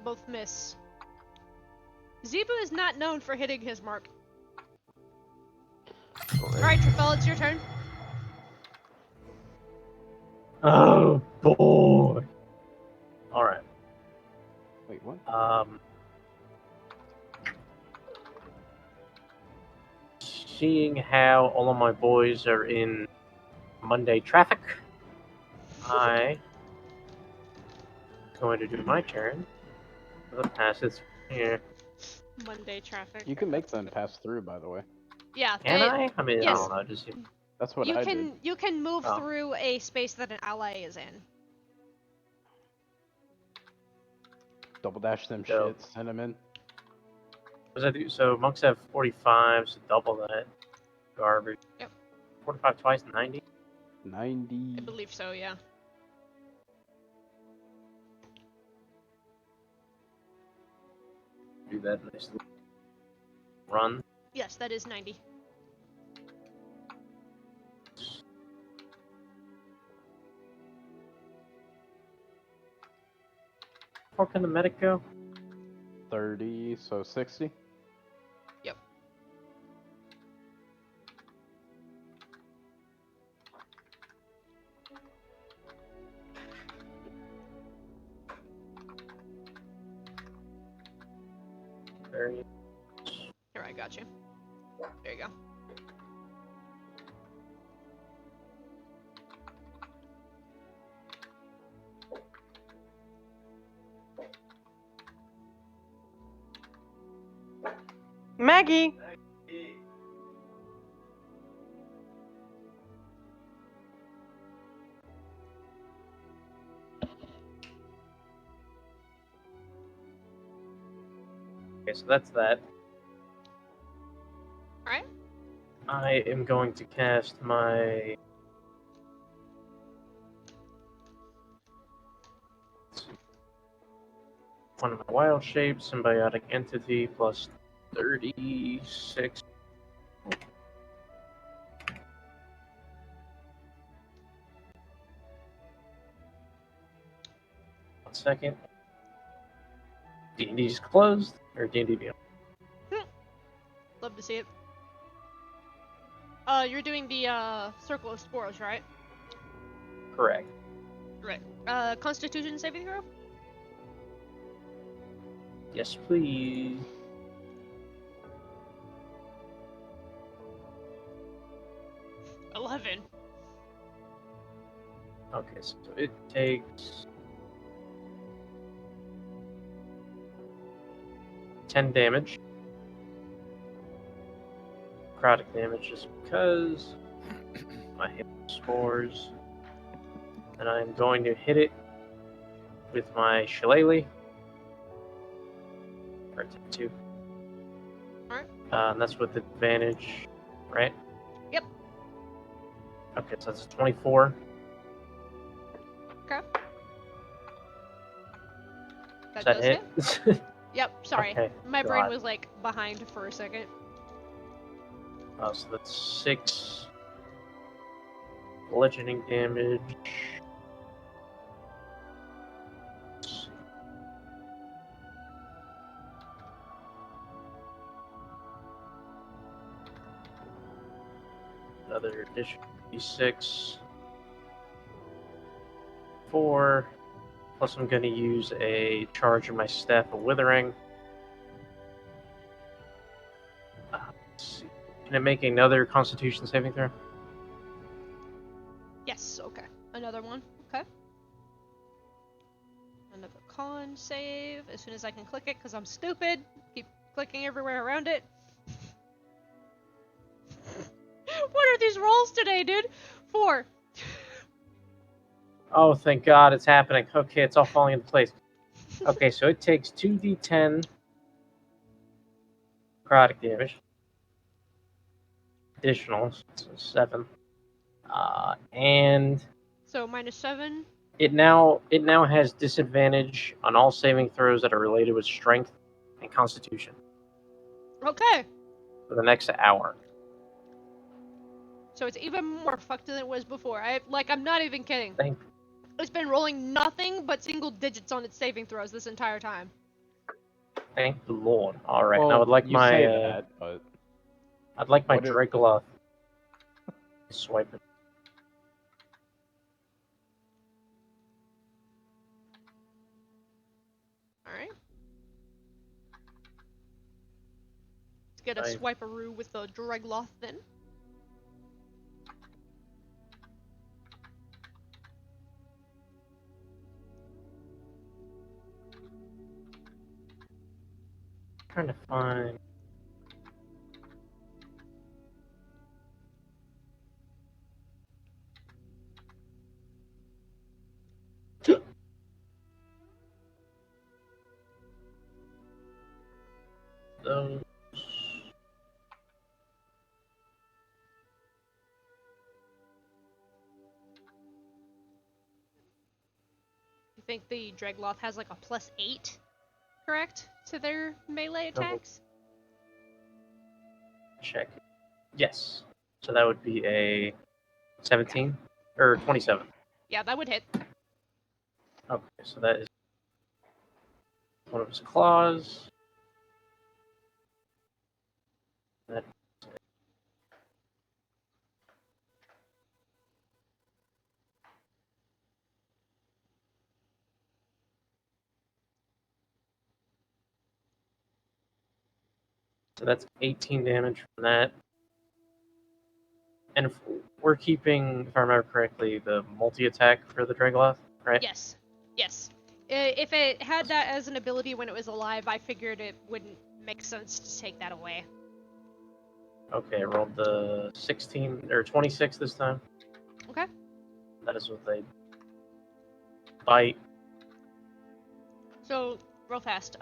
Both miss. Zebu is not known for hitting his mark. Alright, Trafel, it's your turn. Oh boy. All right. Wait, what? Seeing how all of my boys are in Monday traffic, I going to do my turn. The passes here. Monday traffic. You can make them pass through, by the way. Yeah, Can I? I mean, yes. I don't know. Just That's what You I can did. you can move Oh. through a space that an ally is in. Double dash them So- shit, send them in. what does that do? So monks have 45, so double that. Garbage. Yep. 45 twice, 90. 90. I believe so, yeah. Do that nice little run. Yes, that is 90. How can the medic go? 30, so 60. Yep. Very. Here, I got you. There you go. Maggie! Okay, so that's that. Alright. I am going to cast my. One of my wild shapes, symbiotic entity, plus 36. 1 second. D&D's closed, or D&D Beyond? Love to see it. You're doing the Circle of Spores, right? Correct. Right. Constitution saving throw? Yes, please. $11. Okay, so it takes 10 damage. Necrotic damage just because my hit scores. And I'm going to hit it with my shillelagh. Or two. Alright. And that's with advantage, right? Yep. Okay, so that's a 24. Okay. That Does that does hit? hit. Yep, sorry. Okay, My brain God. was like behind for a second. So that's 6 bludgeoning damage. Another additional d6. 4. Plus, I'm going to use a charge of my Staff of Withering. Let's see. Can I make another Constitution saving throw? Yes, okay. Another one. Okay. Another con save as soon as I can click it because I'm stupid. Keep clicking everywhere around it. What are these rolls today, dude? 4. Oh, thank God it's happening. Okay, it's all falling into place. Okay, so it takes 2d10 necrotic damage. Additional, so 7. And So -7. it now has disadvantage on all saving throws that are related with strength and constitution Okay. for the next hour. So it's even more fucked than it was before. I'm not even kidding. Thank It's been rolling nothing but single digits on its saving throws this entire time. the Lord. All right, Well, now I'd like you my say that, but what if- Dracula swipe it. Alright. Let's get a Nice. swiperoo with the Dregloth then. Trying to find. Those. You think the Dregloth has like a +8, correct? To their melee attacks? Check. Yes. So that would be a 17 or 27. Yeah, that would hit. Okay, so that is one of his claws. That So that's 18 damage from that. And if we're keeping, if I remember correctly, the multi-attack for the Dragloth, right? Yes. Yes. If it had that as an ability when it was alive, I figured it wouldn't make sense to take that away. Okay, I rolled the 16 or 26 this time. Okay. That is with a bite. So, real fast.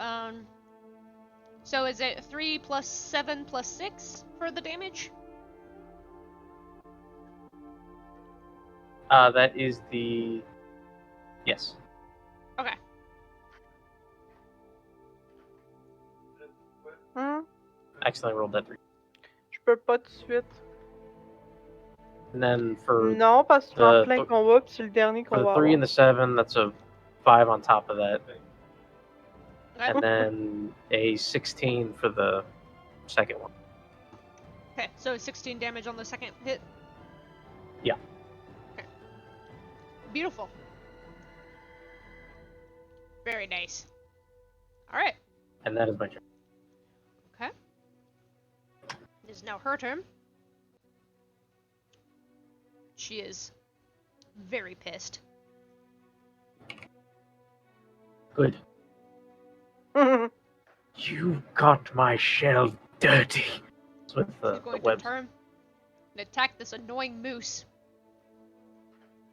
So is it 3 + 7 + 6 for the damage? That is the. Yes. Okay. Accidentally rolled that 3. Je peux pas tout de suite. And then for Non, parce que tu prends the- plein combat, puis c'est le dernier for qu'on the va 3 avoir. and the 7, that's a 5 on top of that. Okay. And then a 16 for the second one. Okay, so 16 damage on the second hit? Yeah. Okay. Beautiful. Very nice. Alright. And that is my turn. Okay. It is now her turn. She is very pissed. Good. You got my shell dirty. With He's the going to webs. turn and attack this annoying moose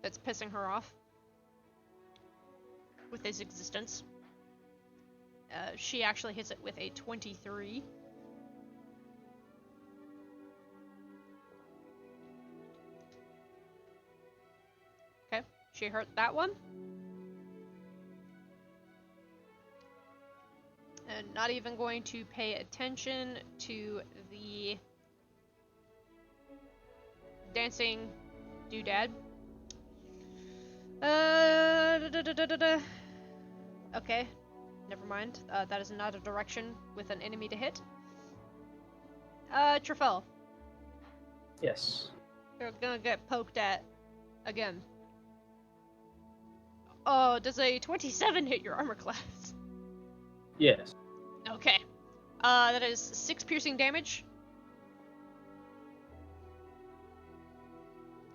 that's pissing her off with his existence. She actually hits it with a 23. Okay, she hurt that one. And not even going to pay attention to the dancing doodad. Okay, never mind. That is not a direction with an enemy to hit. Trafel, Yes. you're gonna get poked at again. Oh, does a 27 hit your armor class? Yes. Okay. That is 6 piercing damage.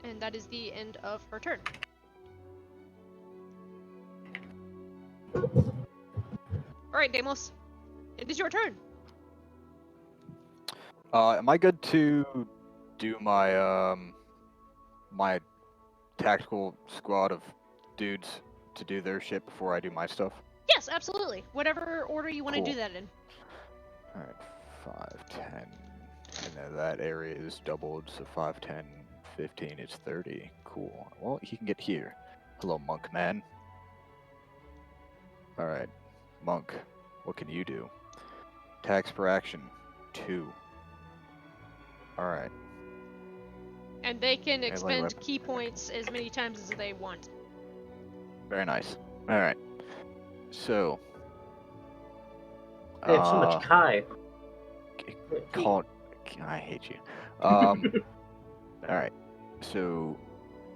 And that is the end of her turn. Alright, Deimos. It is your turn. Am I good to do my my tactical squad of dudes to do their shit before I do my stuff? Yes, absolutely. Whatever order you want to do Cool. that in. Alright, 5, 10. And then that area is doubled, so 5, 10, 15 is 30. Cool. Well, he can get here. Hello, monk man. Alright, monk, what can you do? Attacks per action, 2. Alright. And they can Melee expend weapon. key points as many times as they want. Very nice. Alright. So. They have so much Kai. Called. I hate you. Alright. So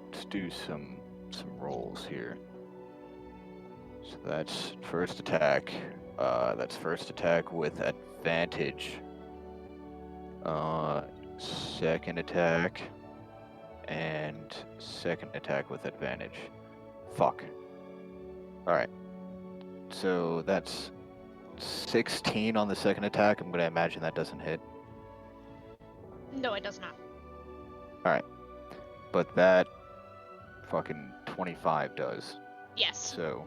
let's do some rolls here. So that's first attack. That's first attack with advantage. Second attack. And second attack with advantage. Fuck. Alright. So that's 16 on the second attack. I'm gonna imagine that doesn't hit. No, it does not. Alright. But that fucking 25 does. Yes. So,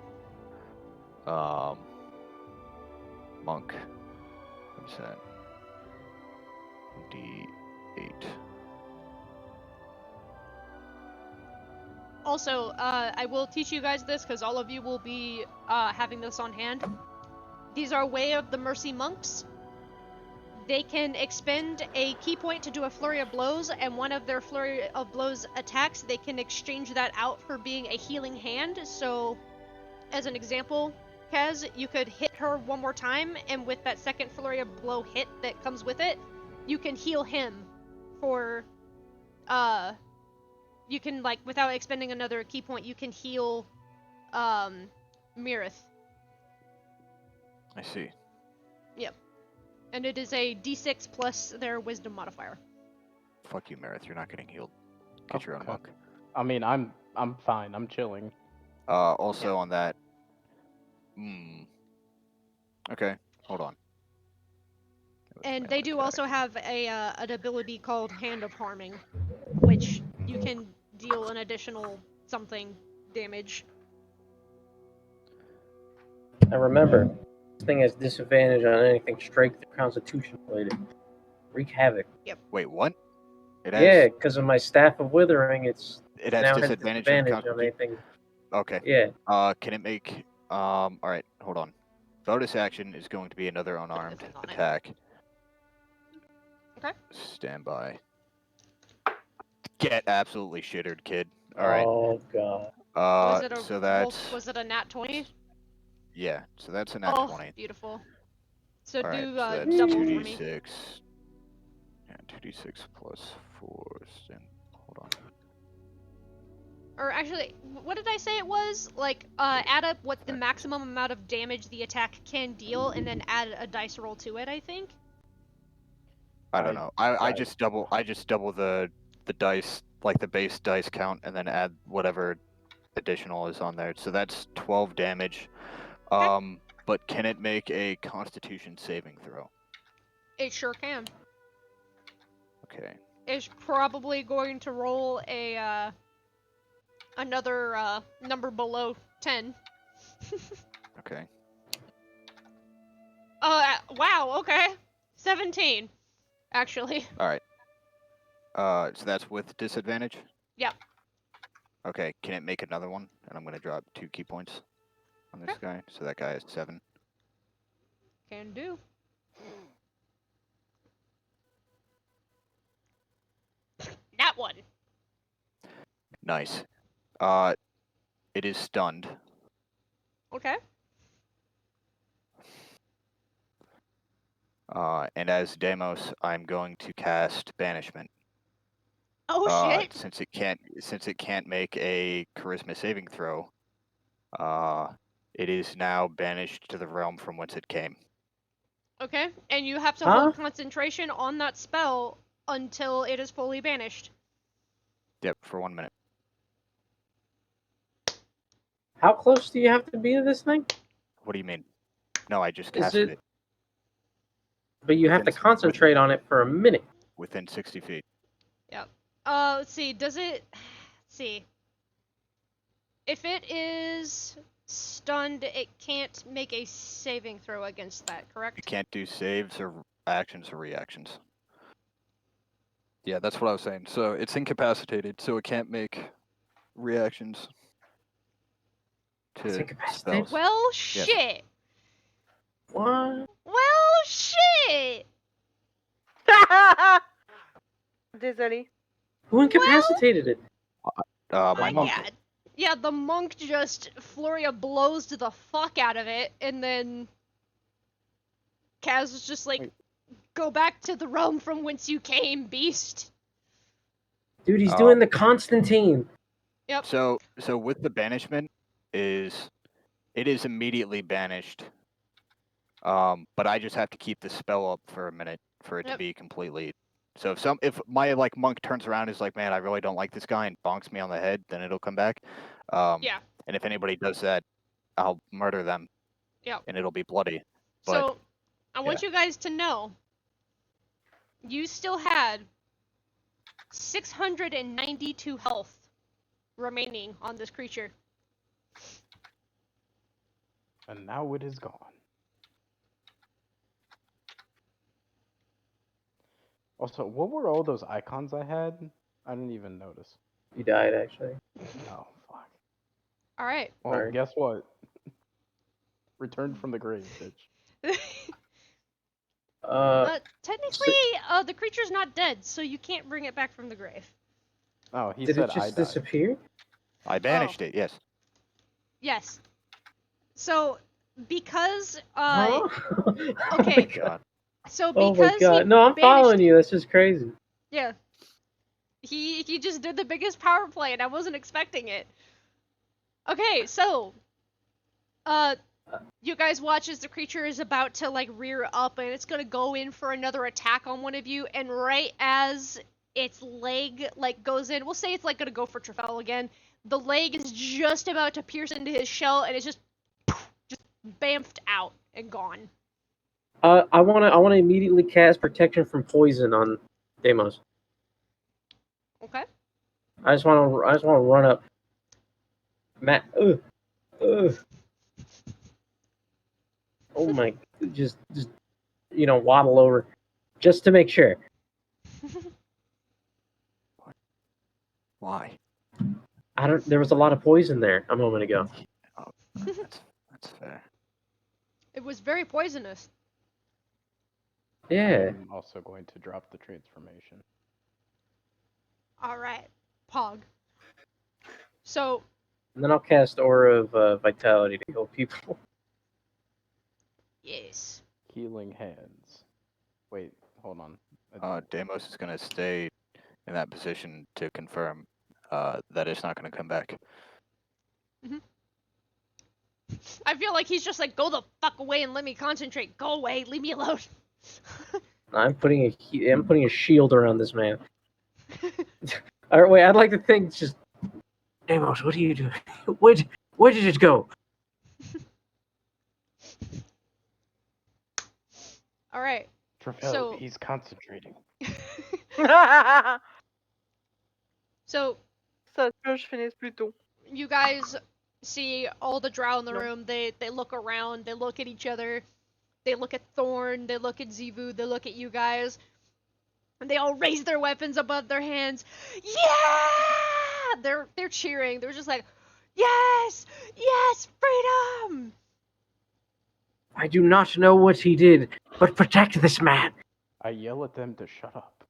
monk. What's that? D8. Also, I will teach you guys this because all of you will be having this on hand. These are Way of the Mercy monks. They can expend a key point to do a flurry of blows, and one of their flurry of blows attacks, they can exchange that out for being a healing hand. So, as an example, Kaz, you could hit her one more time, and with that second flurry of blow hit that comes with it, you can heal him for, you can, like, without expending another key point, you can heal, Mirith. I see. Yep. And it is a d6 plus their wisdom modifier. Fuck you, Marith. You're not getting healed. Get your own Okay. monk. I mean, I'm fine. I'm chilling. Also on that. Okay, hold on. And they do also have an ability called Hand of Harming, which you can deal an additional something damage. Now remember, this thing has disadvantage on anything strength or constitution related. Wreak havoc. Wait, what? It has, Yeah, because of my staff of withering, it's it has now disadvantage has on disadvantage on anything. Okay. Yeah. Can it make alright, hold on. Bonus action is going to be another unarmed thing on it. attack. Okay. Stand by. Get absolutely shittered, kid. Alright. Oh god. So that's was it a nat 20? yeah, so that's a nat 20. Beautiful. So Alright, do so that's double for me. 2d6. Yeah, 2d6 plus 4. And hold on. Or actually, what did I say it was? Like, add up what the maximum amount of damage the attack can deal, and then add a dice roll to it, I think. I don't know. I just double the dice, like the base dice count, and then add whatever additional is on there. So that's 12 damage. Okay. but can it make a Constitution saving throw? It sure can. Okay. It's probably going to roll a another number below 10. Okay. Wow, okay. 17, actually. All right. So that's with disadvantage? Yep. Okay, can it make another one? And I'm going to drop 2 key points on this guy. So that guy is 7. Can do. That one. Nice. It is stunned. Okay. And as Deimos, I'm going to cast Banishment. Oh shit. Since it can't make a Charisma saving throw, it is now banished to the realm from whence it came. Okay, and you have to Huh? hold concentration on that spell until it is fully banished. Yep, for 1 minute. How close do you have to be to this thing? What do you mean? No, I just Is casted it- it But you have to Within- concentrate on it for a minute. within 60 feet. Yep. Let's see, does it... Let's see. If it is stunned, it can't make a saving throw against that, You correct? can't do saves or actions or reactions. Yeah, that's what I was saying. So it's incapacitated, so it can't make reactions It's to incapacitated? spells. Well, shit. What? Well, shit. Dizzily. Who incapacitated it? My My monk. God. Yeah, the monk just Floria blows to the fuck out of it, and then Kaz was just like, Wait. go back to the realm from whence you came, beast. Dude, he's doing the Constantine. Yep. So with the banishment it is immediately banished. But I just have to keep the spell up for a minute for it to Yep. be completely. So if my monk turns around and is like, man, I really don't like this guy and bonks me on the head, then it'll come back. Yeah. And if anybody does that, I'll murder them. Yep. And it'll be bloody. But So, I want you guys to know, you still had 692 health remaining on this creature. And now it is gone. Also, what were all those icons I had? I didn't even notice. You died, actually. Oh, fuck. Alright. Well, Sorry. guess what? Returned from the grave, bitch. Technically, the creature's not dead, so you can't bring it back from the grave. Oh, he Did said it I just died. disappear? I banished it, yes. Yes. So, because, Huh? okay. Oh my god. so Oh because my god. he No, I'm banished following it- you. That's just crazy. Yeah. He just did the biggest power play, and I wasn't expecting it. Okay, so, you guys watch as the creature is about to, rear up, and it's gonna go in for another attack on one of you, and right as its leg, goes in, we'll say it's, gonna go for Trafel again, the leg is just about to pierce into his shell, and it's just bamfed out and gone. I wanna immediately cast protection from poison on Deimos. Okay? I just wanna run up. Matt. Ugh. Oh my! Just waddle over, just to make sure. Why? There was a lot of poison there a moment ago. That's fair. It was very poisonous. Yeah. I'm also going to drop the transformation. Alright, Pog. So, And then I'll cast Aura of Vitality to heal people. yes. Healing hands. Wait, hold on. Deimos is going to stay in that position to confirm that it's not going to come back. I feel like he's just like, go the fuck away and let me concentrate. Go away, leave me alone. I'm putting a shield around this man. All right, wait. I'd like to think just. Deimos, what are you doing? Where did it go? All right. Travel, So- he's concentrating. So Ça, je finis plus tôt. you guys see all the drow in the room. They look around. They look at each other. They look at Thorn. They look at Zivu. They look at you guys. And they all raise their weapons above their hands. Yeah! They're cheering. They're just like, yes, yes, freedom. I do not know what he did, but protect this man. I yell at them to shut up.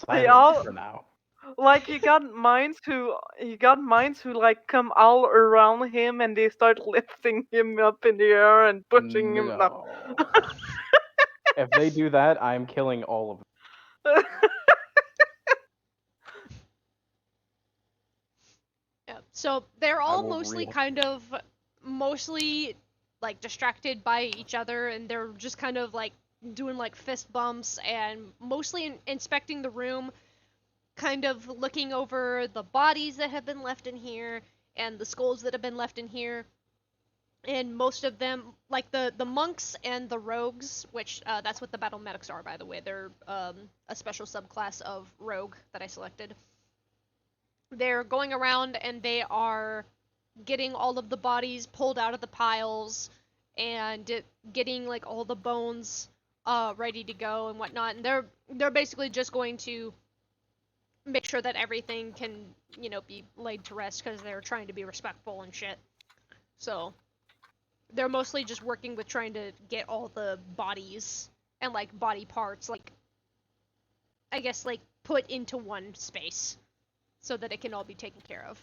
They Silence all for now. like you got minds who like come all around him and they start lifting him up in the air and pushing him. No. No. If they do that, I'm killing all of them. Yeah. So they're I all will mostly like distracted by each other, and they're just kind of like doing like fist bumps and mostly inspecting the room, kind of looking over the bodies that have been left in here and the skulls that have been left in here. And most of them, like the monks and the rogues, which that's what the battle medics are, by the way. They're a special subclass of rogue that I selected. They're going around and they are getting all of the bodies pulled out of the piles and getting like all the bones ready to go and whatnot. And they're basically just going to make sure that everything can, be laid to rest because they're trying to be respectful and shit. So they're mostly just working with trying to get all the bodies and like body parts, like I guess like put into one space so that it can all be taken care of.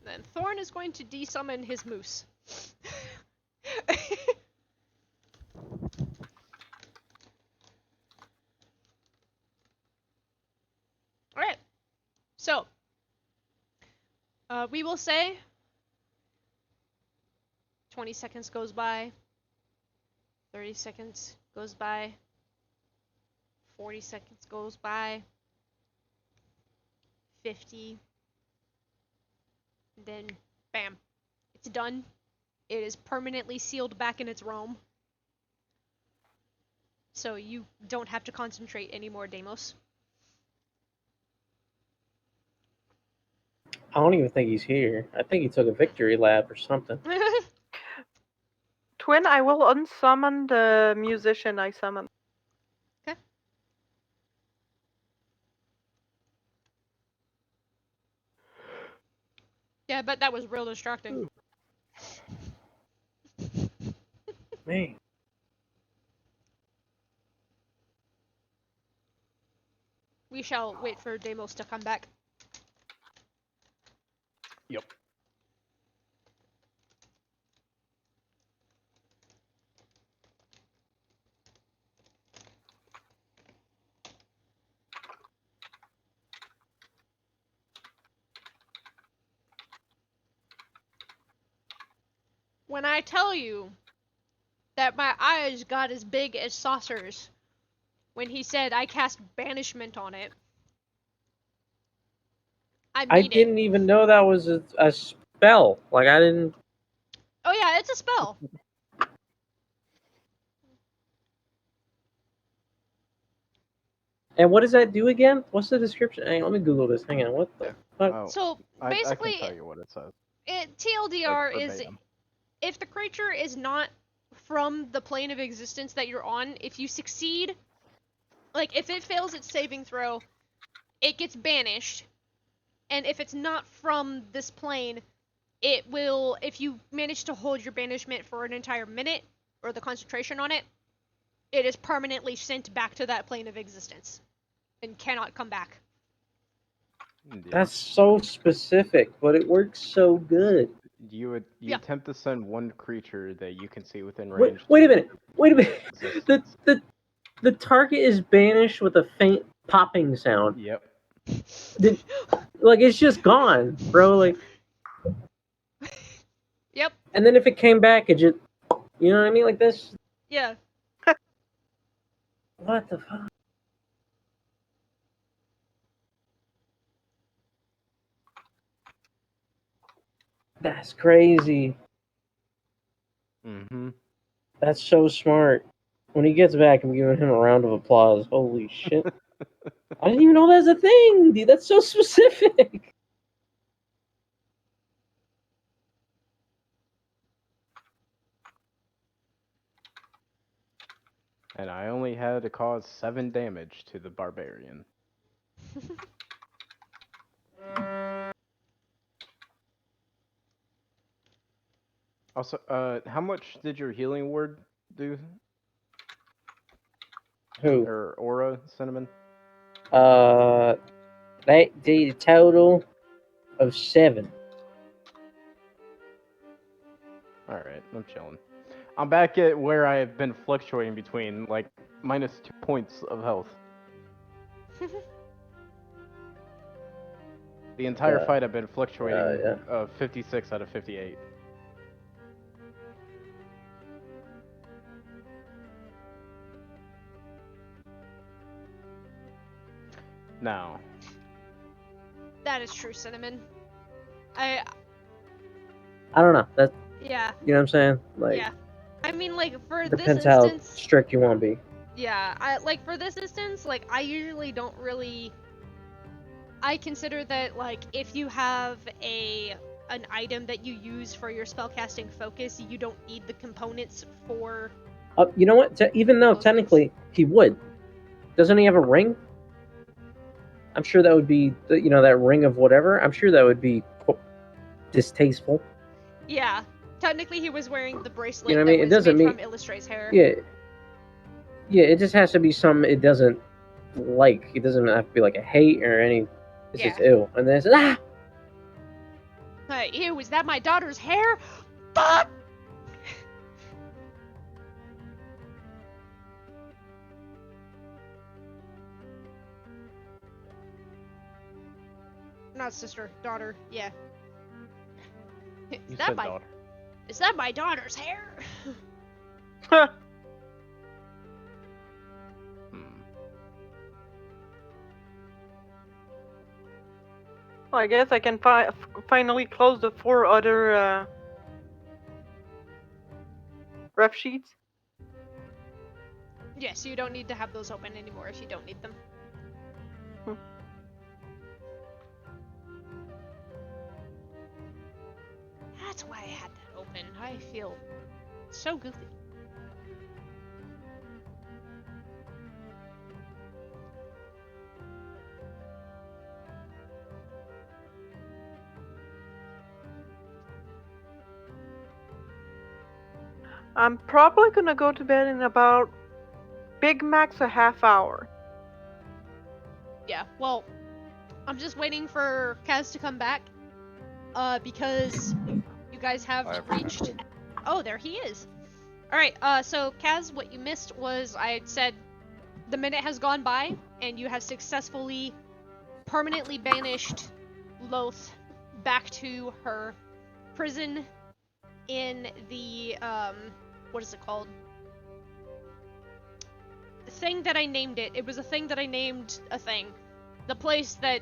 Then Thorn is going to desummon his moose. Alright. So, we will say 20 seconds goes by, 30 seconds goes by, 40 seconds goes by, 50, then bam, it's done. It is permanently sealed back in its realm. So you don't have to concentrate anymore, Deimos. I don't even think he's here. I think he took a victory lap or something. Twin, I will unsummon the musician I summoned. Okay. Yeah, but that was real distracting. Man. We shall wait for Deimos to come back. Yep. When I tell you that my eyes got as big as saucers when he said I cast banishment on it, I I mean didn't it. even know that was a spell. Like, I didn't... Oh yeah, it's a spell. And what does that do again? What's the description? Hang on, let me Google this. Hang on, what the fuck? Oh, So I basically, can tell you what it says. TLDR Like, is verbatim. if the creature is not from the plane of existence that you're on, if you succeed, like if it fails its saving throw, it gets banished. And if it's not from this plane, it will, if you manage to hold your banishment for an entire minute, or the concentration on it, it is permanently sent back to that plane of existence and cannot come back. Yeah. That's so specific, but it works so good. You Yeah. attempt to send one creature that you can see within Wait, range. wait a minute. Wait a minute. Existence. The target is banished with a faint popping sound. Yep. Like, it's just gone, bro. Like, Yep. and then if it came back, it just, you know what I mean? Like this. Yeah. What the fuck? That's crazy. Mm-hmm. That's so smart. When he gets back, I'm giving him a round of applause. Holy shit. I didn't even know that's a thing, dude. That's so specific. And I only had to cause 7 damage to the barbarian. Also, how much did your healing word do? Who? Or aura, Cinnamon? That did a total of 7. Alright, I'm chilling. I'm back at where I have been fluctuating between, like, minus 2 points of health. The entire fight I've been fluctuating yeah. 56 out of 58. Now, That is true, Cinnamon. I don't know. That Yeah. you know what I'm saying? Like, Yeah. I mean, like, for this depends how instance... strict you want to be. Yeah, like, for this instance, like, I usually don't really... I consider that, like, if you have an item that you use for your spellcasting focus, you don't need the components for... You know what? Even though Those technically he would, doesn't he have a ring? I'm sure that would be, that ring of whatever. I'm sure that would be distasteful. Yeah, technically he was wearing the bracelet You know what I that mean? It was doesn't made mean. from Illustrat's hair. Yeah. Yeah. It just has to be something it doesn't like. It doesn't have to be like a hate or any. It's just ew. And then it's Ew, is that my daughter's hair? Fuck! Not sister, daughter, yeah. you said daughter. Is that my daughter's hair? Well, I guess I can finally close the 4 other ref sheets. Yes, you don't need to have those open anymore if you don't need them. That's why I had that open. I feel so goofy. I'm probably gonna go to bed in about big max a half hour. Yeah, well, I'm just waiting for Kaz to come back. Because you guys have reached... Oh, there he is. Alright, so Kaz, what you missed was I had said the minute has gone by, and you have successfully permanently banished Loth back to her prison in the, what is it called? The thing that I named it. It was a thing that I named a thing. The place that,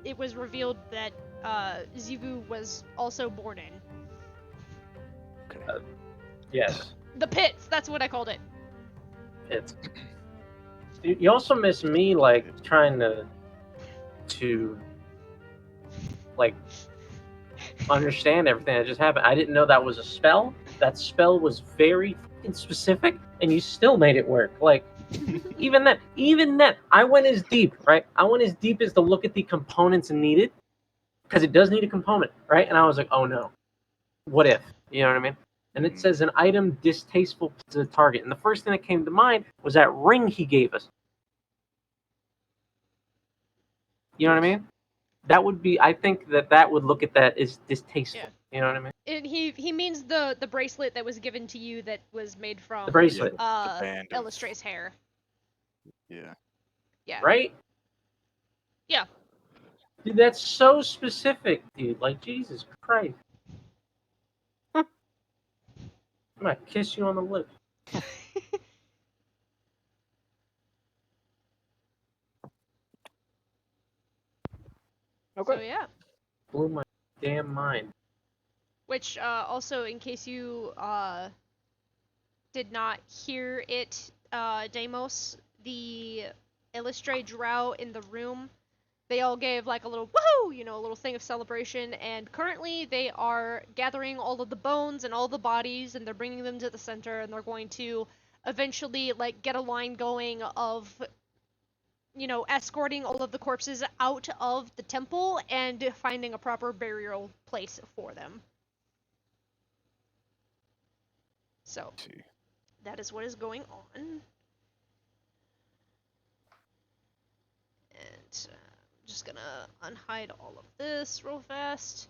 it was revealed that, Zivu was also born in. yes. The pits, that's what I called it. It's. You also miss me, like, trying to like understand everything that just happened. I didn't know that was a spell. That spell was very fucking specific, and you still made it work. Like, even then, I went as deep, right? I went as deep as to look at the components needed, because it does need a component, right? And I was like, oh no, what if? You know what I mean? And it says an item distasteful to the target. And the first thing that came to mind was that ring he gave us. You know what I mean? That would be, I think that would look at that as distasteful. Yeah. You know what I mean? He means the bracelet that was given to you that was made from the bracelet. Illustrate's hair. Yeah. Yeah. Right? Yeah. Dude, that's so specific, dude. Like, Jesus Christ. I'm gonna kiss you on the lips. Okay. So yeah. Blew my damn mind. Which also, in case you did not hear it, Deimos, the Illustrate drow in the room, they all gave like a little woohoo, you know, a little thing of celebration, and currently they are gathering all of the bones and all the bodies, and they're bringing them to the center, and they're going to eventually like get a line going of, you know, escorting all of the corpses out of the temple and finding a proper burial place for them. So, Let's see. that is what is going on. And I'm just gonna unhide all of this real fast.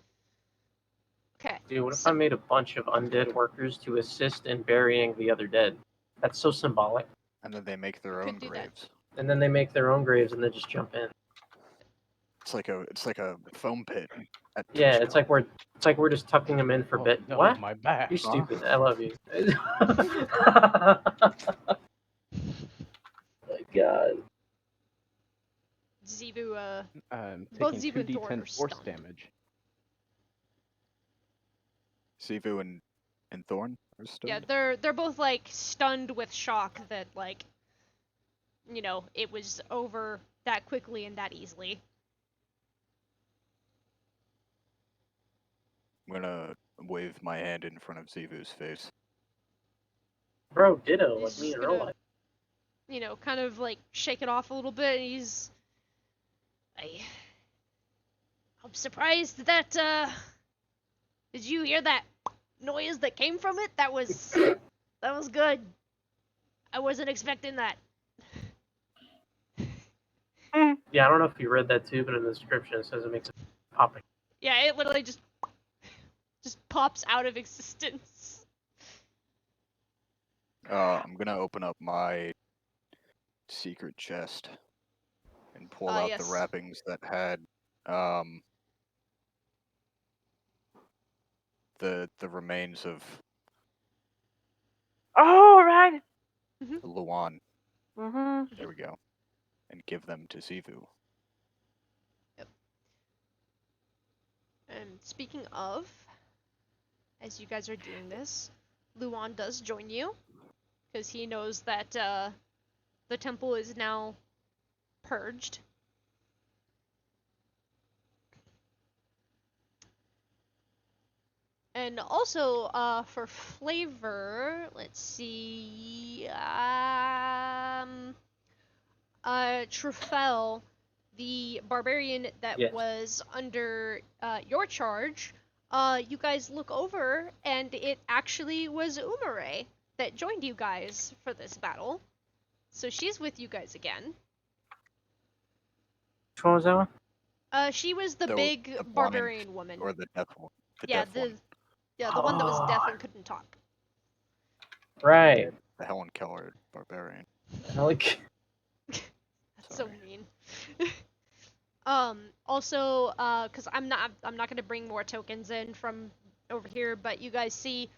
Okay. Dude, what if so- I made a bunch of undead workers to assist in burying the other dead? That's so symbolic. And then they make their Could own do that. graves. And then they make their own graves and then just jump in. It's like a foam pit. At Yeah, Tombstone. it's like we're just tucking them in for Oh, bit. no, What? my back. You're huh? stupid. I love you. My God. Zebu, I'm both taking Zebu and Thorn 2d10 are force stunned. damage. Sivu and Thorn are still. Yeah, they're both like stunned with shock that like, you know, it was over that quickly and that easily. I'm gonna wave my hand in front of Zivu's face. Bro, ditto, He's like me just in real gonna, life. you know, kind of like shake it off a little bit, and I'm surprised that did you hear that noise that came from it? That was good. I wasn't expecting that. Yeah, I don't know if you read that too, but in the description it says it makes it popping. Yeah, it literally just pops out of existence. I'm gonna open up my secret chest and pull out Yes. the wrappings that had the remains of Oh, right. Luan. Mm-hmm. There we go. And give them to Zivu. And speaking of, as you guys are doing this, Luan does join you, because he knows that the temple is now purged. And also, for flavor, let's see, Trufel, the barbarian that Yes. was under your charge, you guys look over, and it actually was Umare that joined you guys for this battle. So she's with you guys again. Which one was that one? She was the The big blind barbarian woman. Or the deaf one. Yeah, Deaf one. the one that was deaf Oh. and couldn't talk. Right. The Helen Keller barbarian. I like. That's so Sorry. mean. Also, cause I'm not gonna bring more tokens in from over here, but you guys see,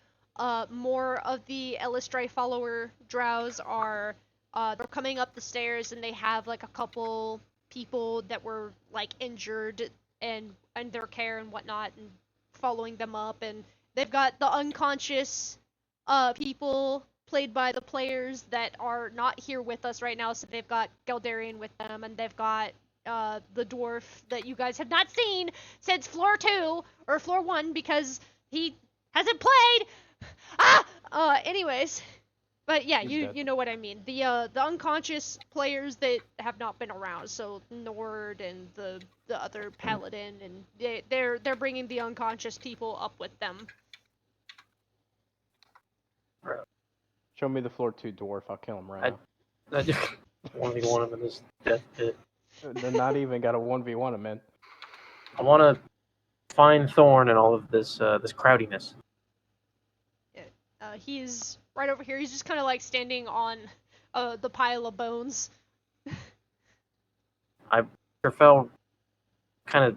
more of the Elistray follower drows are, they're coming up the stairs, and they have like a couple people that were like injured and their care and whatnot, and following them up, and they've got the unconscious, people played by the players that are not here with us right now. So they've got Geldarian with them, and they've got the dwarf that you guys have not seen since floor 2 or floor 1 because he hasn't played. Anyways, but yeah, He's you dead. you know what I mean. The unconscious players that have not been around. So Nord and the other paladin, and they're bringing the unconscious people up with them. Show me the floor 2 dwarf. I'll kill him right I just 1v1 him in this death pit. now. They're not even got a 1v1 him, man. I want to find Thorn and all of this this crowdiness. He's right over here. He's just kind of like standing on the pile of bones. Trafel kind of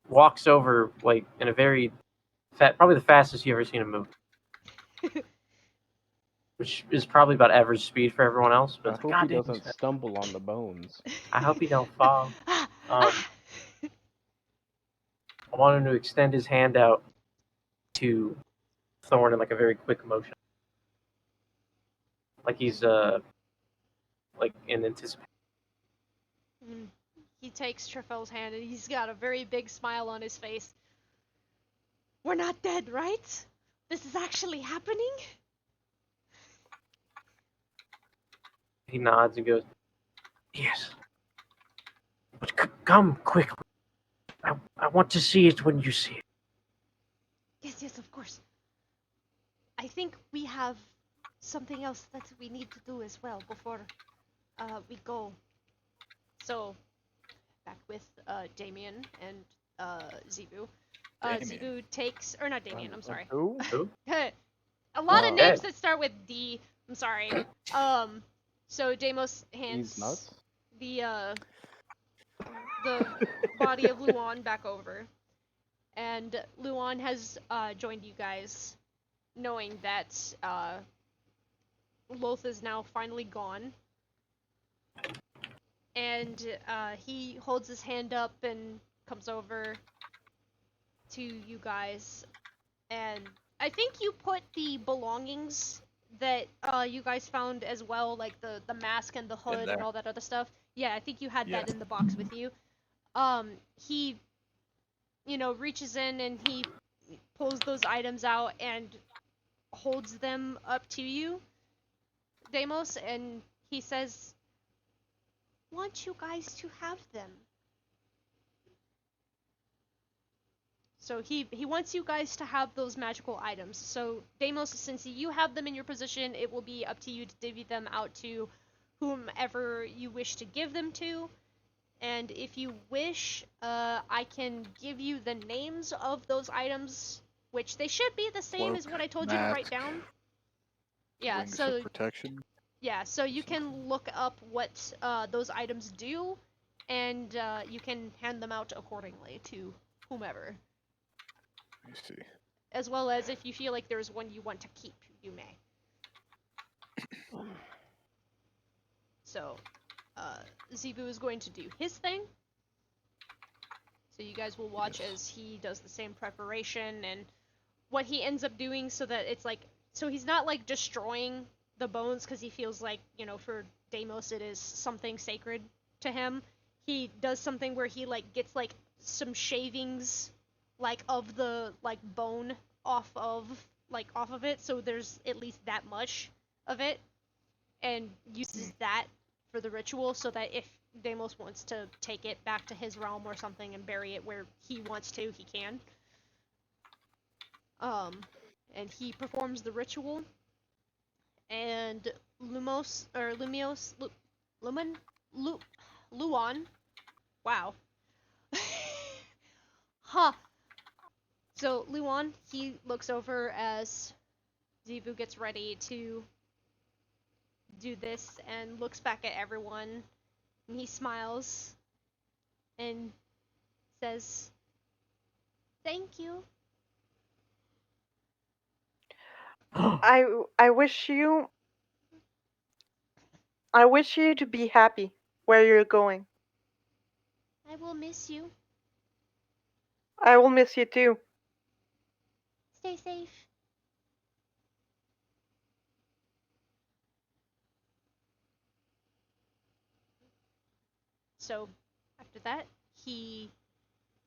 walks over like in a very probably the fastest you've ever seen him move. Which is probably about average speed for everyone else, I but hope he doesn't stumble on the bones. I hope he don't fall. I want him to extend his hand out to Thorn in like a very quick motion, like he's like in anticipation. He takes Trefel's hand and he's got a very big smile on his face. We're not dead, right? This is actually happening? He nods and goes, "Yes, but come quickly. I want to see it when you see it." Yes, of course. I think we have something else that we need to do as well before we go. So, back with Damien and Zebu. Zebu takes, or not Damien, I'm sorry. Who? A lot of Oh. names that start with D. I'm sorry. So Deimos hands He's nuts. the body of Luan back over, and Luan has joined you guys, knowing that Loth is now finally gone, and he holds his hand up and comes over to you guys, and I think you put the belongings that you guys found as well, like the mask and the hood and all that other stuff. Yeah, I think you had that in the box with you. He, reaches in and he pulls those items out and holds them up to you, Deimos, and he says, "Want you guys to have them." So he wants you guys to have those magical items. So Deimos, since you have them in your possession, it will be up to you to divvy them out to whomever you wish to give them to. And if you wish, I can give you the names of those items, which they should be the same as what I told you to write down. Yeah, Rings so of protection. yeah, so you can look up what those items do, and you can hand them out accordingly to whomever. Let me see. As well as if you feel like there's one you want to keep, you may. So, Zebu is going to do his thing. So you guys will watch as he does the same preparation and what he ends up doing, so that it's like, so he's not like destroying the bones because he feels like, for Deimos it is something sacred to him. He does something where he like gets like some shavings like of the like bone off of it, so there's at least that much of it, and uses that for the ritual, so that if Deimos wants to take it back to his realm or something and bury it where he wants to, he can. And he performs the ritual, and Luan, wow. Huh. So Luan, he looks over as Zebu gets ready to do this and looks back at everyone, and he smiles and says, "Thank you." I wish you to be happy where you're going. I will miss you. I will miss you too. Stay safe. So, after that, he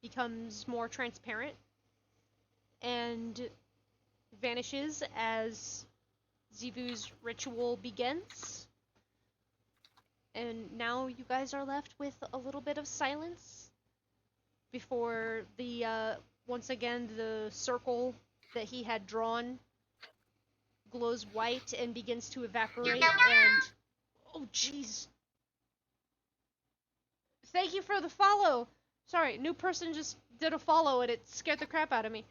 becomes more transparent and vanishes as Zebu's ritual begins. And now you guys are left with a little bit of silence before the once again the circle that he had drawn glows white and begins to evaporate, and oh jeez. Thank you for the follow. Sorry, new person just did a follow and it scared the crap out of me.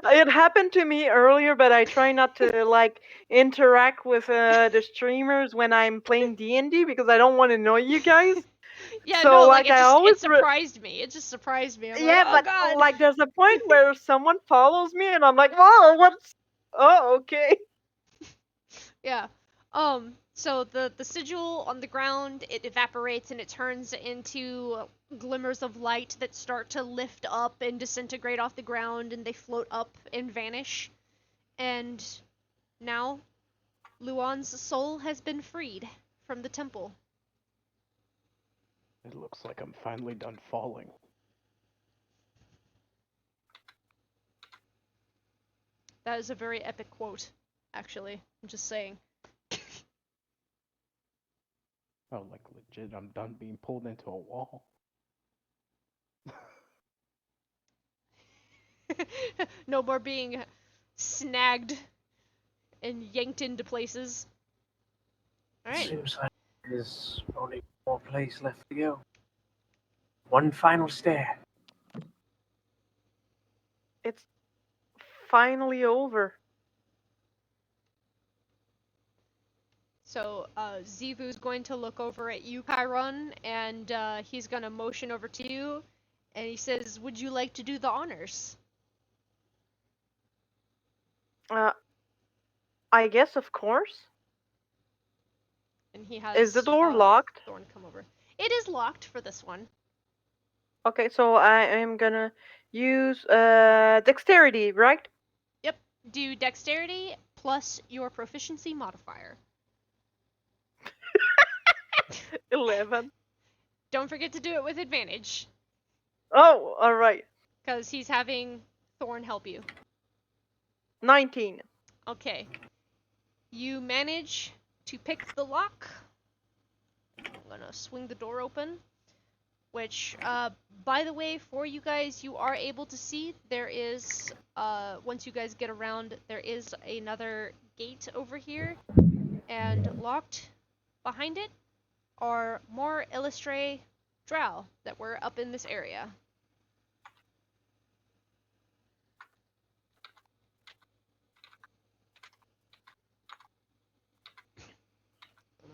It happened to me earlier, but I try not to like interact with the streamers when I'm playing D&D because I don't want to annoy you guys. Yeah, So no, like it I just always surprised me. It just surprised me. I'm yeah, like, oh but god. like there's a point where someone follows me and I'm like, whoa, what's? Oh, okay. Yeah. So the sigil on the ground, it evaporates and it turns into glimmers of light that start to lift up and disintegrate off the ground, and they float up and vanish. And now Luan's soul has been freed from the temple. It looks like I'm finally done falling. That is a very epic quote, actually. I'm just saying. Oh, like legit, I'm done being pulled into a wall. No more being snagged and yanked into places. Alright. Seems like there's only one place left to go. One final stare. It's finally over. So, Zivu's going to look over at you, Chiron, and he's going to motion over to you, and he says, "Would you like to do the honors?" I guess, of course. And he has Is the door locked? Thorn come over. It is locked for this one. Okay, so I am gonna use dexterity, right? Yep. Do dexterity plus your proficiency modifier. 11. Don't forget to do it with advantage, Oh, alright. because he's having Thorn help you. 19. Okay. You manage to pick the lock. I'm gonna swing the door open. Which, by the way, for you guys, you are able to see there is, once you guys get around, there is another gate over here. And locked behind it are more Illustre drow that were up in this area.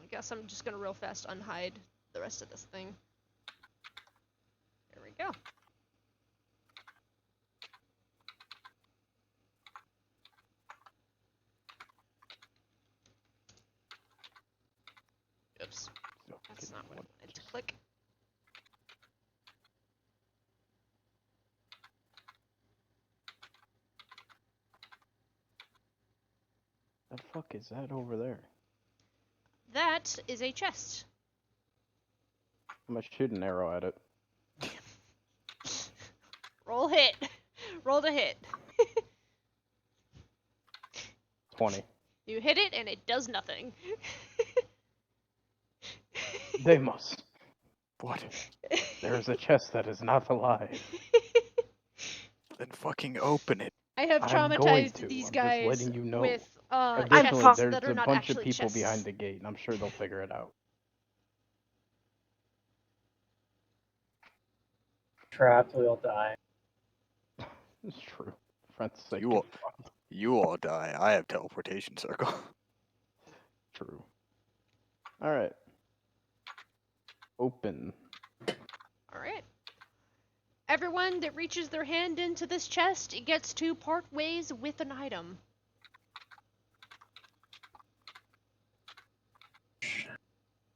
I guess I'm just gonna real fast unhide the rest of this thing. There we go. Oops. That's not what I wanted to click. The fuck is that over there? That is a chest. I'm gonna shoot an arrow at it. Roll hit. Roll to hit. 20. You hit it and it does nothing. They must. What? There is a chest that is not alive. Then fucking open it. I have I'm going traumatized to. these I'm guys just letting you know. with Additionally, chests there's that are a not bunch of actually people chests. behind the gate, and I'm sure they'll figure it out. Trapped, we all die. It's true. Friend's sake. You all die. I have teleportation circle. True. Alright. Open. Alright. Everyone that reaches their hand into this chest gets to part ways with an item.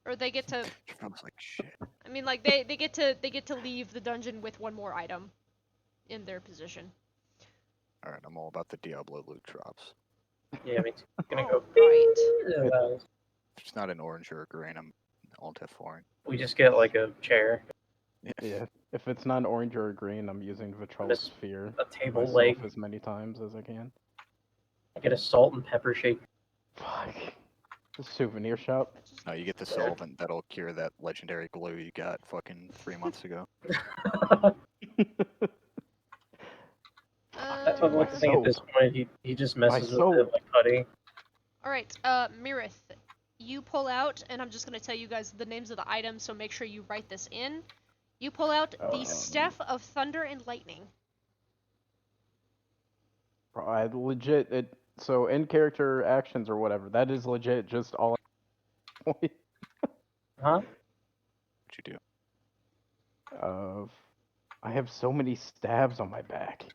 Or they get to Smells like shit. I mean like they get to leave the dungeon with one more item in their position. Alright, I'm all about the Diablo loot drops. Yeah, me too. Gonna go. Alright. If it's not an orange or a green, I'm alt F4. We just get like a chair, Yeah. If it's not an orange or a green, I'm using Vitrell's Sphere a table myself leg. as many times as I can. I get a salt and pepper shake. Fuck. The souvenir shop. No, you get the solvent that'll cure that legendary glue you got fucking 3 months ago. That's what I'm like to think at this point. He just messes with it like putty. Alright, Mirith, you pull out, and I'm just gonna tell you guys the names of the items, so make sure you write this in. You pull out the Staff of Thunder and Lightning. I legit so in character actions or whatever, that is legit just all Huh? What'd you do? I have so many stabs on my back.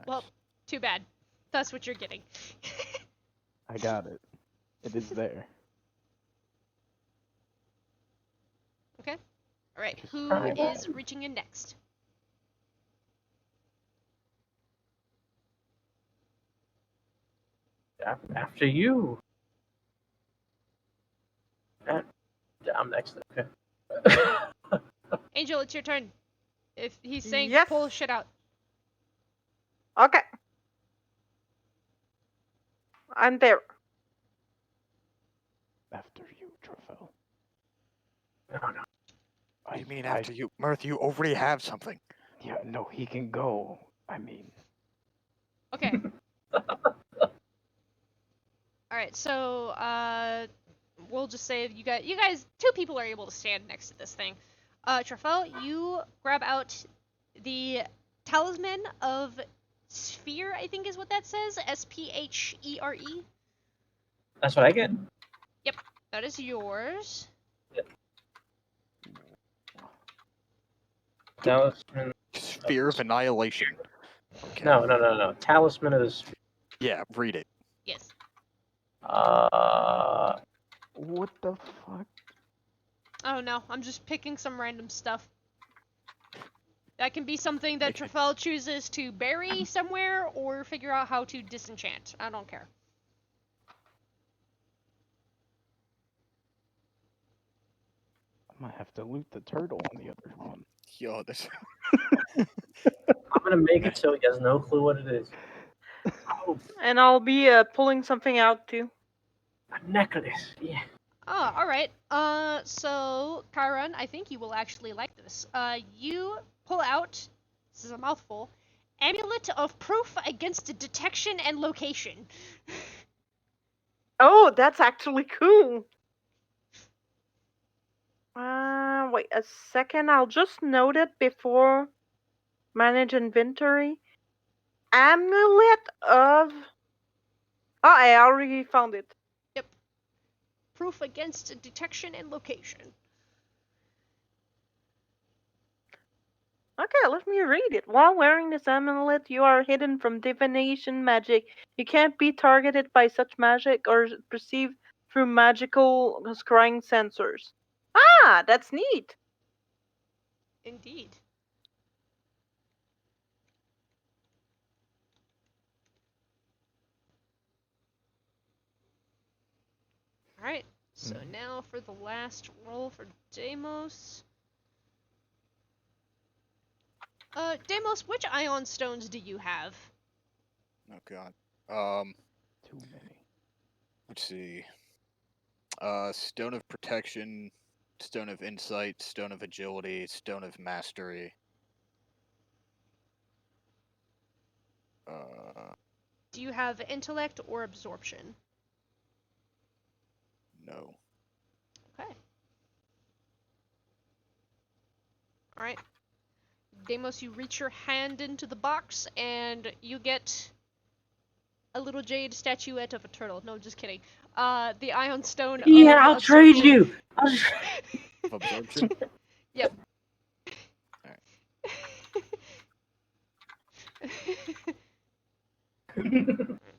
Well, too bad. That's what you're getting. I got it. It is there. Okay. All right. Just Who try is that. reaching in next? After you. I'm next. Okay. Angel, it's your turn. If he's saying Yes. pull shit out. Okay. I'm there. After you, Trofel. Oh, no. What do you mean after you? Mirth, you already have something. Yeah, no, he can go. I mean, Okay. All right. So we'll just say you guys, two people are able to stand next to this thing. Trafel, you grab out the talisman of sphere. I think is what that says. Sphere. That's what I get. Yep, that is yours. Talisman. Sphere of Annihilation. Okay. No. Talisman of the Sphere. Yeah, read it. Yes. what the fuck? Oh no, I'm just picking some random stuff. That can be something that Make it- Trafel chooses to bury somewhere or figure out how to disenchant. I don't care. I might have to loot the turtle on the other one. Yo, this. I'm gonna make it so he has no clue what it is. Oh, And I'll be pulling something out too. a necklace. Yeah. Oh, alright. So, Chiron, I think you will actually like this. You pull out, this is a mouthful, Amulet of Proof Against Detection and Location. Oh, that's actually cool. Wait a second. I'll just note it before manage inventory. Amulet of. Oh, I already found it. Yep. Proof Against Detection and Location. Okay, let me read it. While wearing this amulet, you are hidden from divination magic. You can't be targeted by such magic or perceived through magical scrying sensors. Ah, that's neat. Indeed. Alright, so now for the last roll for Deimos. Deimos, which ion stones do you have? Oh god. Too many. Let's see. Stone of Protection, Stone of Insight, Stone of Agility, Stone of Mastery. Do you have intellect or absorption? No. Okay. Alright. Deimos, you reach your hand into the box and you get a little jade statuette of a turtle. No, just kidding. The ion stone Yeah, of I'll trade absorption. you. Of Absorption? Yep.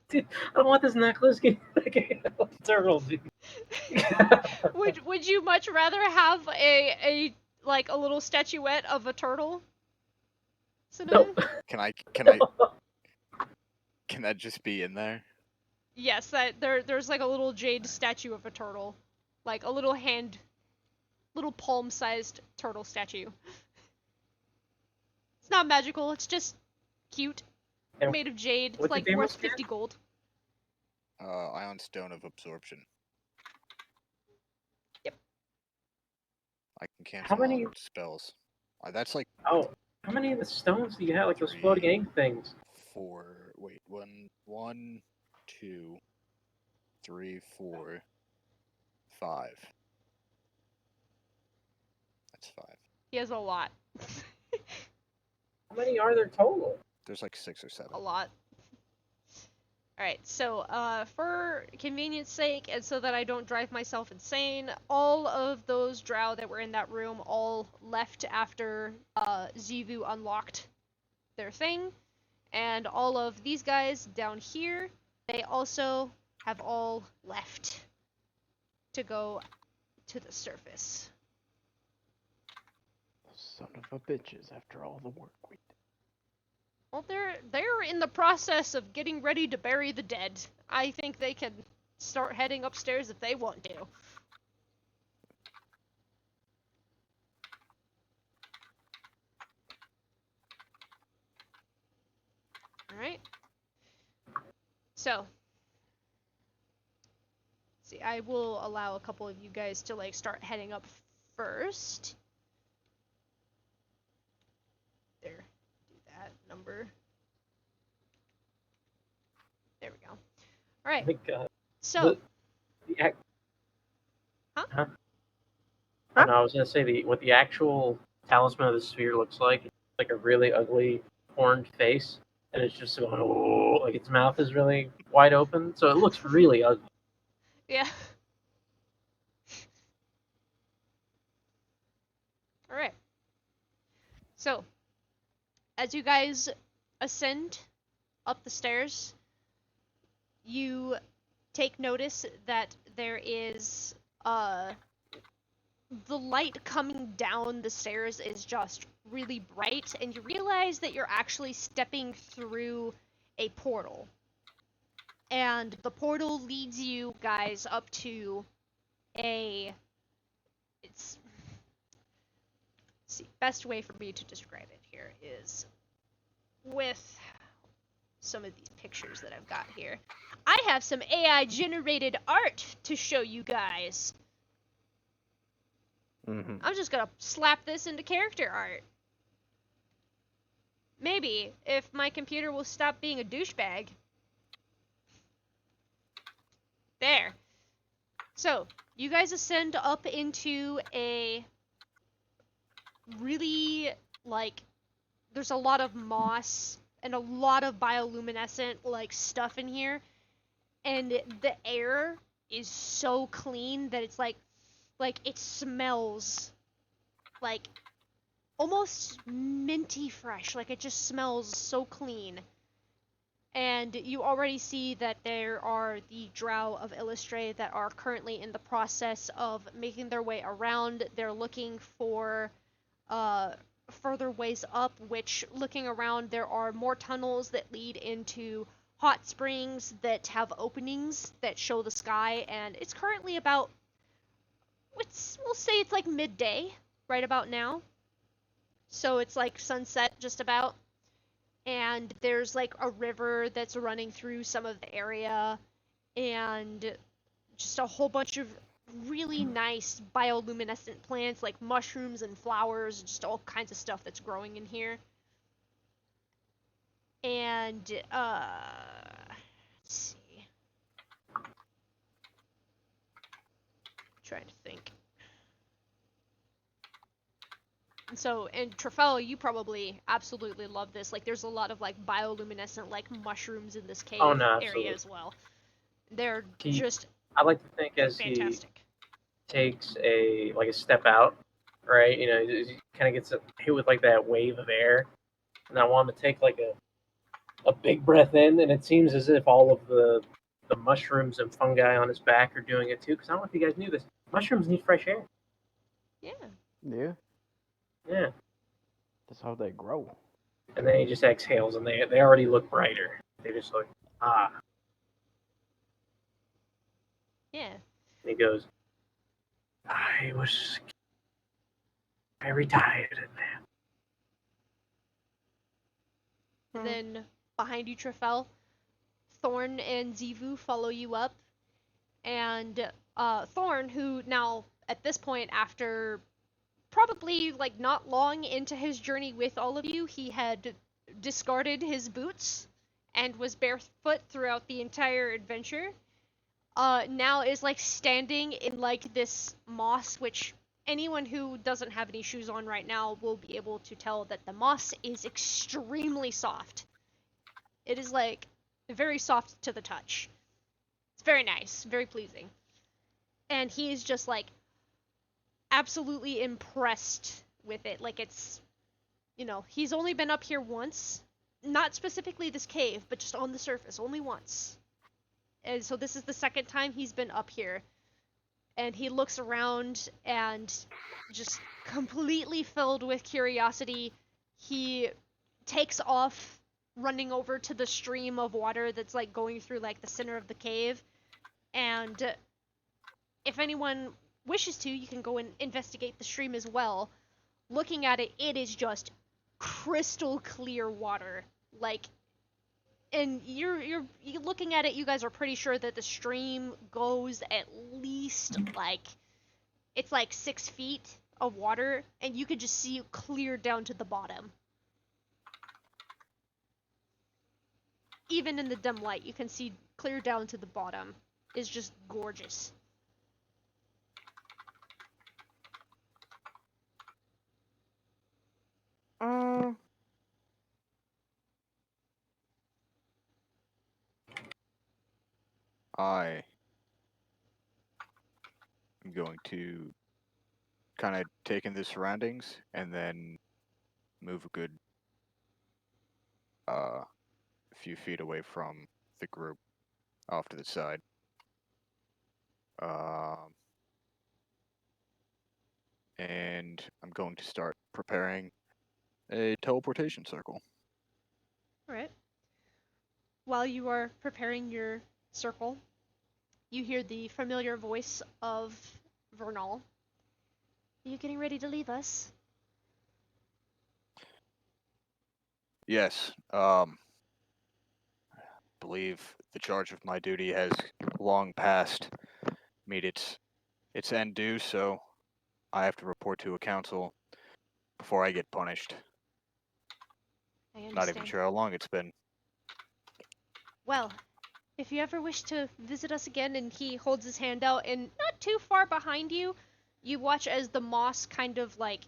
Dude, I don't want this necklace. Turtle, dude. Would you much rather have a like a little statuette of a turtle? Cinnamon? No. Can I can that just be in there? Yes, there's like a little jade statue of a turtle. Like a little palm-sized turtle statue. It's not magical, it's just cute. And Made of jade. It's what like did Deimos worth get? 50 gold. Ion Stone of Absorption. Yep. I can cancel How many- out spells. That's like Oh, how many of the stones do you have? Like those floating ink things? 4. Wait, 1, 2, 3, 4, 5. That's 5. He has a lot. How many are there total? There's like 6 or 7. A lot. Alright, so for convenience sake, and so that I don't drive myself insane, all of those drow that were in that room all left after Zivu unlocked their thing, and all of these guys down here, they also have all left. to go to the surface. Son of a bitches, after all the work we did. Well, they're in the process of getting ready to bury the dead. I think they can start heading upstairs if they want to. Alright. So, see, I will allow a couple of you guys to like start heading up first. There. Do that number. There we go. I Alright. think So, the act. Huh? Huh? Oh, no, I was gonna say what the actual talisman of the sphere looks like. It's like a really ugly horned face, and it's just going, oh, like its mouth is really wide open, so it looks really ugly. yeah. Alright. So, as you guys ascend up the stairs, you take notice that there is the light coming down the stairs is just really bright, and you realize that you're actually stepping through a portal. And the portal leads you guys up to a... It's... Let's see, best way for me to describe it here is with some of these pictures that I've got here. I have some AI generated art to show you guys. Mm-hmm. I'm just gonna slap this into character art. Maybe, if my computer will stop being a douchebag. There. So, you guys ascend up into a really, like, there's a lot of moss and a lot of bioluminescent, like, stuff in here. And the air is so clean that it's like it smells like almost minty fresh. Like, it just smells so clean. And you already see that there are the Drow of Illustre that are currently in the process of making their way around. They're looking for further ways up, which, looking around, there are more tunnels that lead into hot springs that have openings that show the sky, and it's currently about, we'll say it's like midday right about now. So it's like sunset just about. And there's like a river that's running through some of the area, and just a whole bunch of really nice bioluminescent plants like mushrooms and flowers, just all kinds of stuff that's growing in here. And let's see. Trying to think. And so, and Trafella, you probably absolutely love this. Like, there's a lot of like bioluminescent like mushrooms in this cave no, area as well. They're just I like to think as fantastic. He takes a step out, right? You know, he kind of gets hit with like that wave of air, and I want him to take like a big breath in, and it seems as if all of the mushrooms and fungi on his back are doing it too. Because I don't know if you guys knew this, mushrooms need fresh air. Yeah. Yeah, Yeah. that's how they grow. And then he just exhales, and they already look brighter. They just look, ah. Yeah. And he goes, I was very tired in there. And then behind you, Trafel, Thorn and Zivu follow you up. And Thorn, who now, at this point, after probably like not long into his journey with all of you, he had discarded his boots and was barefoot throughout the entire adventure. Now is like standing in like this moss, which anyone who doesn't have any shoes on right now will be able to tell that the moss is extremely soft. It is like very soft to the touch. It's very nice, very pleasing. And he is just like absolutely impressed with it. Like, it's, you know, he's only been up here once. Not specifically this cave, but just on the surface, only once. And so this is the second time he's been up here. and he looks around and just completely filled with curiosity, he takes off running over to the stream of water that's like going through like the center of the cave. And if anyone wishes to, you can go and investigate the stream as well. Looking at it, it is just crystal clear water. Like, and you're looking at it, you guys are pretty sure that the stream goes at least like it's like 6 feet of water, and you could just see clear down to the bottom. Even in the dim light, you can see clear down to the bottom. It's just gorgeous. I am going to kind of take in the surroundings and then move a good few feet away from the group off to the side. And I'm going to start preparing a teleportation circle. Alright. While you are preparing your circle, you hear the familiar voice of Vernal. Are you getting ready to leave us? Yes, believe the charge of my duty has long past meet its end due, so I have to report to a council before I get punished. I understand. Not even sure how long it's been. Well, if you ever wish to visit us again, and he holds his hand out, and not too far behind you, you watch as the moss kind of like,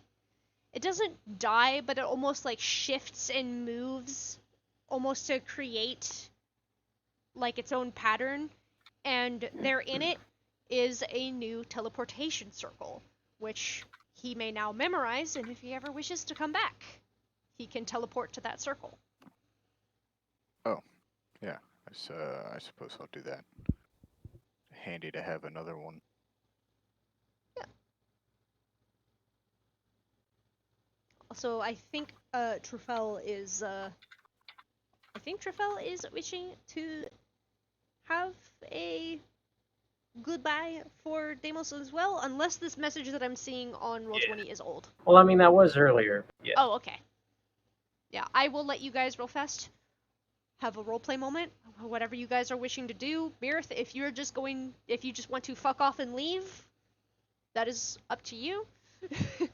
it doesn't die, but it almost like shifts and moves, almost to create like its own pattern, and there in it is a new teleportation circle, which he may now memorize, and if he ever wishes to come back, he can teleport to that circle. Oh, yeah. I suppose I'll do that. Handy to have another one. Yeah. Also, I think Truffel is wishing to have a goodbye for Deimos as well, unless this message that I'm seeing on Roll20 is old. Well, I mean, that was earlier. Yeah. Oh, okay. Yeah, I will let you guys real fast have a roleplay moment, whatever you guys are wishing to do. Mirth, if you just want to fuck off and leave, that is up to you. I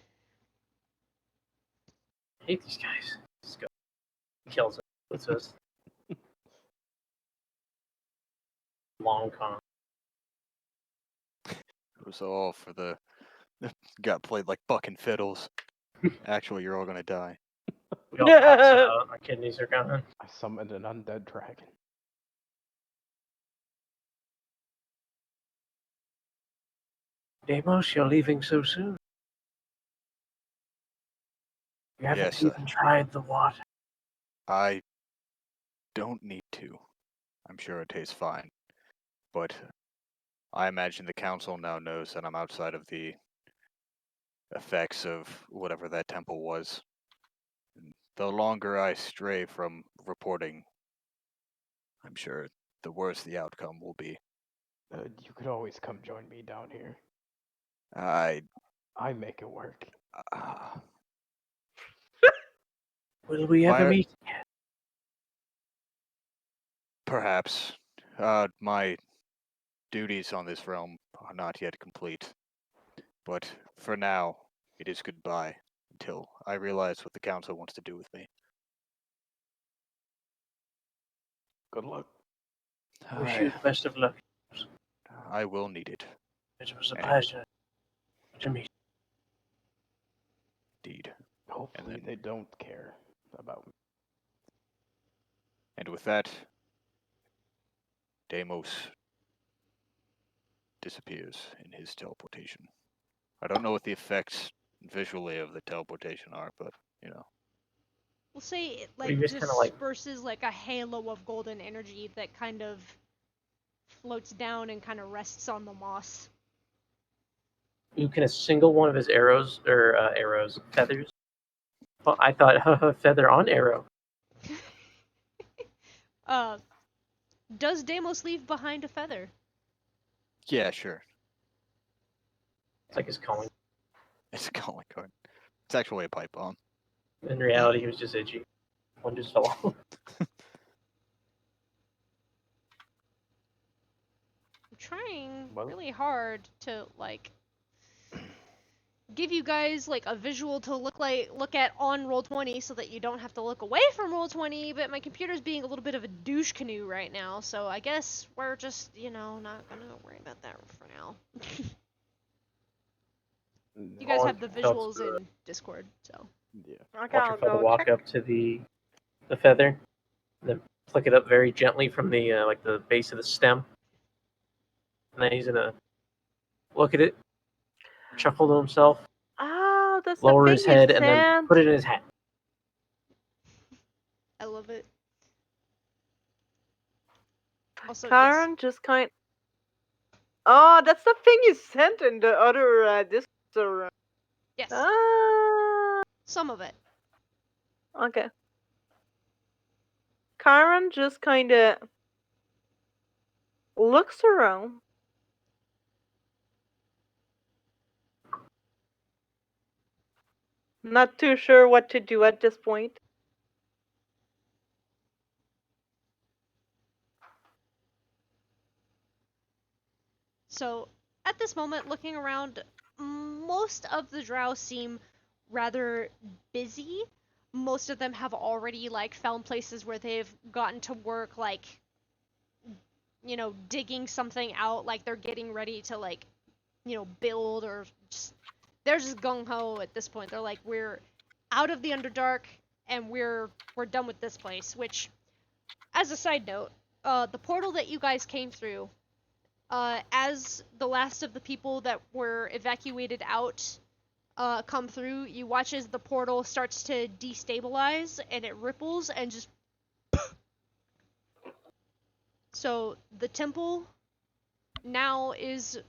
hate these guys. Just go. Kills it. What's this? Long con. It was all for the got played like fucking fiddles. Actually, you're all gonna die. We all pass out. Our kidneys are gone. I summoned an undead dragon. Deimos, you're leaving so soon. You haven't Yes, even tried the water. I don't need to. I'm sure it tastes fine. But I imagine the council now knows that I'm outside of the effects of whatever that temple was. And the longer I stray from reporting, I'm sure the worse the outcome will be. You could always come join me down here. I I make it work. Will we ever Fire- meet again? Perhaps. My duties on this realm are not yet complete. But for now, it is goodbye until I realize what the council wants to do with me. Good luck. Wish you the best of luck. I will need it, It was a And- pleasure to meet. indeed. Hopefully then- they don't care about me. And with that, Deimos disappears in his teleportation. I don't know what the effects visually of the teleportation are, but, you know. We'll say it Well, like you just kinda, like- disperses like a halo of golden energy that kind of floats down and kind of rests on the moss. you can a single one of his feathers. Well, I thought feather on arrow. Does Deimos leave behind a feather? Yeah, sure. It's like his calling. It's a calling card. It's actually a pipe bomb. In reality, he was just itchy. One just fell off. I'm trying Well. really hard to like give you guys like a visual to look at on Roll20 so that you don't have to look away from Roll20, but my computer's being a little bit of a douche canoe right now, so I guess we're just, not gonna worry about that for now. You guys have the visuals in Discord, so. Yeah. Okay, Watch I'll your feather go walk check. up to the feather, and then flick it up very gently from the the base of the stem. And then he's gonna look at it, chuckle to himself, Oh, that's the lower thing his you head, and then sent. put it in his hat. I love it. Also, yes. Karen just kind. Oh, that's the thing you sent in the other Discord. Yes. Ah, Some of it. okay. Karen just kinda looks around. Not too sure what to do at this point. So, at this moment, looking around, most of the drow seem rather busy. Most of them have already like found places where they've gotten to work, like digging something out, like they're getting ready to like build, or just they're just gung ho at this point. They're like, we're out of the Underdark and we're done with this place. Which, as a side note, the portal that you guys came through, as the last of the people that were evacuated out come through, you watch as the portal starts to destabilize and it ripples and just. So the temple now is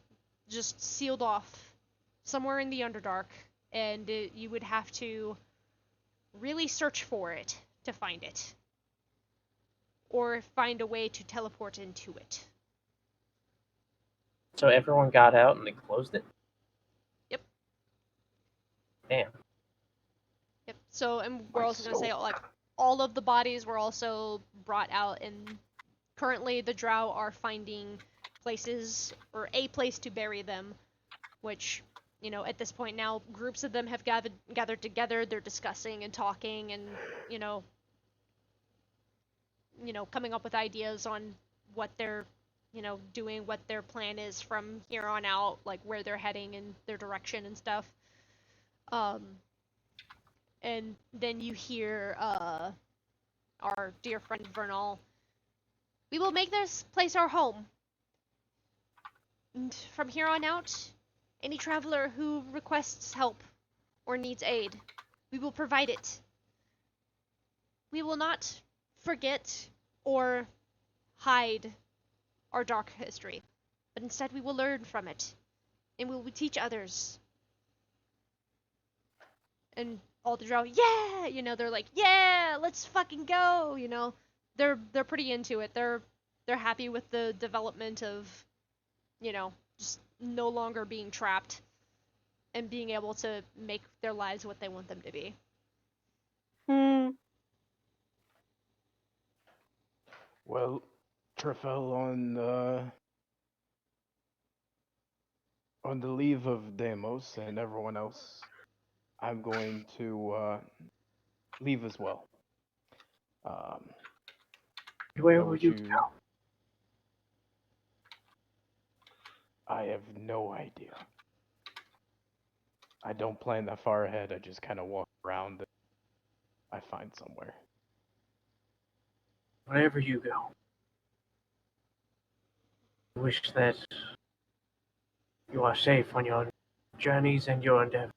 just sealed off somewhere in the Underdark, and you would have to really search for it to find it, or find a way to teleport into it. So everyone got out and they closed it? Yep. Damn. Yep. So, and we're My also going to say, soul. like, all of the bodies were also brought out, and currently the drow are finding places, or a place to bury them, which, at this point now, groups of them have gathered together, they're discussing and talking and, coming up with ideas on what they're, doing, what their plan is from here on out, like where they're heading and their direction and stuff. And then you hear our dear friend Vernal. We will make this place our home. And from here on out, any traveler who requests help or needs aid, we will provide it. We will not forget or hide our dark history, but instead we will learn from it, and we will teach others. And all the drow, yeah, they're like, yeah, let's fucking go, they're pretty into it. They're happy with the development of, just no longer being trapped and being able to make their lives what they want them to be. Well, Trifel, on the leave of Deimos and everyone else, I'm going to leave as well. Where I would wish you you. go? I have no idea. I don't plan that far ahead. I just kind of walk around and I find somewhere. Wherever you go. I wish that you are safe on your journeys and your endeavors.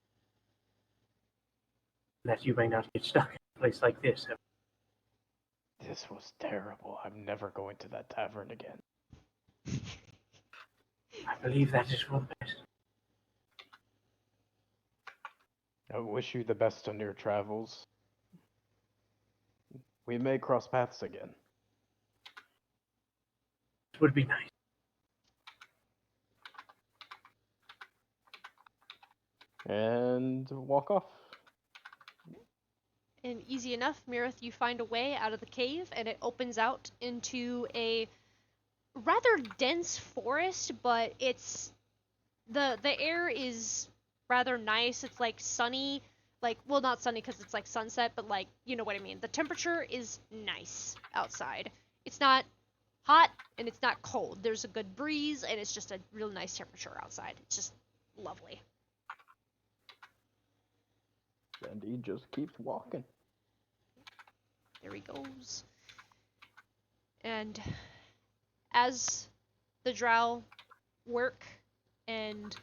That you may not get stuck in a place like this. This was terrible. I'm never going to that tavern again. I believe that is for the best. I wish you the best on your travels. We may cross paths again. It would be nice. And walk off. And easy enough, Mirith, you find a way out of the cave, and it opens out into a rather dense forest, but it's the air is rather nice. It's like sunny, like, well, not sunny because it's like sunset, but like, you know what I mean. The temperature is nice outside. It's not hot and it's not cold. There's a good breeze and it's just a real nice temperature outside. It's just lovely. And he just keeps walking. There he goes. And as the drow work, and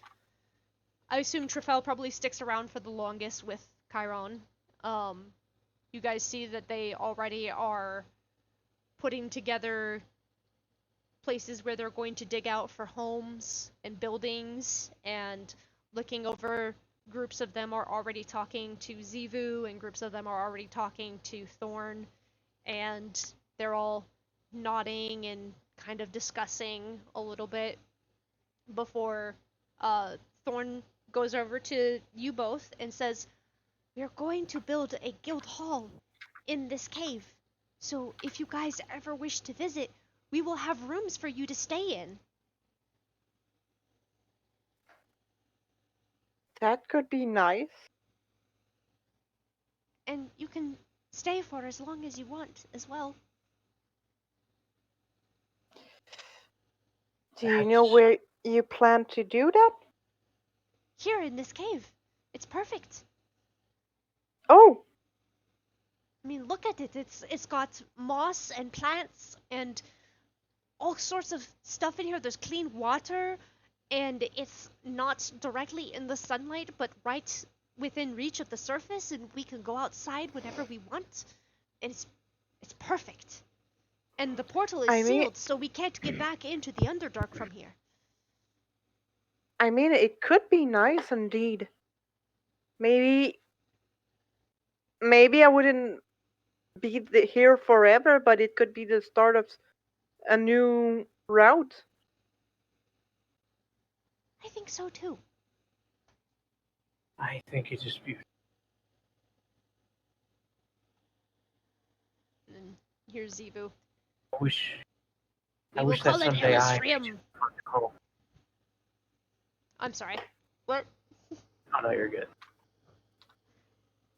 I assume Trifel probably sticks around for the longest with Chiron, you guys see that they already are putting together places where they're going to dig out for homes and buildings, and looking over. Groups of them are already talking to Zivu, and groups of them are already talking to Thorn, and they're all nodding and kind of discussing a little bit before Thorn goes over to you both and says, "We're going to build a guild hall in this cave, so if you guys ever wish to visit, we will have rooms for you to stay in." That could be nice. And you can stay for as long as you want as well. Do you know where you plan to do that? Here in this cave. It's perfect. Oh, I mean, look at it. It's got moss and plants and all sorts of stuff in here. There's clean water, and it's not directly in the sunlight, but right within reach of the surface, and we can go outside whenever we want. And it's perfect. And the portal is I mean, sealed, so we can't get back into the Underdark from here. it could be nice indeed. Maybe I wouldn't be here forever, but it could be the start of a new route. I think so too. I think it is beautiful. And here's Zivu. I wish We will that call it someday I Illustrium. Oh, I'm sorry. What? oh no, you're good.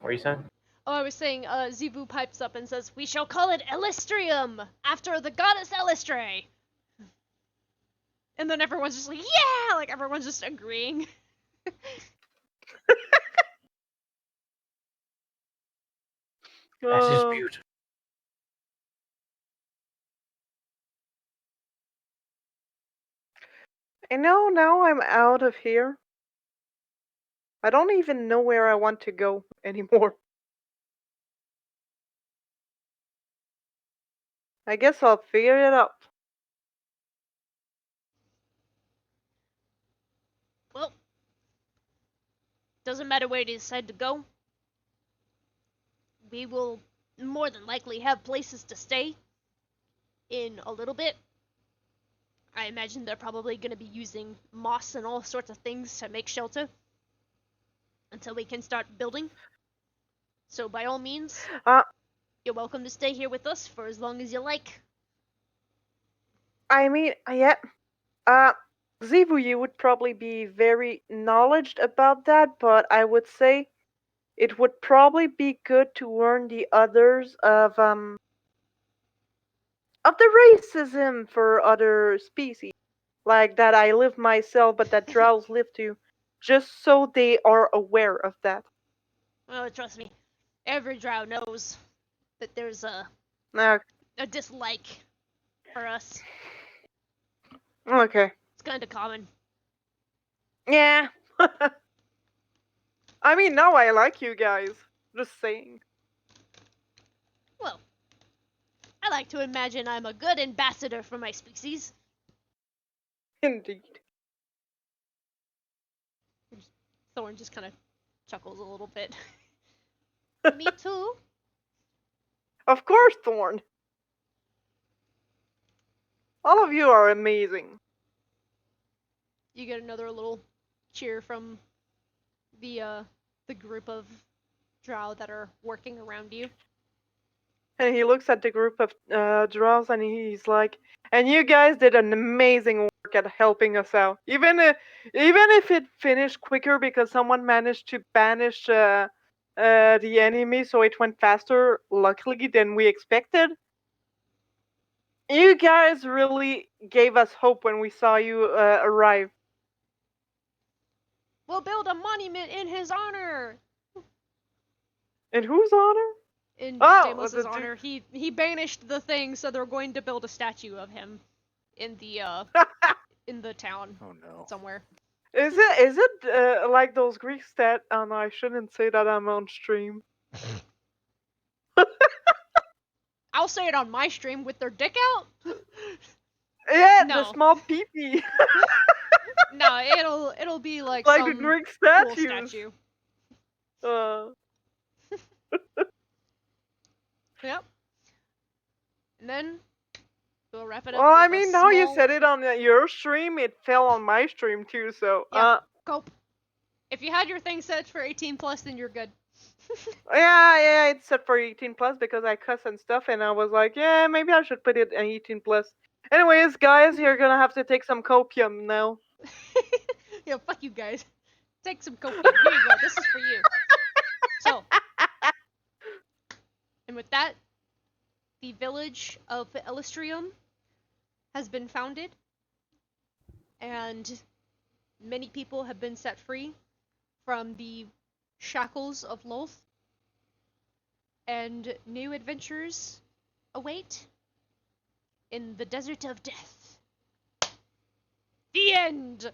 What are you saying? Oh, I was saying, Zivu pipes up and says, "We shall call it Illustrium, after the goddess Elistre." And then everyone's just like, "Yeah!" Like, everyone's just agreeing. That is Um, beautiful. I know now I'm out of here. I don't even know where I want to go anymore. I guess I'll figure it out. Well, doesn't matter where you decide to go. We will more than likely have places to stay in a little bit. I imagine they're probably going to be using moss and all sorts of things to make shelter until we can start building. So by all means, Uh, you're welcome to stay here with us for as long as you like. Yeah. Uh, Zivu, you would probably be very knowledgeable about that, but I would say it would probably be good to warn the others of the racism for other species, like that I live myself, but that drows live too, just so they are aware of that. Well, trust me, every drow knows that there's Uh, a dislike for us. okay. It's kind of common. Yeah. I mean, now I like you guys. Just saying. Well, I like to imagine I'm a good ambassador for my species. Indeed. Thorn just kind of chuckles a little bit. Me too. Of course, Thorn. All of you are amazing. You get another little cheer from the group of drow that are working around you. And he looks at the group of drows and he's like, and you guys did an amazing work at helping us out. Even if it finished quicker because someone managed to banish the enemy so it went faster, luckily, than we expected. You guys really gave us hope when we saw you arrive. We'll build a monument in his honor. In whose honor? In Oh, Damos's honor, he banished the thing, so they're going to build a statue of him in the town Oh no. somewhere. Is it like those Greeks that? Oh no, I shouldn't say that. I'm on stream. I'll say it on my stream with their dick out. Yeah, No. the small peepee. No, it'll be like Like some the Greek cool statues. statue. Uh, Yep. And then we'll wrap it up. well, I with mean, a now you small... said it on your stream, it fell on my stream too. So, Yeah. Cope. If you had your thing set for 18 plus, then you're good. yeah, it's set for 18 plus because I cuss and stuff, and I was like, yeah, maybe I should put it at 18 plus. Anyways, guys, you're gonna have to take some copium now. Yeah, fuck you guys. Take some copium. Here you go. This is for you. So, and with that, the village of Illustrium has been founded, and many people have been set free from the shackles of Loth, and new adventures await in the desert of death. The end!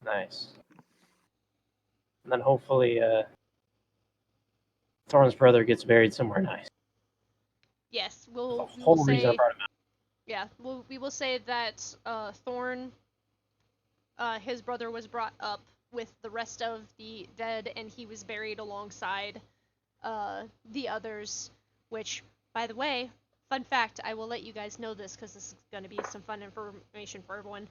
Nice. And then hopefully, Thorn's brother gets buried somewhere nice. Yes, The we will whole reason I say... brought him out. Yeah, we will say that Thorn, his brother was brought up with the rest of the dead, and he was buried alongside the others, which, by the way, fun fact, I will let you guys know this because this is going to be some fun information for everyone.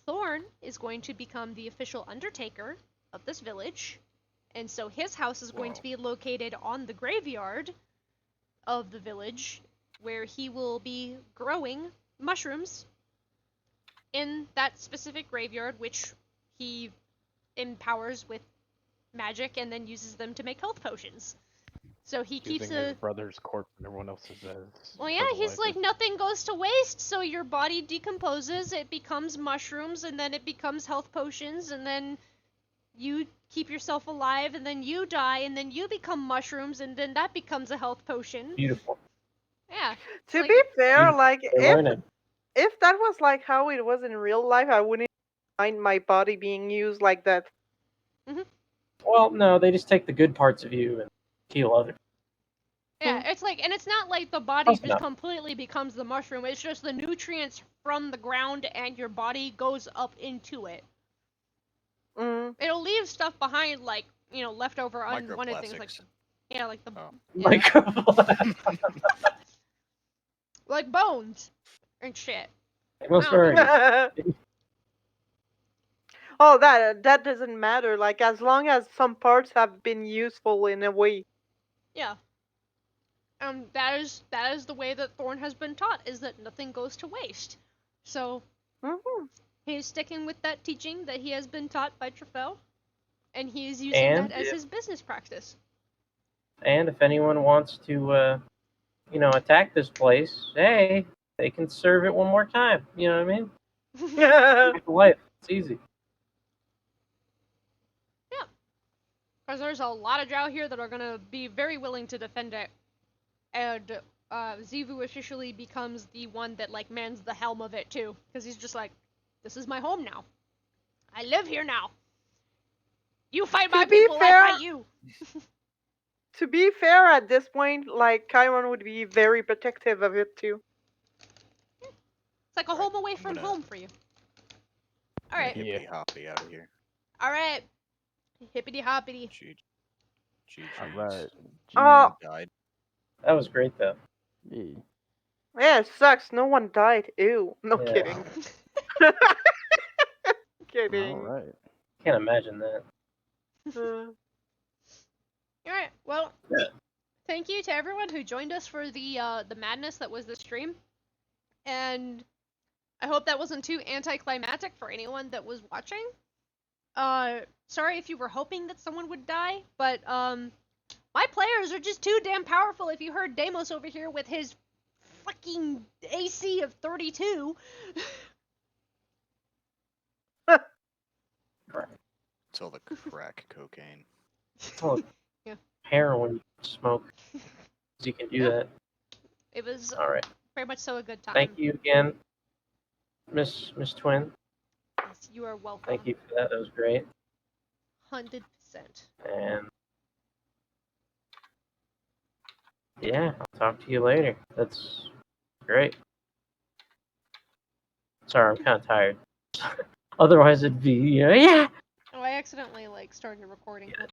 Thorn is going to become the official undertaker of this village, and so his house is going to be located on the graveyard of the village, where he will be growing mushrooms in that specific graveyard, which he empowers with magic and then uses them to make health potions. So he keeps Using his brother's corpse and everyone else's as Well, yeah, he's like, nothing goes to waste, so your body decomposes, it becomes mushrooms, and then it becomes health potions, and then you keep yourself alive, and then you die, and then you become mushrooms, and then that becomes a health potion. Beautiful. Yeah. To be fair, Beautiful. like They're learning. if that was like how it was in real life, I wouldn't mind my body being used like that. Well, no, they just take the good parts of you and heal others. Yeah, it's like, and it's not like the body Close just enough. completely becomes the mushroom, it's just the nutrients from the ground and your body goes up into it. Mm. It'll leave stuff behind, like, you know, leftover unwanted things, like, Microplastics. yeah, like the, Oh. yeah, Microplastics. like bones and shit. Most Wow. very. Oh, that doesn't matter. Like as long as some parts have been useful in a way. Yeah. That is the way that Thorn has been taught, is that nothing goes to waste. So, he's sticking with that teaching that he has been taught by Trefel, and he is using And that as his business practice. And if anyone wants to, attack this place, hey, they can serve it one more time. You know what I mean? Back to life. It's easy. Because there's a lot of drow here that are gonna be very willing to defend it. And Zivu officially becomes the one that, like, mans the helm of it, too. Because he's just like, this is my home now. I live here now. You fight my people, I fight you. To be fair, at this point, like, Chiron would be very protective of it, too. It's like a home away from home for you. Alright. Hippy hoppy out of here. Alright. Hippity hoppity. All right. Oh. Died. That was great though. Yeah. Yeah, it sucks. No one died. Ew. No Yeah. kidding. All Kidding. right. Can't imagine that. Uh, Alright, well, Yeah. thank you to everyone who joined us for the madness that was the stream. And I hope that wasn't too anticlimactic for anyone that was watching. Sorry if you were hoping that someone would die, but my players are just too damn powerful. If you heard Deimos over here with his fucking AC of 32. It's all the crack cocaine. Oh, Yeah. heroin smoke. You can do Yeah. that. It was All right. very much so a good time. Thank you again, Miss Twin. Yes, you are welcome. Thank you for that. That was great. 100%. And yeah, I'll talk to you later. That's great. Sorry, I'm kind of tired. Otherwise, it'd be yeah. Oh, I accidentally started recording. Yeah.